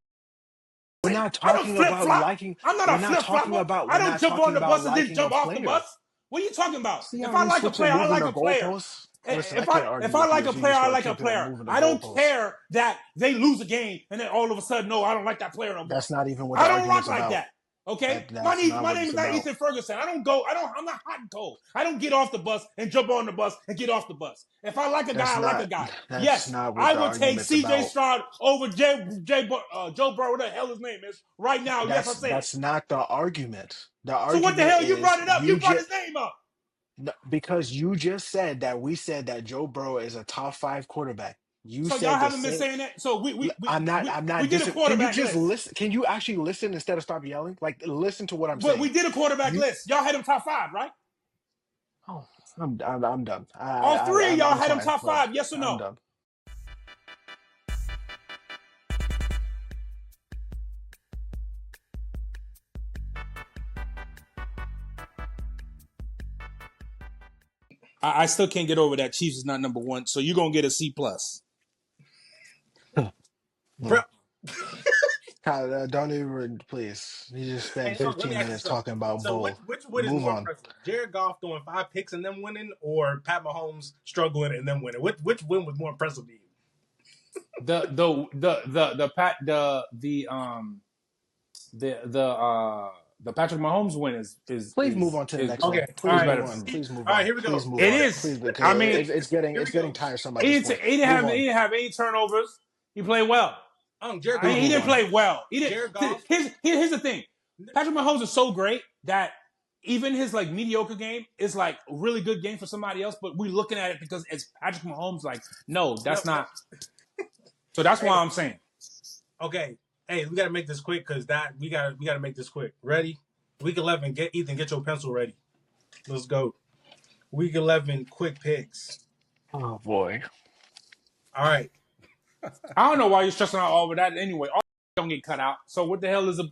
Speaker 2: We're not
Speaker 4: I don't
Speaker 2: talking
Speaker 4: flip
Speaker 2: about
Speaker 4: flop.
Speaker 2: liking.
Speaker 4: I'm not
Speaker 2: We're
Speaker 4: a
Speaker 2: not
Speaker 4: flip
Speaker 2: talking
Speaker 4: flopper.
Speaker 2: about.
Speaker 4: I
Speaker 2: We're
Speaker 4: don't
Speaker 2: not
Speaker 4: jump
Speaker 2: talking
Speaker 4: on the
Speaker 2: about
Speaker 4: bus and then
Speaker 2: liking a
Speaker 4: jump off the bus.
Speaker 2: player.
Speaker 4: What are you talking about?
Speaker 2: See
Speaker 4: If
Speaker 2: how
Speaker 4: I
Speaker 2: you
Speaker 4: like a
Speaker 2: switch and
Speaker 4: player, I
Speaker 2: moving
Speaker 4: like
Speaker 2: the
Speaker 4: a player.
Speaker 2: goalposts? Listen, I
Speaker 4: If
Speaker 2: can't
Speaker 4: if
Speaker 2: argue
Speaker 4: I
Speaker 2: with you
Speaker 4: like a
Speaker 2: if you
Speaker 4: player,
Speaker 2: just
Speaker 4: I
Speaker 2: gonna
Speaker 4: like a
Speaker 2: keep it on
Speaker 4: player.
Speaker 2: moving the
Speaker 4: I don't
Speaker 2: goalposts.
Speaker 4: care that they lose a game and then all of a sudden, no, I don't like that player no more.
Speaker 2: That's not even what the
Speaker 4: I don't rock
Speaker 2: argument's
Speaker 4: like
Speaker 2: about.
Speaker 4: that. Okay,
Speaker 2: That's not
Speaker 4: my
Speaker 2: what
Speaker 4: name
Speaker 2: it's
Speaker 4: is not
Speaker 2: about.
Speaker 4: Ethan Ferguson. I'm not hot and cold. I don't get off the bus and jump on the bus and get off the bus. If I like a guy,
Speaker 2: That's
Speaker 4: I like a
Speaker 2: not.
Speaker 4: guy.
Speaker 2: That's
Speaker 4: Yes,
Speaker 2: not what
Speaker 4: I
Speaker 2: the
Speaker 4: would take
Speaker 2: argument's
Speaker 4: C.J.
Speaker 2: about.
Speaker 4: Stroud over Joe Burrow, what the hell his name is, right now. Yes, I said it.
Speaker 2: That's not the argument. The
Speaker 4: So what the
Speaker 2: argument
Speaker 4: hell? You
Speaker 2: is
Speaker 4: brought it up. You brought his name up.
Speaker 2: because you just said that we said that Joe Burrow is a top 5 quarterback. You
Speaker 4: So y'all
Speaker 2: said the
Speaker 4: haven't been
Speaker 2: same.
Speaker 4: saying that. So
Speaker 2: I'm
Speaker 4: we
Speaker 2: not
Speaker 4: did a
Speaker 2: can you
Speaker 4: quarterback
Speaker 2: just
Speaker 4: list.
Speaker 2: listen? Can you actually listen instead of stop yelling? Like, listen to what I'm
Speaker 4: But we
Speaker 2: saying.
Speaker 4: did a quarterback
Speaker 2: You
Speaker 4: list. Y'all had him top 5, right?
Speaker 2: oh, I'm done.
Speaker 4: All three of y'all
Speaker 2: I'm
Speaker 4: had him
Speaker 2: fine.
Speaker 4: top
Speaker 2: Well,
Speaker 4: 5. Yes or
Speaker 2: I'm
Speaker 4: no?
Speaker 2: done.
Speaker 4: I still can't get over that Chiefs is not number 1. So you're gonna get a C plus.
Speaker 1: Bro,
Speaker 2: Don't even, please. You just spent
Speaker 1: hey, no, let me
Speaker 2: 15
Speaker 1: ask you
Speaker 2: minutes
Speaker 1: something.
Speaker 2: talking about
Speaker 1: So
Speaker 2: bull.
Speaker 1: which win is
Speaker 2: Move
Speaker 1: more
Speaker 2: on.
Speaker 1: impressive? Jared Goff throwing 5 picks and them winning, or Pat Mahomes struggling and them winning? Which win was more impressive to you?
Speaker 4: The Patrick Mahomes win
Speaker 2: Please move on to the next one.
Speaker 1: Okay, all
Speaker 2: Please
Speaker 1: right.
Speaker 2: move
Speaker 4: better for
Speaker 2: on.
Speaker 4: me.
Speaker 2: Please move
Speaker 1: All right,
Speaker 2: on.
Speaker 1: here we
Speaker 2: Please
Speaker 1: go.
Speaker 2: move
Speaker 4: It
Speaker 2: on.
Speaker 4: is.
Speaker 2: Please, because
Speaker 4: I mean,
Speaker 1: Here
Speaker 2: it's
Speaker 1: we
Speaker 2: getting
Speaker 1: go.
Speaker 2: tiresome at
Speaker 4: he
Speaker 2: this
Speaker 4: didn't,
Speaker 2: point.
Speaker 4: he didn't
Speaker 2: Move
Speaker 4: have he
Speaker 2: on.
Speaker 4: didn't have any turnovers. He played well.
Speaker 1: Jared
Speaker 4: I
Speaker 1: Goff
Speaker 4: mean, he
Speaker 2: Please
Speaker 1: was
Speaker 2: move
Speaker 4: didn't
Speaker 2: on.
Speaker 4: play well. He didn't.
Speaker 1: Jared Goff.
Speaker 4: Here's the thing. Patrick Mahomes is so great that even his like mediocre game is like a really good game for somebody else. But we're looking at it because it's Patrick Mahomes. Like, no, that's
Speaker 1: No,
Speaker 4: not. So that's
Speaker 1: hey,
Speaker 4: why I'm saying.
Speaker 1: okay. Hey, we gotta make this quick because we gotta make this quick. Ready? Week 11. Get your pencil ready. Let's go. Week 11. Quick picks.
Speaker 2: Oh boy.
Speaker 1: All right.
Speaker 4: I don't know why you're stressing out over that anyway. All don't get cut out. So what the hell is the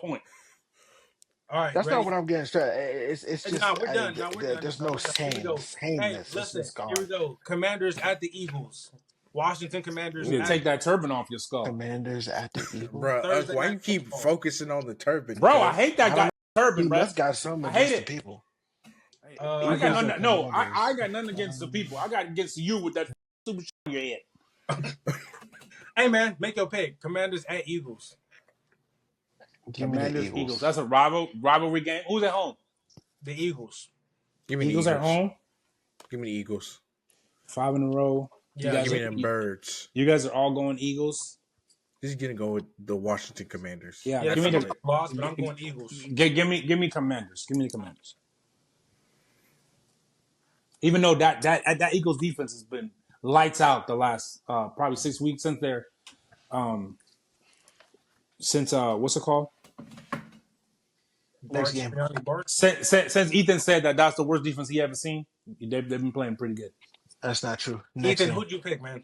Speaker 4: point?
Speaker 1: All right.
Speaker 2: That's not
Speaker 1: Ready?
Speaker 2: what I'm getting straight. It's
Speaker 1: No,
Speaker 2: just
Speaker 1: we're done. No, we're done.
Speaker 2: there's
Speaker 1: No,
Speaker 2: no
Speaker 1: we're done. Here we go. Hey,
Speaker 2: saneness. It's
Speaker 1: listen.
Speaker 2: just
Speaker 1: Here we
Speaker 2: gone.
Speaker 1: go. Commanders at the Eagles. Washington
Speaker 4: You
Speaker 1: Commanders
Speaker 4: need to
Speaker 1: at
Speaker 4: take that turban off your skull,
Speaker 2: Commanders at the Eagles.
Speaker 3: Bro,
Speaker 1: Thursday
Speaker 3: why
Speaker 1: night
Speaker 3: you keep
Speaker 1: football.
Speaker 3: focusing on the turban,
Speaker 4: bro. I
Speaker 3: cuz?
Speaker 4: hate that
Speaker 2: I
Speaker 4: guy
Speaker 2: don't
Speaker 4: turban,
Speaker 2: He
Speaker 4: bro.
Speaker 2: must got something
Speaker 4: I hate
Speaker 2: against the
Speaker 4: it.
Speaker 2: people.
Speaker 4: I got
Speaker 2: Eagles or
Speaker 4: nothing. No,
Speaker 2: Commanders?
Speaker 4: I got nothing against the people. I got against you with that stupid shit in your head.
Speaker 1: Hey, man, make your pick. Commanders at Eagles.
Speaker 2: Give me the
Speaker 4: Commanders, Eagles.
Speaker 2: Eagles.
Speaker 4: That's a rivalry game. Who's at home?
Speaker 1: The Eagles.
Speaker 3: Give me the
Speaker 4: Eagles at
Speaker 3: Eagles.
Speaker 4: home.
Speaker 3: Give me the Eagles.
Speaker 4: 5 in a row. You
Speaker 1: Yeah,
Speaker 4: guys
Speaker 3: Give me
Speaker 4: are,
Speaker 3: them birds.
Speaker 4: you guys are all going Eagles.
Speaker 3: This is gonna go with the Washington Commanders.
Speaker 4: Yeah,
Speaker 1: yeah,
Speaker 4: give
Speaker 1: that's
Speaker 4: me
Speaker 1: a loss, but I'm going Eagles.
Speaker 4: give me Commanders. Give me the Commanders. Even though that Eagles defense has been lights out the last probably 6 weeks since they're what's it called?
Speaker 2: Next game.
Speaker 4: Since Ethan said that's the worst defense he ever seen, they've been playing pretty good.
Speaker 2: That's not true. Next
Speaker 1: Ethan,
Speaker 2: game.
Speaker 1: who'd you pick, man?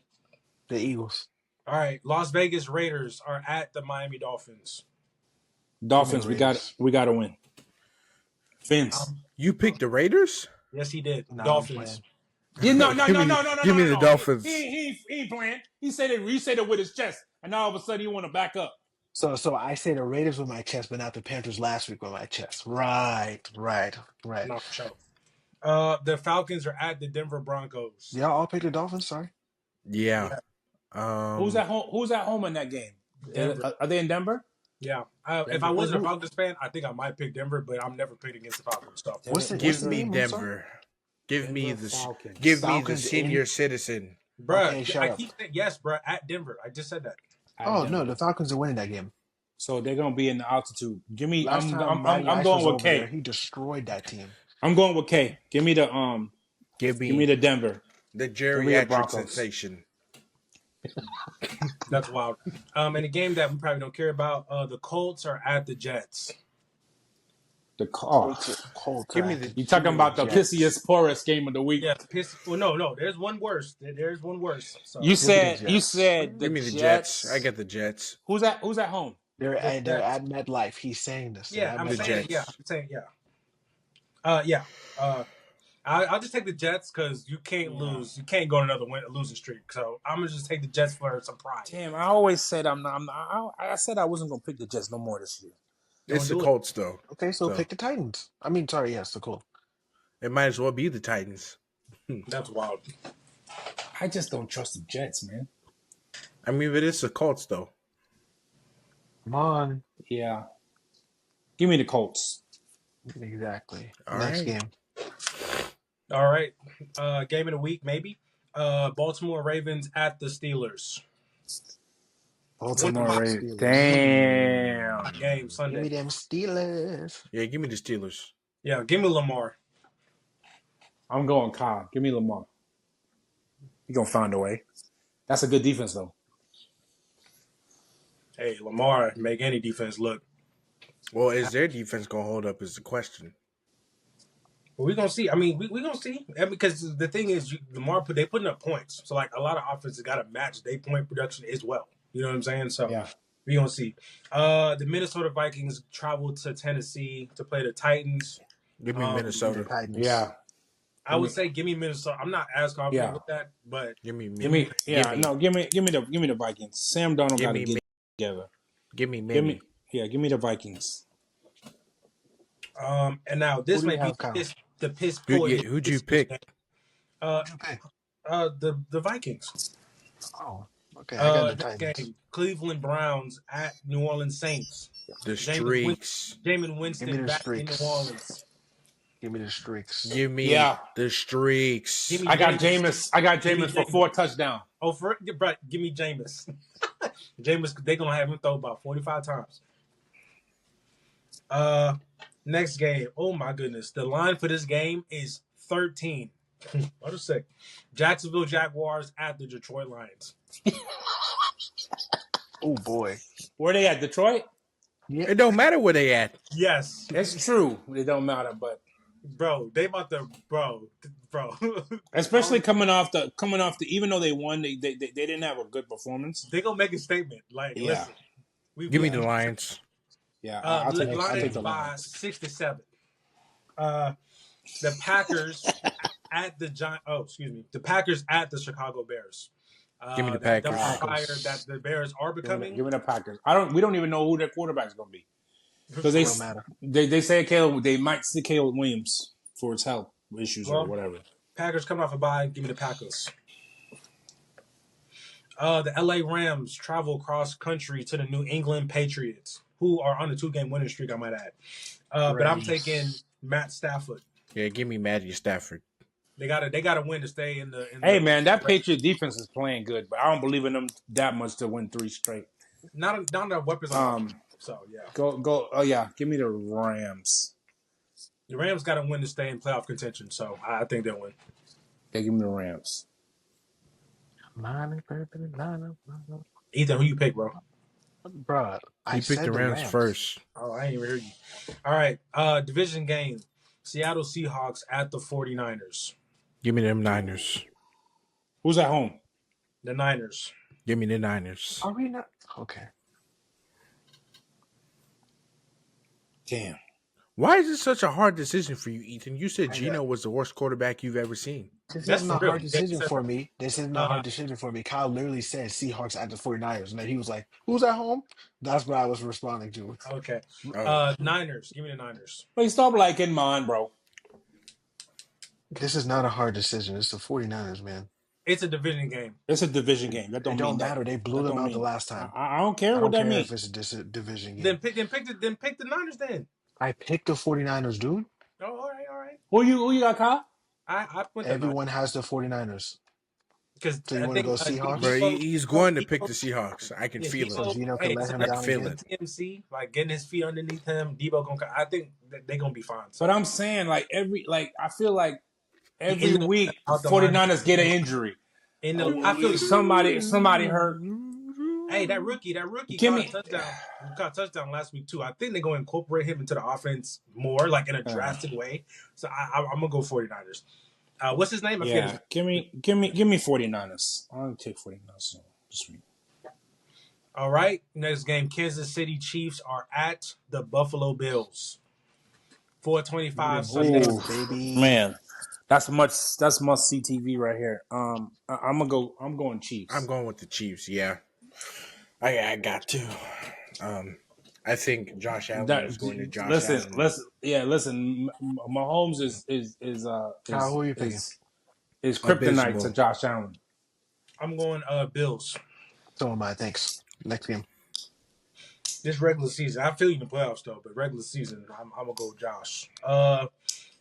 Speaker 2: The Eagles.
Speaker 1: All right, Las Vegas Raiders are at the Miami Dolphins.
Speaker 4: Dolphins, we got to win. Vince,
Speaker 3: you picked the Raiders?
Speaker 1: Yes, he did.
Speaker 2: Nah,
Speaker 1: Dolphins.
Speaker 4: Yeah, no.
Speaker 3: Give me the Dolphins.
Speaker 4: He ain't playing. He said it with his chest, and all of a sudden he want to back up.
Speaker 2: So I say the Raiders with my chest, but not the Panthers last week with my chest. Right.
Speaker 1: No, for sure. The Falcons are at the Denver Broncos.
Speaker 2: Y'all all picked the Dolphins. Sorry.
Speaker 3: Yeah.
Speaker 4: Who's at home in that game? Are they in Denver?
Speaker 1: Yeah. If I wasn't a Falcons fan, I think I might pick Denver, but I'm never picking against the Falcons. So.
Speaker 3: Give me Denver. Give me the senior citizen.
Speaker 1: Bruh,
Speaker 2: okay,
Speaker 1: I keep saying yes, bruh, at Denver. I just said that.
Speaker 2: No, the Falcons are winning that game.
Speaker 4: So they're gonna be in the altitude. Give me.
Speaker 2: I'm
Speaker 4: going with K.
Speaker 2: There, he destroyed that team.
Speaker 4: I'm going with K. Give me the Give me the Denver.
Speaker 3: The geriatric sensation.
Speaker 1: That's wild. In a game that we probably don't care about, the Colts are at the Jets.
Speaker 4: The Colts.
Speaker 2: Give me
Speaker 4: you talking about the pissiest, poorest game of the week?
Speaker 1: Yeah, Well, no. There's one worse. So.
Speaker 4: You said
Speaker 3: give me the Jets. I get the Jets.
Speaker 4: Who's at home?
Speaker 2: They're at MetLife. He's saying this.
Speaker 1: Yeah, I'm saying yeah. I'll just take the Jets because you can't lose. You can't go on another losing streak. So I'm gonna just take the Jets for some pride.
Speaker 4: Damn, I always said I said I wasn't gonna pick the Jets no more this year.
Speaker 3: It's the Colts though.
Speaker 2: Okay, so pick the Titans. I mean, sorry, yes, the Colts.
Speaker 3: It might as well be the Titans.
Speaker 1: That's wild.
Speaker 4: I just don't trust the Jets, man.
Speaker 3: I mean, but it's the Colts though.
Speaker 2: Come on.
Speaker 4: Yeah. Give me the Colts.
Speaker 2: Exactly.
Speaker 3: All
Speaker 2: Next
Speaker 3: right.
Speaker 2: game.
Speaker 1: All right. Game of the week, maybe. Baltimore Ravens at the Steelers.
Speaker 4: Baltimore Ravens. Damn.
Speaker 1: Game Sunday.
Speaker 2: Give me them Steelers.
Speaker 3: Yeah, give me the Steelers.
Speaker 1: Yeah, give me Lamar.
Speaker 4: I'm going Kyle. Give me Lamar. He's going to find a way. That's a good defense, though.
Speaker 1: Hey, Lamar, make any defense look.
Speaker 3: Well, is their defense going to hold up is the question.
Speaker 1: Well, we're going to see. I mean, we're going to see. Because the thing is, Lamar, they putting up points. So, like, a lot of offenses got to match their point production as well. You know what I'm saying? So,
Speaker 4: yeah.
Speaker 1: We're going to see. The Minnesota Vikings traveled to Tennessee to play the Titans.
Speaker 3: Give me Minnesota.
Speaker 4: Yeah.
Speaker 1: I would say give me Minnesota. I'm not as confident with that, but
Speaker 3: give me
Speaker 4: the Vikings. Sam Darnold got to get it together.
Speaker 3: Give me
Speaker 4: the Vikings.
Speaker 1: And now this may be the piss poor.
Speaker 3: Who'd you pick?
Speaker 1: The Vikings.
Speaker 2: Oh, okay. I got the Titans.
Speaker 1: Game, Cleveland Browns at New Orleans Saints.
Speaker 3: The streaks.
Speaker 1: Jameis Winston back in New Orleans.
Speaker 2: Give me the streaks.
Speaker 3: Give me the streaks.
Speaker 4: I got Jameis for 4 touchdowns.
Speaker 1: Oh, bro, give me Jameis. Jameis, they're going to have him throw about 45 times. Next game. Oh, my goodness. The line for this game is 13. What a sec. Jacksonville Jaguars at the Detroit Lions.
Speaker 2: Oh, boy.
Speaker 4: Where they at? Detroit?
Speaker 3: Yeah. It don't matter where they at.
Speaker 1: Yes.
Speaker 4: It's true. It don't matter, but...
Speaker 1: Bro, they about to... Bro.
Speaker 4: Especially coming off the... Even though they won, they didn't have a good performance.
Speaker 1: They going to make a statement. Like, listen.
Speaker 3: Give me the Lions.
Speaker 4: Yeah, I'll take the
Speaker 1: by
Speaker 4: Lions.
Speaker 1: 6-7. The Packers at the Giants. Oh, excuse me. The Packers at the Chicago Bears.
Speaker 3: Give me the Packers.
Speaker 1: The fire that the Bears are becoming.
Speaker 4: Give me the Packers. We don't even know who their quarterback is going to be because they say they might see Caleb Williams for his health issues or whatever.
Speaker 1: Packers coming off a bye. Give me the Packers. The LA Rams travel cross country to the New England Patriots, who are on a 2-game winning streak, I might add. But I'm taking Matt Stafford.
Speaker 3: Yeah, give me Matthew Stafford.
Speaker 1: They gotta win to stay in the.
Speaker 4: Hey man, that Patriot defense is playing good, but I don't believe in them that much to win 3 straight.
Speaker 1: Not enough weapons. So yeah.
Speaker 4: Go. Oh yeah, give me the Rams.
Speaker 1: The Rams got to win to stay in playoff contention, so I think they'll win.
Speaker 4: Yeah, give me the Rams.
Speaker 1: Ethan, who you pick, bro?
Speaker 2: Bruh, I
Speaker 3: He picked the
Speaker 2: said the
Speaker 3: Rams
Speaker 2: Rams.
Speaker 3: first.
Speaker 1: Oh, I ain't even heard you. All right. Division game. Seattle Seahawks at the 49ers.
Speaker 3: Give me them Niners.
Speaker 4: Who's at home?
Speaker 1: The Niners.
Speaker 3: Give me the Niners.
Speaker 2: Are we not? Okay.
Speaker 4: Damn.
Speaker 3: Why is this such a hard decision for you, Ethan? You said
Speaker 2: I
Speaker 3: Geno was the worst quarterback you've ever seen.
Speaker 2: This
Speaker 1: That's
Speaker 2: isn't
Speaker 1: for
Speaker 2: a
Speaker 1: real.
Speaker 2: hard decision for me. This isn't a
Speaker 1: Uh,
Speaker 2: hard decision for me. Kyle literally said Seahawks at the 49ers. And then he was like, who's at home? That's what I was responding to.
Speaker 1: okay.
Speaker 3: Oh.
Speaker 1: Niners. Give me the Niners.
Speaker 4: But stop liking mine, bro.
Speaker 2: This is not a hard decision. It's the 49ers, man.
Speaker 1: It's a division game.
Speaker 4: It's a division game. That
Speaker 2: It
Speaker 4: don't
Speaker 2: don't
Speaker 4: mean
Speaker 2: matter.
Speaker 4: that.
Speaker 2: They blew
Speaker 4: That
Speaker 2: them
Speaker 4: don't
Speaker 2: out
Speaker 4: mean
Speaker 2: the last time.
Speaker 4: I don't care
Speaker 2: I
Speaker 4: what
Speaker 2: don't
Speaker 4: that
Speaker 2: care
Speaker 4: means.
Speaker 2: if it's a division game.
Speaker 1: Then pick the Niners then.
Speaker 2: I picked the 49ers, dude.
Speaker 1: Oh, all right.
Speaker 4: Who you got, Kyle?
Speaker 1: I put that
Speaker 2: Everyone has the 49ers.
Speaker 1: because
Speaker 2: So you want to go Seahawks?
Speaker 3: Bro, he's going to pick the Seahawks. I can feel
Speaker 2: So
Speaker 3: it.
Speaker 2: Geno can let him
Speaker 3: I
Speaker 2: down
Speaker 3: feel
Speaker 2: again?
Speaker 3: it.
Speaker 1: TMC, like getting his feet underneath him, Debo gonna. I think that they're gonna be fine. So
Speaker 4: But I'm saying, I feel like every
Speaker 1: In the-
Speaker 4: week
Speaker 1: out the
Speaker 4: 49ers get an injury.
Speaker 1: I feel
Speaker 4: Somebody hurt.
Speaker 1: Hey, that rookie
Speaker 4: Give
Speaker 1: caught
Speaker 4: me-
Speaker 1: a touchdown. He caught a touchdown last week too. I think they're going to incorporate him into the offense more, like in a drastic way. So I'm gonna go 49ers. What's his name? I
Speaker 4: Yeah,
Speaker 1: forget
Speaker 4: give me 49ers. I'm gonna take 49ers this week.
Speaker 1: All right, next game: Kansas City Chiefs are at the Buffalo Bills. 4:25 Sunday.
Speaker 2: Ooh, baby.
Speaker 4: Man, that's must see TV right here. I'm going Chiefs.
Speaker 3: I'm going with the Chiefs, yeah. I got to. I think Josh Allen is going to Josh Allen.
Speaker 4: Listen. Mahomes is
Speaker 2: Kyle, who are you picking?
Speaker 4: is kryptonite
Speaker 3: Abysmal.
Speaker 4: to Josh Allen.
Speaker 1: I'm going Bills.
Speaker 2: So am I. Thanks. Next game.
Speaker 1: This regular season, I feel you in the playoffs though, but regular season, I'm gonna go with Josh.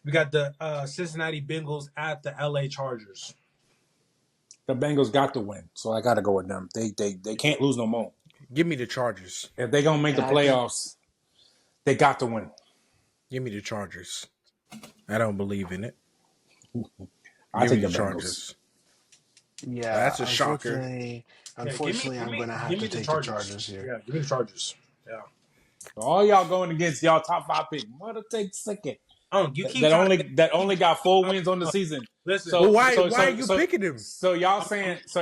Speaker 1: We got the Cincinnati Bengals at the LA Chargers.
Speaker 4: The Bengals got to win, so I got to go with them. They can't lose no more.
Speaker 3: Give me the Chargers.
Speaker 4: If they're gonna make the playoffs, they got to win.
Speaker 3: Give me the Chargers. I don't believe in it.
Speaker 4: I
Speaker 3: Give
Speaker 4: take
Speaker 3: me
Speaker 4: the
Speaker 3: the
Speaker 4: Bengals.
Speaker 3: Chargers.
Speaker 2: Yeah,
Speaker 3: That's a shocker.
Speaker 2: Unfortunately, I'm going to have to take the Chargers here.
Speaker 1: Yeah, give me the Chargers. Yeah.
Speaker 4: All y'all going against y'all top 5 pick. Mother take second.
Speaker 1: You keep
Speaker 4: That only got 4 wins on the season.
Speaker 1: Listen,
Speaker 3: Well, why are you picking him?
Speaker 4: So y'all saying
Speaker 2: That's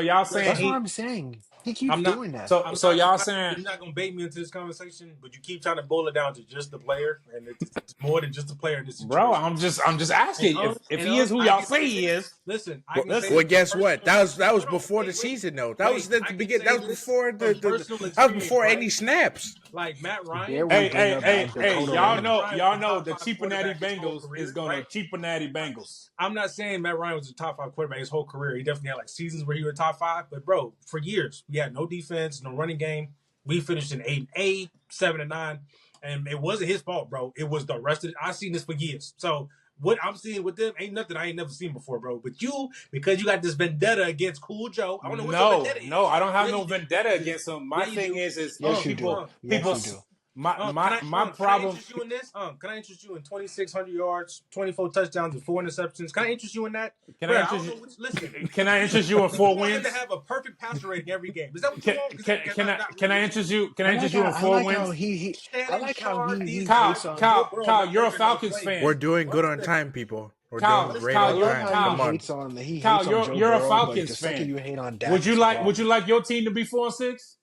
Speaker 2: what I'm saying. He keeps doing that.
Speaker 4: So y'all saying
Speaker 1: you're not gonna bait me into this conversation, but you keep trying to boil it down to just the player, and it's more than just the player in this situation.
Speaker 4: bro, I'm just asking if he is who y'all say he is.
Speaker 1: Listen,
Speaker 3: Well, guess what? That was before the season, though. That was at the beginning. That was before that was before any snaps.
Speaker 1: Like Matt
Speaker 2: There
Speaker 1: Ryan.
Speaker 2: we
Speaker 4: Hey,
Speaker 2: Dakota
Speaker 4: y'all know the
Speaker 1: Top five
Speaker 4: Cheapinati
Speaker 1: quarterback his whole
Speaker 4: Bengals
Speaker 1: career,
Speaker 4: is gonna
Speaker 1: right?
Speaker 4: Cheapinati Bengals.
Speaker 1: I'm not saying Matt Ryan was a top 5 quarterback his whole career. He definitely had like seasons where he was top 5. But bro, for years we had no defense, no running game. We finished in 8-8, 7-9, and it wasn't his fault, bro. It was the rest of it. I've seen this for years. So what I'm seeing with them ain't nothing I ain't never seen before, bro. But you, because you got this vendetta against Cool Joe. I don't know what your vendetta is.
Speaker 4: No, I don't have
Speaker 1: Yeah,
Speaker 4: no
Speaker 1: you do.
Speaker 4: vendetta against him. My
Speaker 1: Yeah, you
Speaker 4: thing
Speaker 1: do.
Speaker 4: is
Speaker 2: Yes, you
Speaker 4: people
Speaker 2: do. Yes,
Speaker 4: people
Speaker 2: you do.
Speaker 4: my
Speaker 1: Can I
Speaker 4: problem.
Speaker 1: interest you in this? Can I interest you in 2,600 yards, 24 touchdowns, and 4 interceptions? Can I interest you in that?
Speaker 4: Can
Speaker 1: Bro,
Speaker 4: I
Speaker 1: don't
Speaker 4: interest
Speaker 1: know
Speaker 4: you?
Speaker 1: which- listen.
Speaker 4: Can I interest you in 4
Speaker 1: You want him
Speaker 4: wins?
Speaker 1: to have a perfect passer rating every game. Is that what you want?
Speaker 4: Can I interest you? Can I interest you in
Speaker 2: I
Speaker 4: 4
Speaker 2: like
Speaker 4: wins?
Speaker 2: how he hates on.
Speaker 4: Kyle, you're a Falcons fan.
Speaker 3: We're doing good on time, people. We're
Speaker 4: Kyle,
Speaker 3: doing great
Speaker 4: Kyle,
Speaker 3: on
Speaker 4: you're-
Speaker 3: time.
Speaker 4: Kyle,
Speaker 3: Come on.
Speaker 2: He
Speaker 4: Kyle,
Speaker 2: hates on Joe
Speaker 4: you're a
Speaker 2: Burrow,
Speaker 4: Falcons
Speaker 2: but the second
Speaker 4: fan.
Speaker 2: you hate on Dak,
Speaker 4: Would you like your team to be 4-6?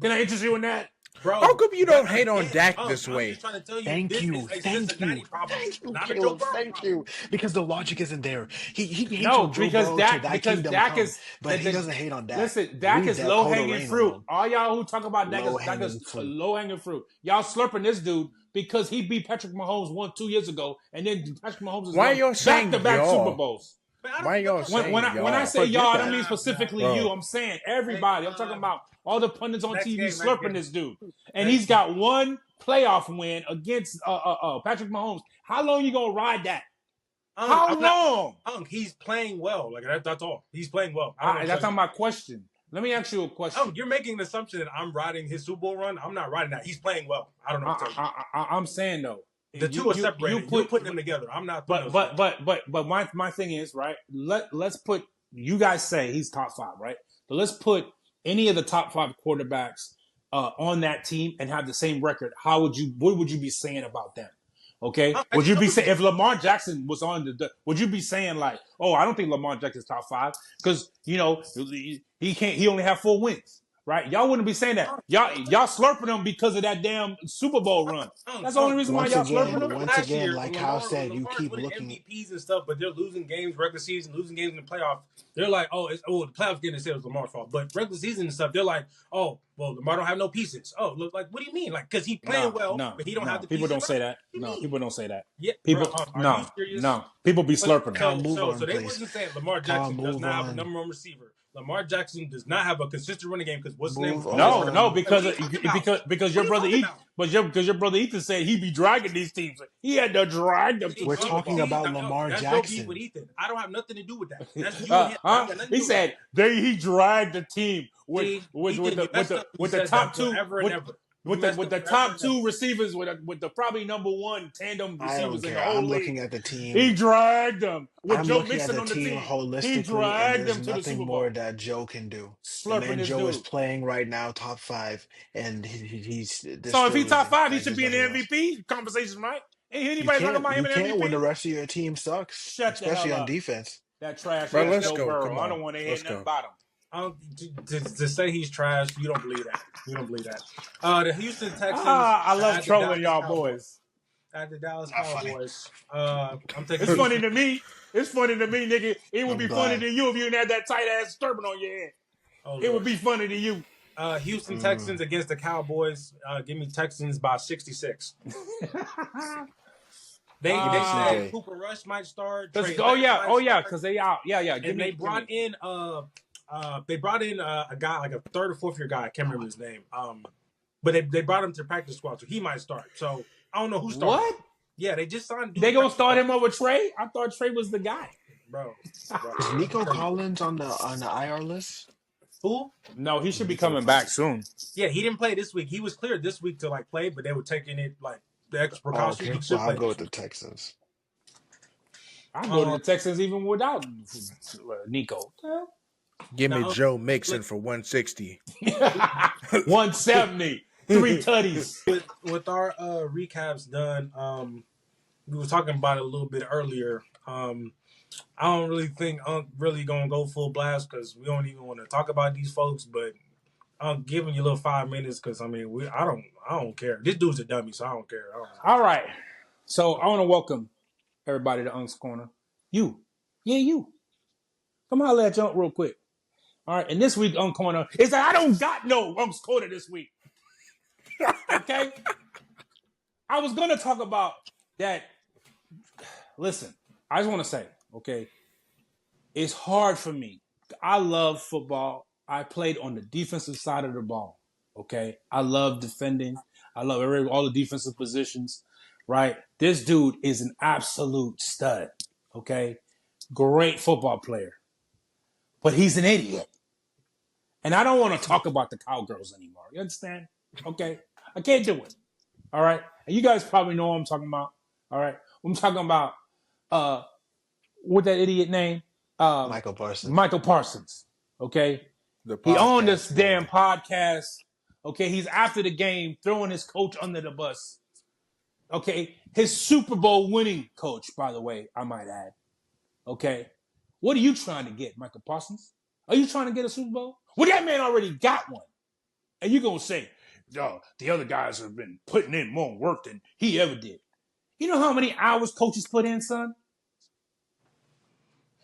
Speaker 4: Can I interest you in that?
Speaker 1: Bro,
Speaker 3: How come you don't hate on Dak
Speaker 1: I'm
Speaker 3: this way?
Speaker 1: just trying to tell you,
Speaker 2: Thank
Speaker 1: this
Speaker 2: you,
Speaker 1: is a
Speaker 2: thank
Speaker 1: Cincinnati
Speaker 2: you,
Speaker 1: problem, not a Joe
Speaker 2: Caleb,
Speaker 1: Burrow
Speaker 2: thank
Speaker 1: problem.
Speaker 2: you. Because the logic isn't there. He hates
Speaker 4: No,
Speaker 2: on Joe
Speaker 4: because
Speaker 2: Burrow
Speaker 4: Dak
Speaker 2: till that
Speaker 4: because
Speaker 2: kingdom
Speaker 4: Dak
Speaker 2: come,
Speaker 4: is
Speaker 2: but he doesn't hate on Dak.
Speaker 4: Listen, Dak
Speaker 2: Leave
Speaker 4: is
Speaker 2: Dakota
Speaker 4: low hanging
Speaker 2: Rain
Speaker 4: fruit.
Speaker 2: alone.
Speaker 4: All y'all who talk about Dak is
Speaker 2: Low-hanging fruit.
Speaker 4: low hanging fruit. Y'all slurping this dude because he beat Patrick Mahomes 2 years ago, and then Patrick Mahomes has
Speaker 3: Why
Speaker 4: won
Speaker 3: y'all saying
Speaker 4: back-to-back
Speaker 3: y'all?
Speaker 4: Super Bowls.
Speaker 3: Why y'all saying
Speaker 4: When I say
Speaker 3: Forget
Speaker 4: y'all, I
Speaker 3: that.
Speaker 4: don't mean specifically
Speaker 3: Bro.
Speaker 4: you. I'm saying everybody. I'm talking about all the pundits on
Speaker 1: Next
Speaker 4: TV
Speaker 1: game, next
Speaker 4: slurping
Speaker 1: game.
Speaker 4: this dude, and he's got 1 playoff win against Patrick Mahomes. How long you gonna ride that? How long?
Speaker 1: He's playing well. Like that's all. He's playing well.
Speaker 4: That's not my question. Let me ask you a question.
Speaker 1: You're making an assumption that I'm riding his Super Bowl run. I'm not riding that. He's playing well. I don't know what to tell you.
Speaker 4: I'm saying though,
Speaker 1: The two are separated. You're putting them together. I'm not.
Speaker 4: But my thing is right. Let's put you guys say he's top 5, right? But let's put any of the top 5 quarterbacks on that team and have the same record, what would you be saying about them? Okay, would you be saying if Lamar Jackson was on would you be saying like, oh, I don't think Lamar Jackson's top 5 because he only have 4 wins, right? Y'all wouldn't be saying that. Y'all slurping them because of that damn Super Bowl run. That's the only reason why y'all slurping them.
Speaker 2: Once again, like Kyle said, you keep
Speaker 1: winning
Speaker 2: looking
Speaker 1: MVPs and stuff, but they're losing games regular season, losing games in the playoffs. They're like, the playoffs getting said it was Lamar's fault, but regular season and stuff, they're like, oh, well, Lamar don't have no pieces. Oh, look, like, what do you mean? Like, because he playing but he don't have the
Speaker 4: people
Speaker 1: pieces.
Speaker 4: Don't say that. No, people don't say that.
Speaker 1: Yeah,
Speaker 4: people.
Speaker 1: Are you serious?
Speaker 4: No, people be slurping them.
Speaker 1: So they wasn't saying Lamar Jackson does not have a number 1 receiver. Lamar Jackson does not have a consistent running game because what's the name?
Speaker 4: No, because your brother Ethan said he be dragging these teams. He had to drag them.
Speaker 2: We're talking about Lamar Jackson.
Speaker 1: With Ethan. I don't have nothing to do with that. That's you and him.
Speaker 4: He said he dragged the team with the top 2 with the top 2 receivers with the probably number 1 tandem receivers in the whole league.
Speaker 2: I'm looking at the team.
Speaker 4: He dragged them with Joe
Speaker 2: Mixon
Speaker 4: on the team.
Speaker 2: Holistically,
Speaker 4: he dragged them
Speaker 2: and
Speaker 4: to the Super Bowl.
Speaker 2: Nothing more that Joe can do. And Joe is playing right now, top 5, and he's.
Speaker 4: So if he's top 5, he should be in the MVP conversation, right? Ain't anybody talking about him in MVP?
Speaker 2: You can't when the rest of your team sucks, especially on defense.
Speaker 4: That trash.
Speaker 3: Bro, let's go.
Speaker 4: Burrow. I don't want to hear nothing about him.
Speaker 1: To say he's trash, you don't believe that. The Houston Texans.
Speaker 4: I love trolling y'all boys.
Speaker 1: At the Dallas Cowboys. I'm taking.
Speaker 4: It's funny to me. It's funny to me, nigga. It would be funny to you if you didn't have that tight ass turban on your head. It would be funny to you.
Speaker 1: Houston Texans against the Cowboys. Give me Texans by 66. They said Cooper Rush might start.
Speaker 4: Because they out. Yeah.
Speaker 1: And they brought in a guy, like a 3rd or 4th year guy. I can't remember his name. But they brought him to practice squad, so he might start. So I don't know who started.
Speaker 4: What?
Speaker 1: Yeah, they just signed.
Speaker 4: They gonna start him over Trey? I thought Trey was the guy.
Speaker 1: Bro.
Speaker 2: Is Nico Collins on the IR list?
Speaker 1: Who?
Speaker 4: No, he should be coming back soon.
Speaker 1: Yeah, he didn't play this week. He was cleared this week to play, but they were taking it the extra precaution.
Speaker 2: Okay. Well, I'll go with the Texans.
Speaker 4: I'll go to the Texans even without Nico.
Speaker 3: Give me Joe Mixon for 160.
Speaker 4: 170. 3 tutties.
Speaker 1: With our recaps done, we were talking about it a little bit earlier. I don't really think I'm really gonna go full blast because we don't even want to talk about these folks. But I'm giving you a little 5 minutes because I don't care. This dude's a dummy, so I don't care.
Speaker 4: All right. So I want to welcome everybody to Unc's Corner. You. Come on, let jump real quick. All right. And this week, Unc's Corner is that I don't got no Unc's Corner this week. Okay. I was gonna talk about that. Listen, I just want to say, okay, it's hard for me. I love football. I played on the defensive side of the ball. Okay, I love defending. I love all the defensive positions. Right, this dude is an absolute stud. Okay, great football player, but he's an idiot. And I don't want to talk about the Cowgirls anymore. You understand? Okay, I can't do it. All right, and you guys probably know what I'm talking about. All right, I'm talking about what that idiot name?
Speaker 2: Michael Parsons.
Speaker 4: Michael Parsons. Okay, he owned this damn podcast. Okay, he's after the game throwing his coach under the bus. Okay, his Super Bowl winning coach, by the way, I might add. Okay, what are you trying to get, Michael Parsons? Are you trying to get a Super Bowl? Well, that man already got one. And you're going to say, yo, the other guys have been putting in more work than he ever did. You know how many hours coaches put in, son?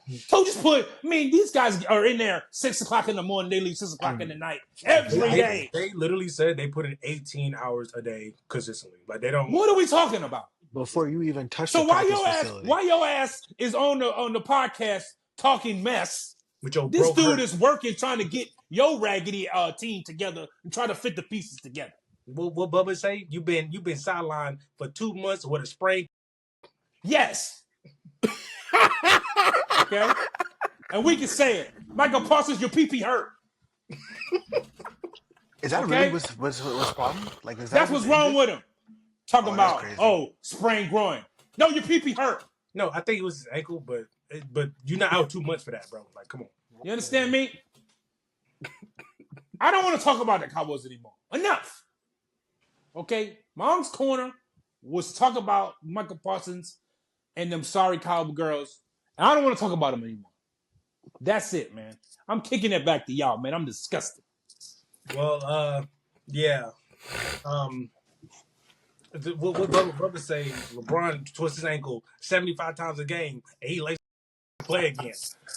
Speaker 4: These guys are in there 6 o'clock in the morning, they leave 6 o'clock in the night every day.
Speaker 1: They literally said they put in 18 hours a day consistently. Like they don't.
Speaker 4: What are we talking about?
Speaker 2: Before you even touch
Speaker 4: so
Speaker 2: the facility.
Speaker 4: Why your ass is on the podcast talking mess?
Speaker 1: This
Speaker 4: dude is working trying to get your raggedy team together and try to fit the pieces together.
Speaker 1: What Bubba say? You've been sidelined for 2 months with a sprain.
Speaker 4: Yes. Okay, and we can say it. Michael Parsons, your pee hurt.
Speaker 2: Is that really what's problem? Like, is
Speaker 4: that's what's wrong with him. Talking about sprained groin. No, your pee hurt.
Speaker 1: No, I think it was his ankle, but you're not out too much for that, bro. Like, come on.
Speaker 4: You understand me? I don't want to talk about the Cowboys anymore. Enough. Okay? Mom's Corner was talk about Michael Parsons and them sorry Cowboy girls. And I don't want to talk about them anymore. That's it, man. I'm kicking it back to y'all, man. I'm disgusted.
Speaker 1: Well, yeah. What brother say? LeBron twists his ankle 75 times a game, and he likes to play again.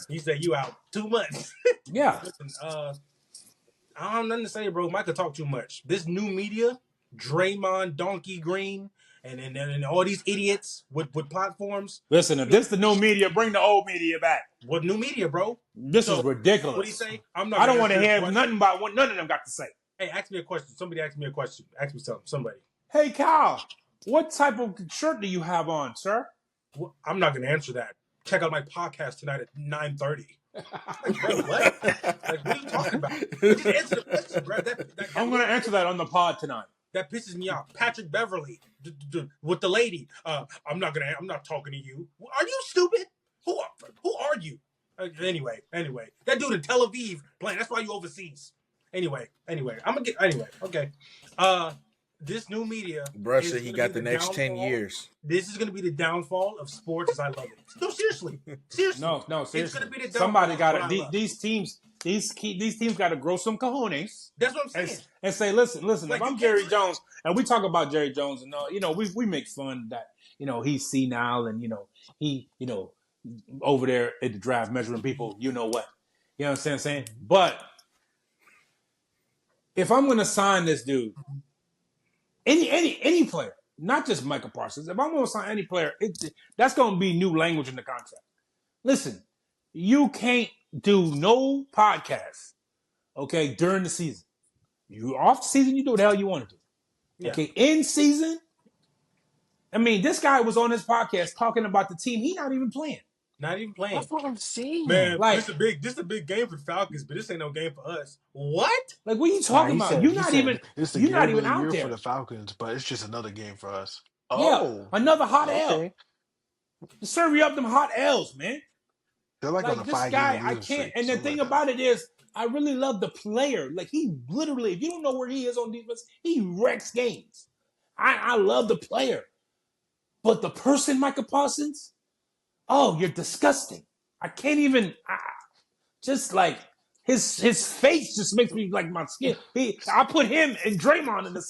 Speaker 1: He said, "You out 2 months."
Speaker 4: Yeah.
Speaker 1: Listen, I don't know nothing to say, bro. Micah talk too much. This new media, Draymond, Donkey Green, and all these idiots with platforms.
Speaker 4: Listen, if this the new media, bring the old media back.
Speaker 1: What new media, bro?
Speaker 4: This is ridiculous.
Speaker 1: What do you say?
Speaker 4: I don't want to hear nothing about what none of them got to say.
Speaker 1: Hey, ask me a question. Somebody ask me a question. Ask me something. Somebody.
Speaker 4: Hey, Kyle, what type of shirt do you have on, sir?
Speaker 1: Well, I'm not going to answer that. Check out my podcast tonight at 9:30. Like, bro, what? Like, what are you talking about? Just answer the question, bro.
Speaker 4: I'm going to answer that on the pod tonight.
Speaker 1: That pisses me off. Patrick Beverly with the lady. I'm not talking to you. Are you stupid? Who are you? Anyway. That dude in Tel Aviv playing. That's why you overseas. Anyway. Okay. This new media.
Speaker 3: Bruh said he got the next 10 years.
Speaker 1: This is going to be the downfall of sports as I love it. No, seriously.
Speaker 4: No, seriously.
Speaker 1: It's going to be the downfall.
Speaker 4: Somebody got to. These teams got to grow some cojones.
Speaker 1: That's what I'm saying.
Speaker 4: And say, listen.
Speaker 1: Like,
Speaker 4: if I'm Jerry Jones, and we talk about Jerry Jones, and we make fun that he's senile, and he over there at the draft measuring people. You know what? You know what I'm saying? But if I'm going to sign this dude. Any player, not just Michael Parsons. If I'm going to sign any player, that's going to be new language in the contract. Listen, you can't do no podcasts, okay, during the season. You off the season, you do what the hell you want to do. Yeah. Okay, in season, I mean, this guy was on his podcast talking about the team. He's not even playing.
Speaker 1: Not even playing.
Speaker 2: That's what I'm saying.
Speaker 1: Man, this is a big game for the Falcons, but this ain't no game for us. What?
Speaker 4: Like, what are you talking about? You're not even out there
Speaker 2: for the Falcons, but it's just another game for us.
Speaker 4: Yeah, another hot L. Serve you up them hot L's, man.
Speaker 2: They're like on a 5-game
Speaker 4: guy, I can't. And the thing about it is, I really love the player. Like, he literally, if you don't know where he is on defense, he wrecks games. I love the player. But the person, Michael Parsons, oh, you're disgusting. I can't even. Just like his face just makes me like my skin. I put him and Draymond in the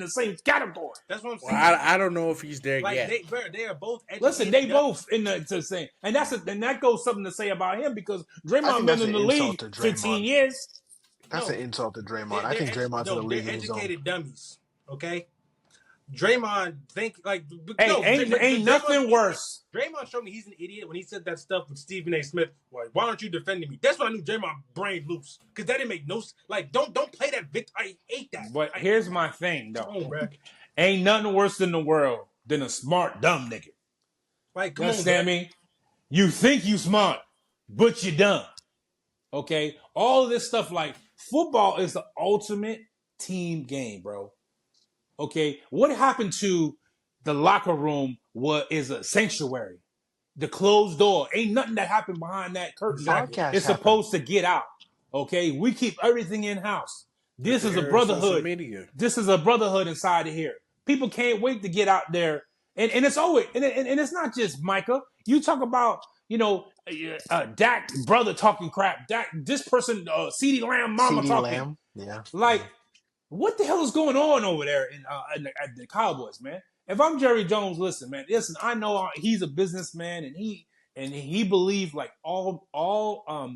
Speaker 4: same category.
Speaker 1: That's what I'm saying.
Speaker 3: Well, I don't know if he's there yet.
Speaker 1: They are both.
Speaker 4: Listen, they both in the same, and that goes something to say about him because Draymond been in the league 15 years.
Speaker 2: That's an insult to Draymond. I think Draymond's in the league.
Speaker 1: They're educated dummies. Okay. Draymond
Speaker 4: ain't nothing worse.
Speaker 1: Draymond showed me he's an idiot when he said that stuff with Stephen A. Smith. Like, why aren't you defending me? That's when I knew Draymond brain loose because that didn't make no like. Don't play that victim. I hate that.
Speaker 4: But here's my thing though. Ain't nothing worse in the world than a smart dumb nigga.
Speaker 1: Like,
Speaker 4: come on, understand me? You think you smart, but you dumb. Okay, all of this stuff like football is the ultimate team game, bro. Okay, what happened to the locker room is a sanctuary. The closed door. Ain't nothing that happened behind that curtain. It's supposed to get out. Okay, we keep everything in-house. This is a brotherhood. This is a brotherhood inside of here. People can't wait to get out there. And it's always, and it's not just Micah. You talk about, Dak brother talking crap. Dak, this person, CeeDee Lamb mama talking.
Speaker 2: Lamb. Yeah.
Speaker 4: Like, what the hell is going on over there at the Cowboys, man? If I'm Jerry Jones, listen, I know he's a businessman and he believes like all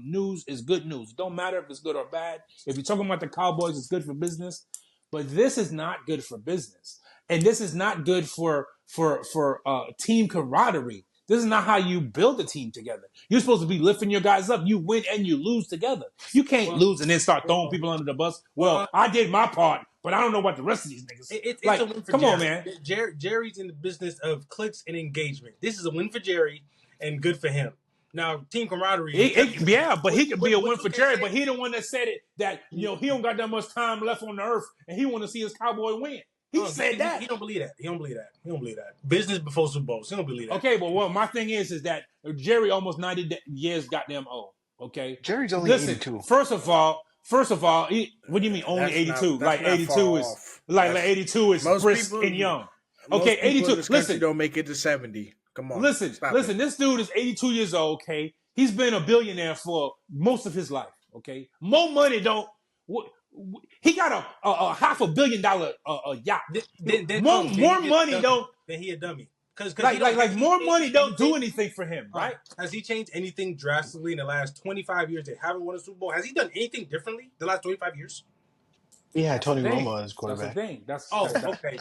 Speaker 4: news is good news. It don't matter if it's good or bad. If you're talking about the Cowboys, it's good for business. But this is not good for business. And this is not good for team camaraderie. This is not how you build a team together. You're supposed to be lifting your guys up. You win and you lose together. You can't lose and then start throwing people under the bus. Well, I did my part, but I don't know about the rest of these niggas.
Speaker 1: It's a win for Jerry. On, man. Jerry's in the business of clicks and engagement. This is a win for Jerry and good for him. Now, team camaraderie.
Speaker 4: But he could be a win for Jerry, but he the one that said it that, he don't got that much time left on the earth and he want to see his Cowboy win. He said that.
Speaker 1: He don't believe that. He don't believe that. Business before Super Bowls. He don't believe that.
Speaker 4: Okay, well, my thing is that Jerry almost 90 years goddamn old. Okay?
Speaker 2: Jerry's only 82.
Speaker 4: First of all, First of all, what do you mean only
Speaker 3: That's
Speaker 4: 82?
Speaker 3: not
Speaker 4: 82 is
Speaker 3: off.
Speaker 4: like 82 is brisk and young. Okay,
Speaker 3: Most people
Speaker 4: 82.
Speaker 3: in this country don't make it to 70. Come on,
Speaker 4: listen. This dude is 82 years old. Okay, he's been a billionaire for most of his life. Okay, more money don't. He got a $500 million yacht. More money don't.
Speaker 1: Then he a dummy. Because
Speaker 4: more money don't do anything for him, right?
Speaker 1: Has he changed anything drastically in the last 25 years? They haven't won a Super Bowl. Has he done anything differently the last 25 years?
Speaker 2: He had Tony Romo as quarterback.
Speaker 4: That's the thing.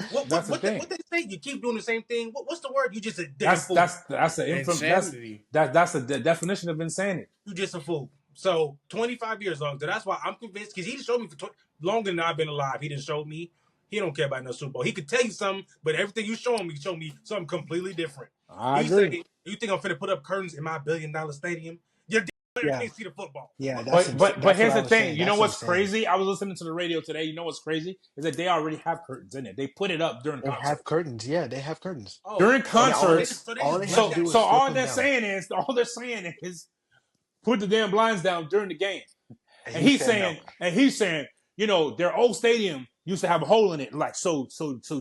Speaker 1: Okay. What they say? You keep doing the same thing. What's the word? You just a damn fool.
Speaker 3: That's insanity.
Speaker 4: That's the definition of insanity.
Speaker 1: You just a fool. So 25 years long. So that's why I'm convinced, because he didn't show me for longer than I've been alive. He didn't show me. He don't care about no Super Bowl. He could tell you something, but everything you show me something completely different.
Speaker 4: I agree.
Speaker 1: You think I'm finna put up curtains in my $1 billion stadium? Your player can't see the football.
Speaker 2: Yeah,
Speaker 4: but here's the thing. You know what's crazy? I was listening to the radio today. You know what's crazy is that they already have curtains in it. They put it up during concerts.
Speaker 2: They have curtains. Yeah, they have curtains
Speaker 4: during concerts.
Speaker 2: So
Speaker 4: all they're saying is put the damn blinds down during the game. And he's saying, you know, their old stadium used to have a hole in it, like so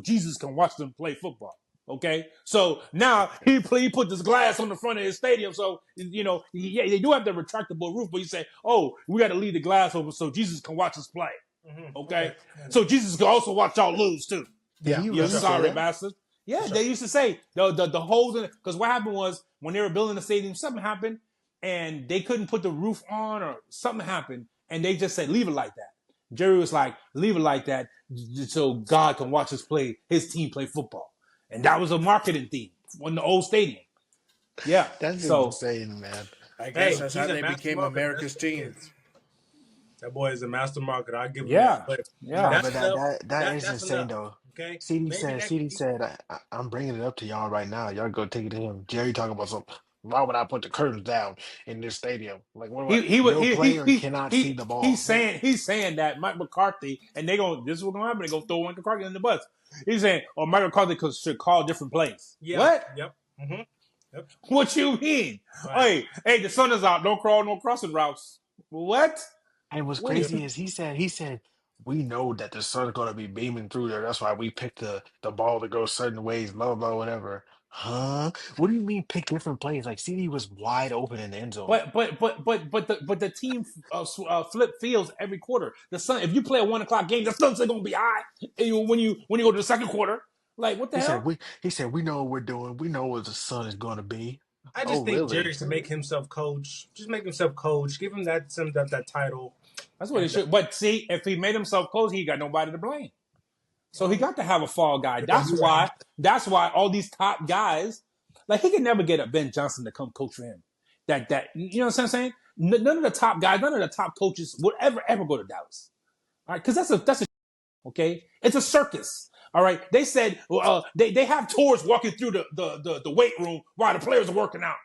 Speaker 4: Jesus can watch them play football. Okay, so now he put this glass on the front of his stadium, so you know, yeah, they do have the retractable roof, but you say, oh, we got to leave the glass open so Jesus can watch us play. Mm-hmm. Okay, so Jesus can also watch y'all lose too.
Speaker 2: Yeah,
Speaker 4: you sorry bastard. Yeah, they used to say the holes in it, because what happened was when they were building the stadium, something happened and they couldn't put the roof on, or something happened, and they just said leave it like that. Jerry was like, leave it like that so God can watch his team play football. And that was a marketing theme on the old stadium. Yeah.
Speaker 2: That's insane, man.
Speaker 3: I guess that's how they became America's team.
Speaker 1: That boy is a master marketer. I give him
Speaker 4: that.
Speaker 1: But
Speaker 2: that is insane, though. Okay. CD said, I'm bringing it up to y'all right now. Y'all go take it to him. Jerry talking about something. Why would I put the curtains down in this stadium? Like, what? Player cannot see the ball.
Speaker 4: He's saying that Mike McCarthy, and this is what's gonna happen. They're gonna throw Mike McCarthy in the bus. He's saying, Mike McCarthy should call different plays.
Speaker 1: Yeah.
Speaker 4: What?
Speaker 1: Yep. Mm-hmm. Yep.
Speaker 4: What you mean? Right. Hey, the sun is out. Don't crawl no crossing routes. What?
Speaker 2: And what's crazy is he said, we know that the sun's gonna be beaming through there. That's why we picked the ball to go certain ways, blah blah whatever. Huh? What do you mean pick different plays? Like CD was wide open in the end zone.
Speaker 4: But the team flip fields every quarter. The sun, if you play a 1 o'clock game, the sun's gonna be high. And when you go to the second quarter, like what the hell?
Speaker 2: He said we know what we're doing. We know what the sun is gonna be.
Speaker 1: I just think Jerry should make himself coach. Just make himself coach. Give him that title.
Speaker 4: That's what he should. But see, if he made himself coach, he got nobody to blame. So he got to have a fall guy. That's why all these top guys, like he could never get a Ben Johnson to come coach for him. That you know what I'm saying? None of the top guys, none of the top coaches would ever go to Dallas. All right, because that's a okay. It's a circus. All right. They said they have tours walking through the weight room while the players are working out.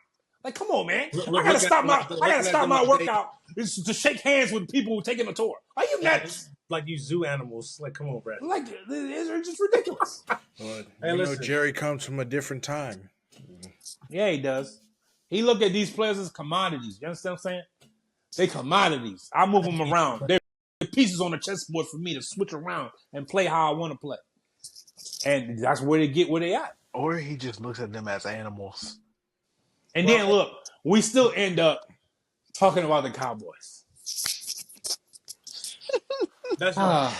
Speaker 4: Like, come on, man! I gotta stop my workout to shake hands with people who are taking a tour. Are you nuts?
Speaker 1: Like you zoo animals. Like, come on, Brad.
Speaker 4: Like, it's just ridiculous.
Speaker 3: Well, Jerry comes from a different time.
Speaker 4: Yeah, he does. He look at these players as commodities. You understand what I'm saying? They commodities. I move them around. They're pieces on the chessboard for me to switch around and play how I want to play. And that's where they get where they at.
Speaker 2: Or he just looks at them as animals.
Speaker 4: And then look, we still end up talking about the Cowboys.
Speaker 1: That's right.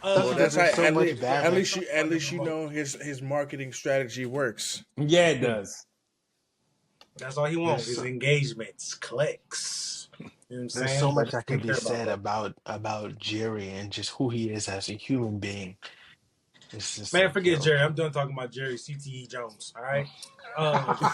Speaker 3: That's how, at least you know his marketing strategy works.
Speaker 4: Yeah, it does.
Speaker 1: That's all he wants is engagements, clicks. You know what I'm saying?
Speaker 2: There's so much that can be said about Jerry and just who he is as a human being.
Speaker 1: Man, forget Jerry. I'm done talking about Jerry CTE Jones. All right.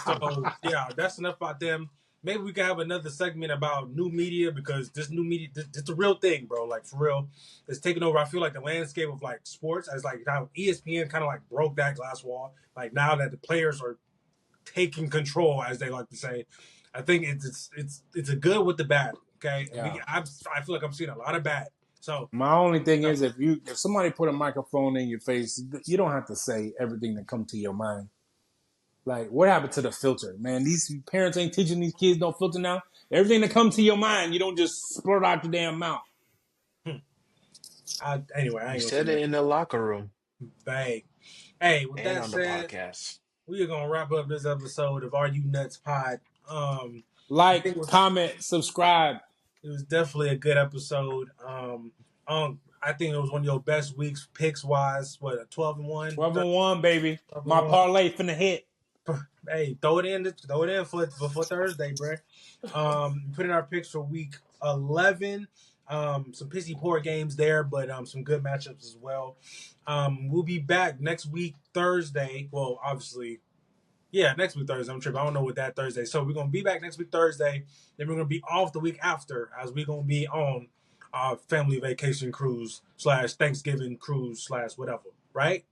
Speaker 1: So yeah, that's enough about them. Maybe we can have another segment about new media, because this new media, it's the real thing, bro. Like, for real, it's taking over. I feel like the landscape of like sports, as like how ESPN kind of like broke that glass wall. Like now that the players are taking control, as they like to say, I think it's a good with the bad. Okay, yeah. I feel like I'm seeing a lot of bad. So
Speaker 4: my only thing is, if somebody put a microphone in your face, you don't have to say everything that comes to your mind. Like, what happened to the filter, man? These parents ain't teaching these kids no filter now. Everything that comes to your mind, you don't just splurt out your damn mouth.
Speaker 1: Anyway, I
Speaker 2: You
Speaker 1: ain't gonna
Speaker 2: said
Speaker 1: say
Speaker 2: it
Speaker 1: that.
Speaker 2: in the locker room
Speaker 1: Bang. Hey, with
Speaker 2: and
Speaker 1: that
Speaker 2: on the
Speaker 1: said,
Speaker 2: podcast.
Speaker 1: we are gonna wrap up this episode of Are You Nuts Pod. I
Speaker 4: Like,
Speaker 1: think
Speaker 4: comment, subscribe.
Speaker 1: it was definitely a good episode. I think it was one of your best weeks picks wise. What, a 12-1?
Speaker 4: 12-1, baby.
Speaker 1: 12 and
Speaker 4: My
Speaker 1: 1.
Speaker 4: parlay finna hit.
Speaker 1: Hey, throw it in for Thursday, bro. Put in our picks for week 11. Some pissy poor games there, but some good matchups as well. We'll be back next week Thursday. Well, obviously, yeah, next week Thursday. I'm tripping. I don't know what that Thursday. So we're gonna be back next week Thursday. Then we're gonna be off the week after, as we're gonna be on our family vacation cruise / Thanksgiving cruise / whatever. Right?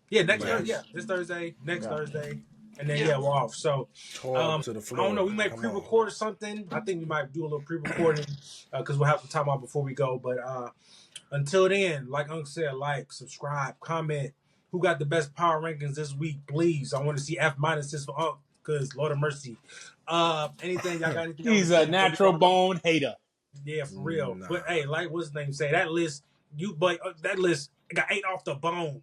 Speaker 1: Yeah, next Thursday. Yeah, this Thursday, next Thursday, and then we're off. So
Speaker 3: Tore up to the floor.
Speaker 1: I don't know. We might
Speaker 3: Come
Speaker 1: pre-record something. I think we might do a little pre-recording because we'll have some time out before we go. But until then, like Uncle said, like, subscribe, comment. Who got the best power rankings this week? Please, I want to see F minuses for Unc because Lord of mercy. Anything y'all got? Anything?
Speaker 4: He's a natural bone hater.
Speaker 1: Yeah, for real.
Speaker 3: Nah.
Speaker 1: But hey, like what's his name say? That list, that list got ate off the bone.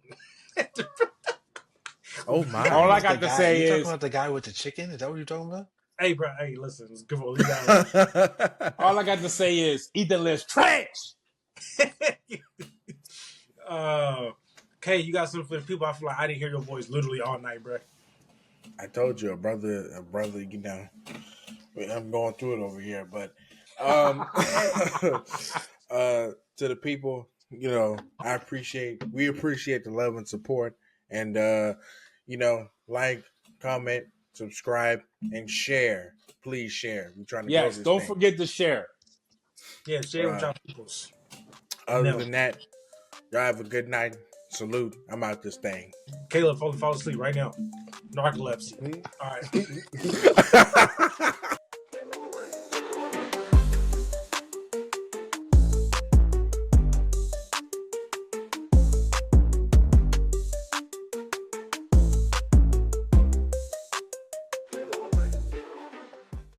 Speaker 3: Oh my!
Speaker 4: All I got to say
Speaker 2: You
Speaker 4: is,
Speaker 2: talking about the guy with the chicken? Is that what you're talking about?
Speaker 1: Hey, bro. Hey, listen. Give a leave that.
Speaker 4: all I got to say is, eat the list trash.
Speaker 1: Kay, you got something for the people? I feel like I didn't hear your voice literally all night, bro.
Speaker 3: I told you, a brother, you know, I'm going through it over here, but to the people, you know, we appreciate the love and support, and you know, like, comment, subscribe, and share. Please share. We're trying to grow
Speaker 4: Yes,
Speaker 3: this
Speaker 4: don't
Speaker 3: thing.
Speaker 4: forget to share.
Speaker 1: Yeah, share with y'all peoples.
Speaker 3: Other than that, y'all have a good night. Salute. I'm out this thing.
Speaker 1: Caleb, fall asleep right now. Narcolepsy. All right.